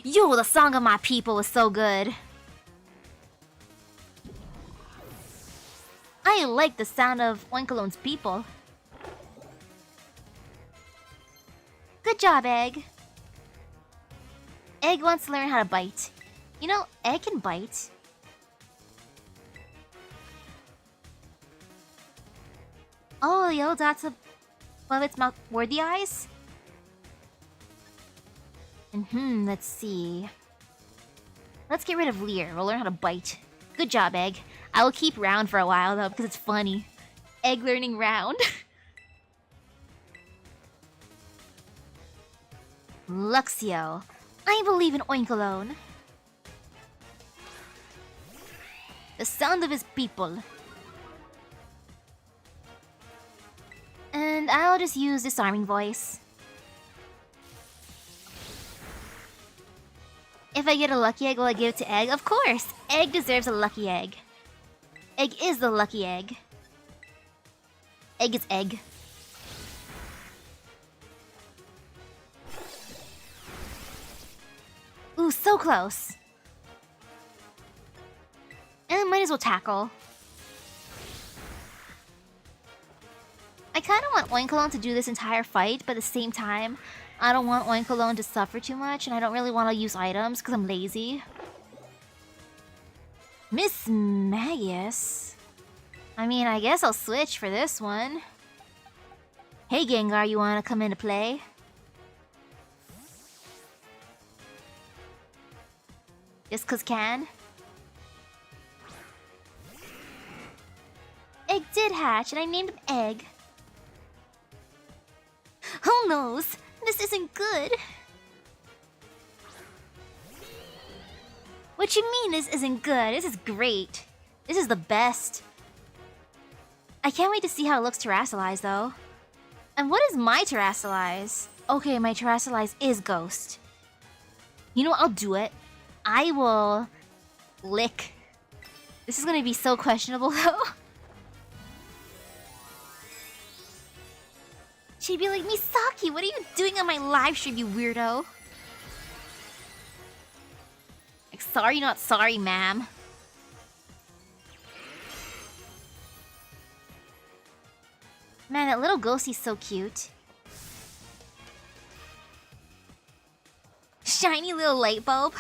Yo, the Song of My People was so good. I like the sound of Oinkolone's people. Good job, Egg. Egg wants to learn how to bite. You know, Egg can bite. Oh, the yellow dots above its mouth were the eyes? Let's see. Let's get rid of Leer. We'll learn how to bite. Good job, Egg. I will keep Round for a while, though, because it's funny. Egg learning Round. Luxio. I believe in Oinkolone. The sound of his people. And I'll just use Disarming Voice. If I get a lucky egg, will I give it to Egg? Of course! Egg deserves a lucky egg. Egg is the lucky egg. Egg is Egg. Ooh, so close. And might as well tackle. I kind of want Oinkolone to do this entire fight, but at the same time, I don't want Oinkolone to suffer too much, and I don't really want to use items because I'm lazy. Miss Magius? I mean, I guess I'll switch for this one. Hey Gengar, you want to come into play? Just 'cause can? Egg did hatch, and I named him Egg. Who knows? This isn't good. What you mean this isn't good? This is great. This is the best. I can't wait to see how it looks terrestrialized, though. And what is my terrestrialize? Okay, my terrestrialize is Ghost. You know what? I'll do it. I will lick. This is gonna be so questionable, though. She'd be like, Misaki, what are you doing on my live stream, you weirdo? Like, sorry, not sorry, ma'am. Man, that little ghostie's so cute. Shiny little light bulb.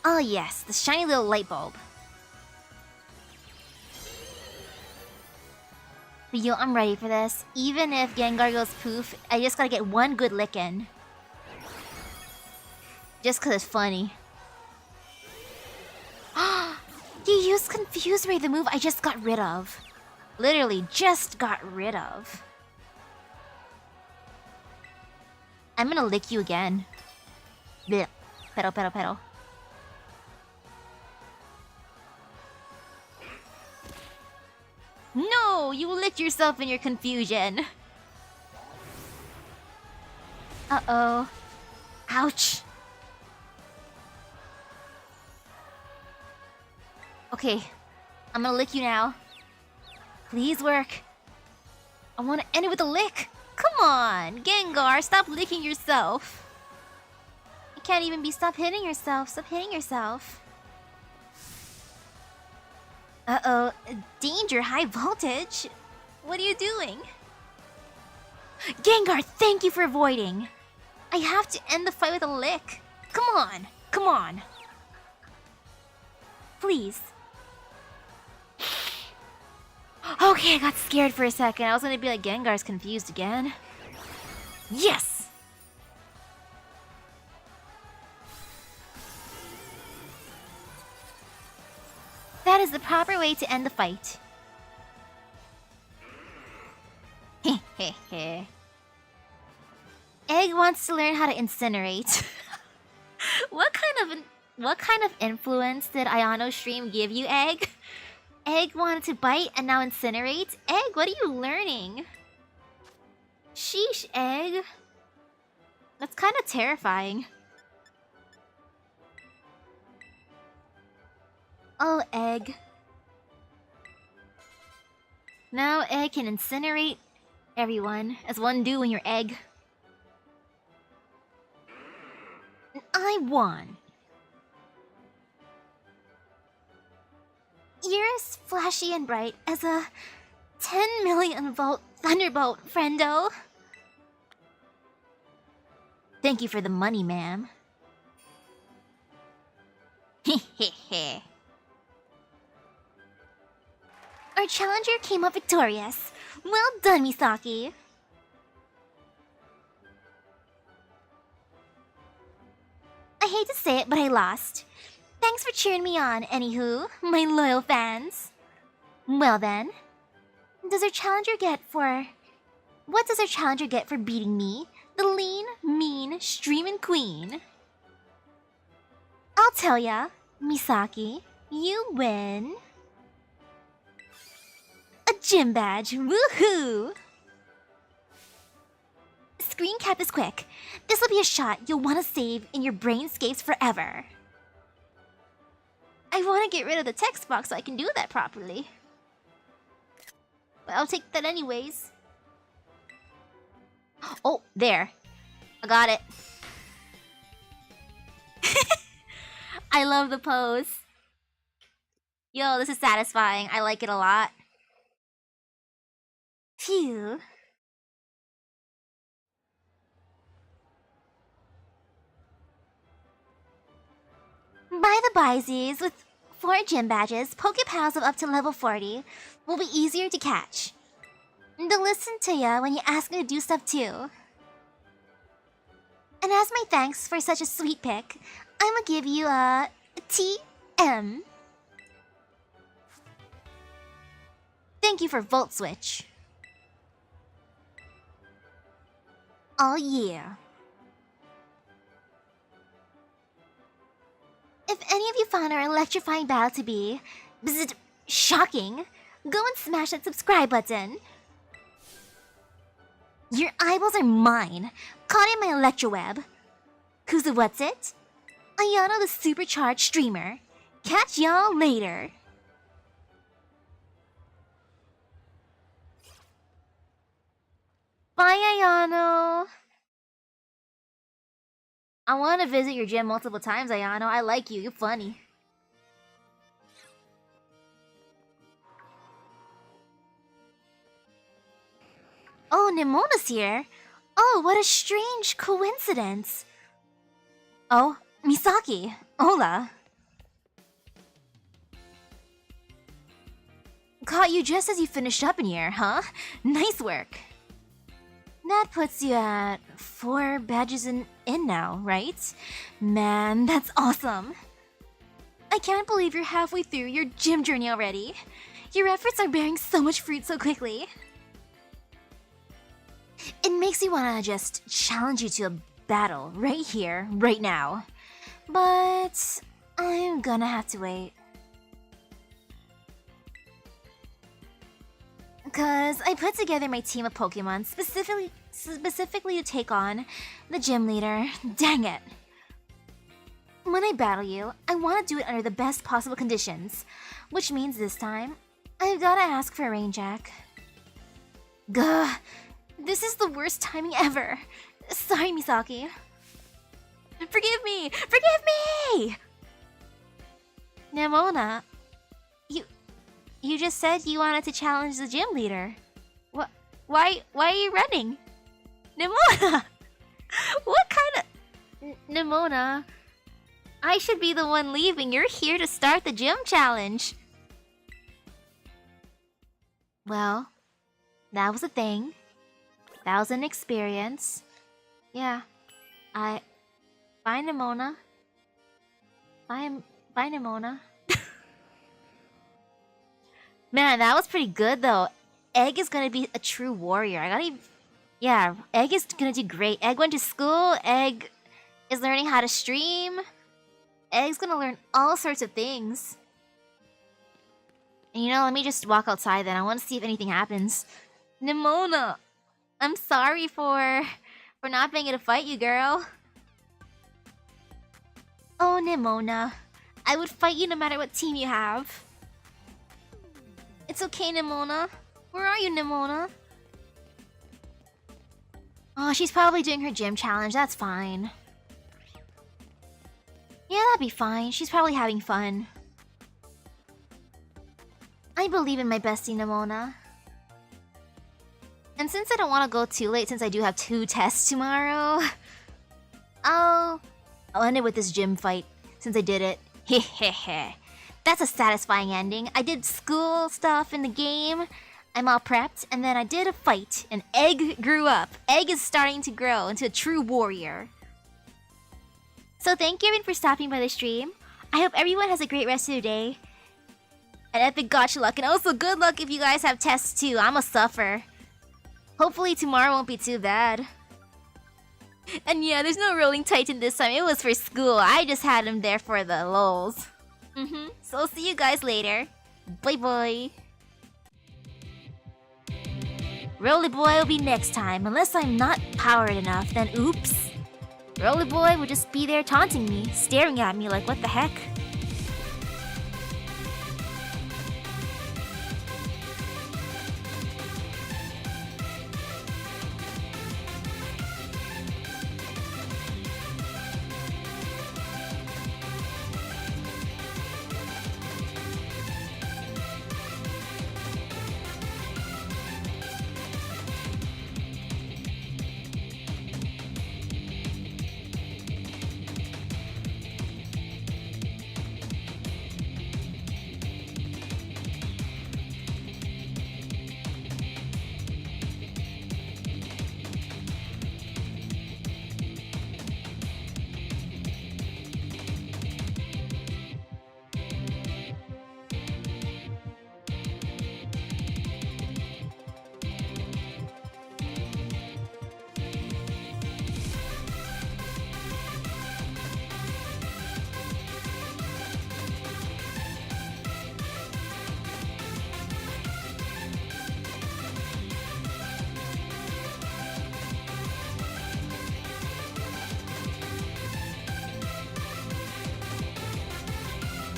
Oh yes, the shiny little light bulb. But yo, I'm ready for this. Even if Gengar goes poof, I just gotta get one good lick in. Just 'cause it's funny. You used Confuse Ray, the move I just got rid of. Literally, just got rid of. I'm gonna lick you again. Blech. Petal, petal, petal. No! You licked yourself in your confusion. Uh-oh. Ouch. Okay. I'm gonna lick you now. Please work. I wanna end it with a lick. Come on! Gengar, stop licking yourself. It can't even be stop hitting yourself. Stop hitting yourself. Uh-oh. Danger, high voltage. What are you doing? Gengar, thank you for avoiding. I have to end the fight with a lick. Come on. Come on. Please. Okay, I got scared for a second. I was gonna be like, Gengar's confused again. Yes! That is the proper way to end the fight. Hehehe. Egg wants to learn how to incinerate. What kind of influence did Ayano's stream give you, Egg? Egg wanted to bite and now incinerate? Egg, what are you learning? Sheesh, Egg. That's kind of terrifying. Oh, Egg. Now Egg can incinerate everyone, as one do when you're Egg. I won. You're as flashy and bright as a 10 million volt thunderbolt, friendo. Thank you for the money, ma'am. Hehehe. Our challenger came up victorious. Well done, Misaki. I hate to say it, but I lost. Thanks for cheering me on, anywho, my loyal fans. Well then, what does our challenger get for beating me, the lean, mean, streamin' queen? I'll tell ya, Misaki, you win a gym badge, woohoo! Screen cap is quick. This'll be a shot you'll want to save in your brainscapes forever. I want to get rid of the text box so I can do that properly. But I'll take that anyways. Oh, there. I got it. I love the pose. Yo, this is satisfying. I like it a lot. Phew. By the bysies, with 4 gym badges, Pokepals of up to level 40 will be easier to catch. They'll listen to ya when you ask me to do stuff too. And as my thanks for such a sweet pick, I'ma give you a TM. Thank you for Volt Switch. Oh yeah. If any of you found our electrifying battle to be shocking, go and smash that subscribe button. Your eyeballs are mine, caught in my electroweb. Who's the what's it? Ayano the supercharged streamer. Catch y'all later. Bye, Ayano. I want to visit your gym multiple times, Ayano. I like you. You're funny. Oh, Nemona's here. Oh, what a strange coincidence. Oh, Misaki. Hola. Caught you just as you finished up in here, huh? Nice work. That puts you at 4 badges in now, right? Man, that's awesome. I can't believe you're halfway through your gym journey already. Your efforts are bearing so much fruit so quickly. It makes me want to just challenge you to a battle right here, right now. But I'm gonna have to wait. Cause I put together my team of Pokemon specifically to take on the gym leader. Dang it. When I battle you, I want to do it under the best possible conditions. Which means this time, I've gotta ask for a rain jack. Gah. This is the worst timing ever. Sorry, Misaki. Forgive me! Forgive me! Nemona, you just said you wanted to challenge the gym leader. What? Why are you running? Nemona! What kind of... Nemona, I should be the one leaving. You're here to start the gym challenge. Well, that was a thing. That was an experience. Yeah. Bye, Nemona. Bye, Nemona. Man, that was pretty good, though. Egg is gonna be a true warrior. Yeah, Egg is gonna do great. Egg went to school. Egg is learning how to stream. Egg's gonna learn all sorts of things. And let me just walk outside then. I want to see if anything happens. Nemona, I'm sorry for not being able to fight you, girl. Oh, Nemona, I would fight you no matter what team you have. It's okay, Nimona. Where are you, Nimona? Oh, she's probably doing her gym challenge. That's fine. Yeah, that'd be fine. She's probably having fun. I believe in my bestie, Nimona. And since I don't want to go too late, since I do have 2 tests tomorrow, I'll end it with this gym fight, since I did it. Hehehe. That's a satisfying ending. I did school stuff in the game, I'm all prepped, and then I did a fight, and Egg grew up. Egg is starting to grow into a true warrior. So thank you everyone for stopping by the stream. I hope everyone has a great rest of your day. And epic gotcha luck, and also good luck if you guys have tests too. I'm a suffer. Hopefully tomorrow won't be too bad. And yeah, there's no Rolling Titan this time. It was for school. I just had him there for the lols. So I'll see you guys later. Bye bye. Rolly Boy will be next time. Unless I'm not powered enough, then oops. Rolly Boy will just be there taunting me, staring at me like what the heck.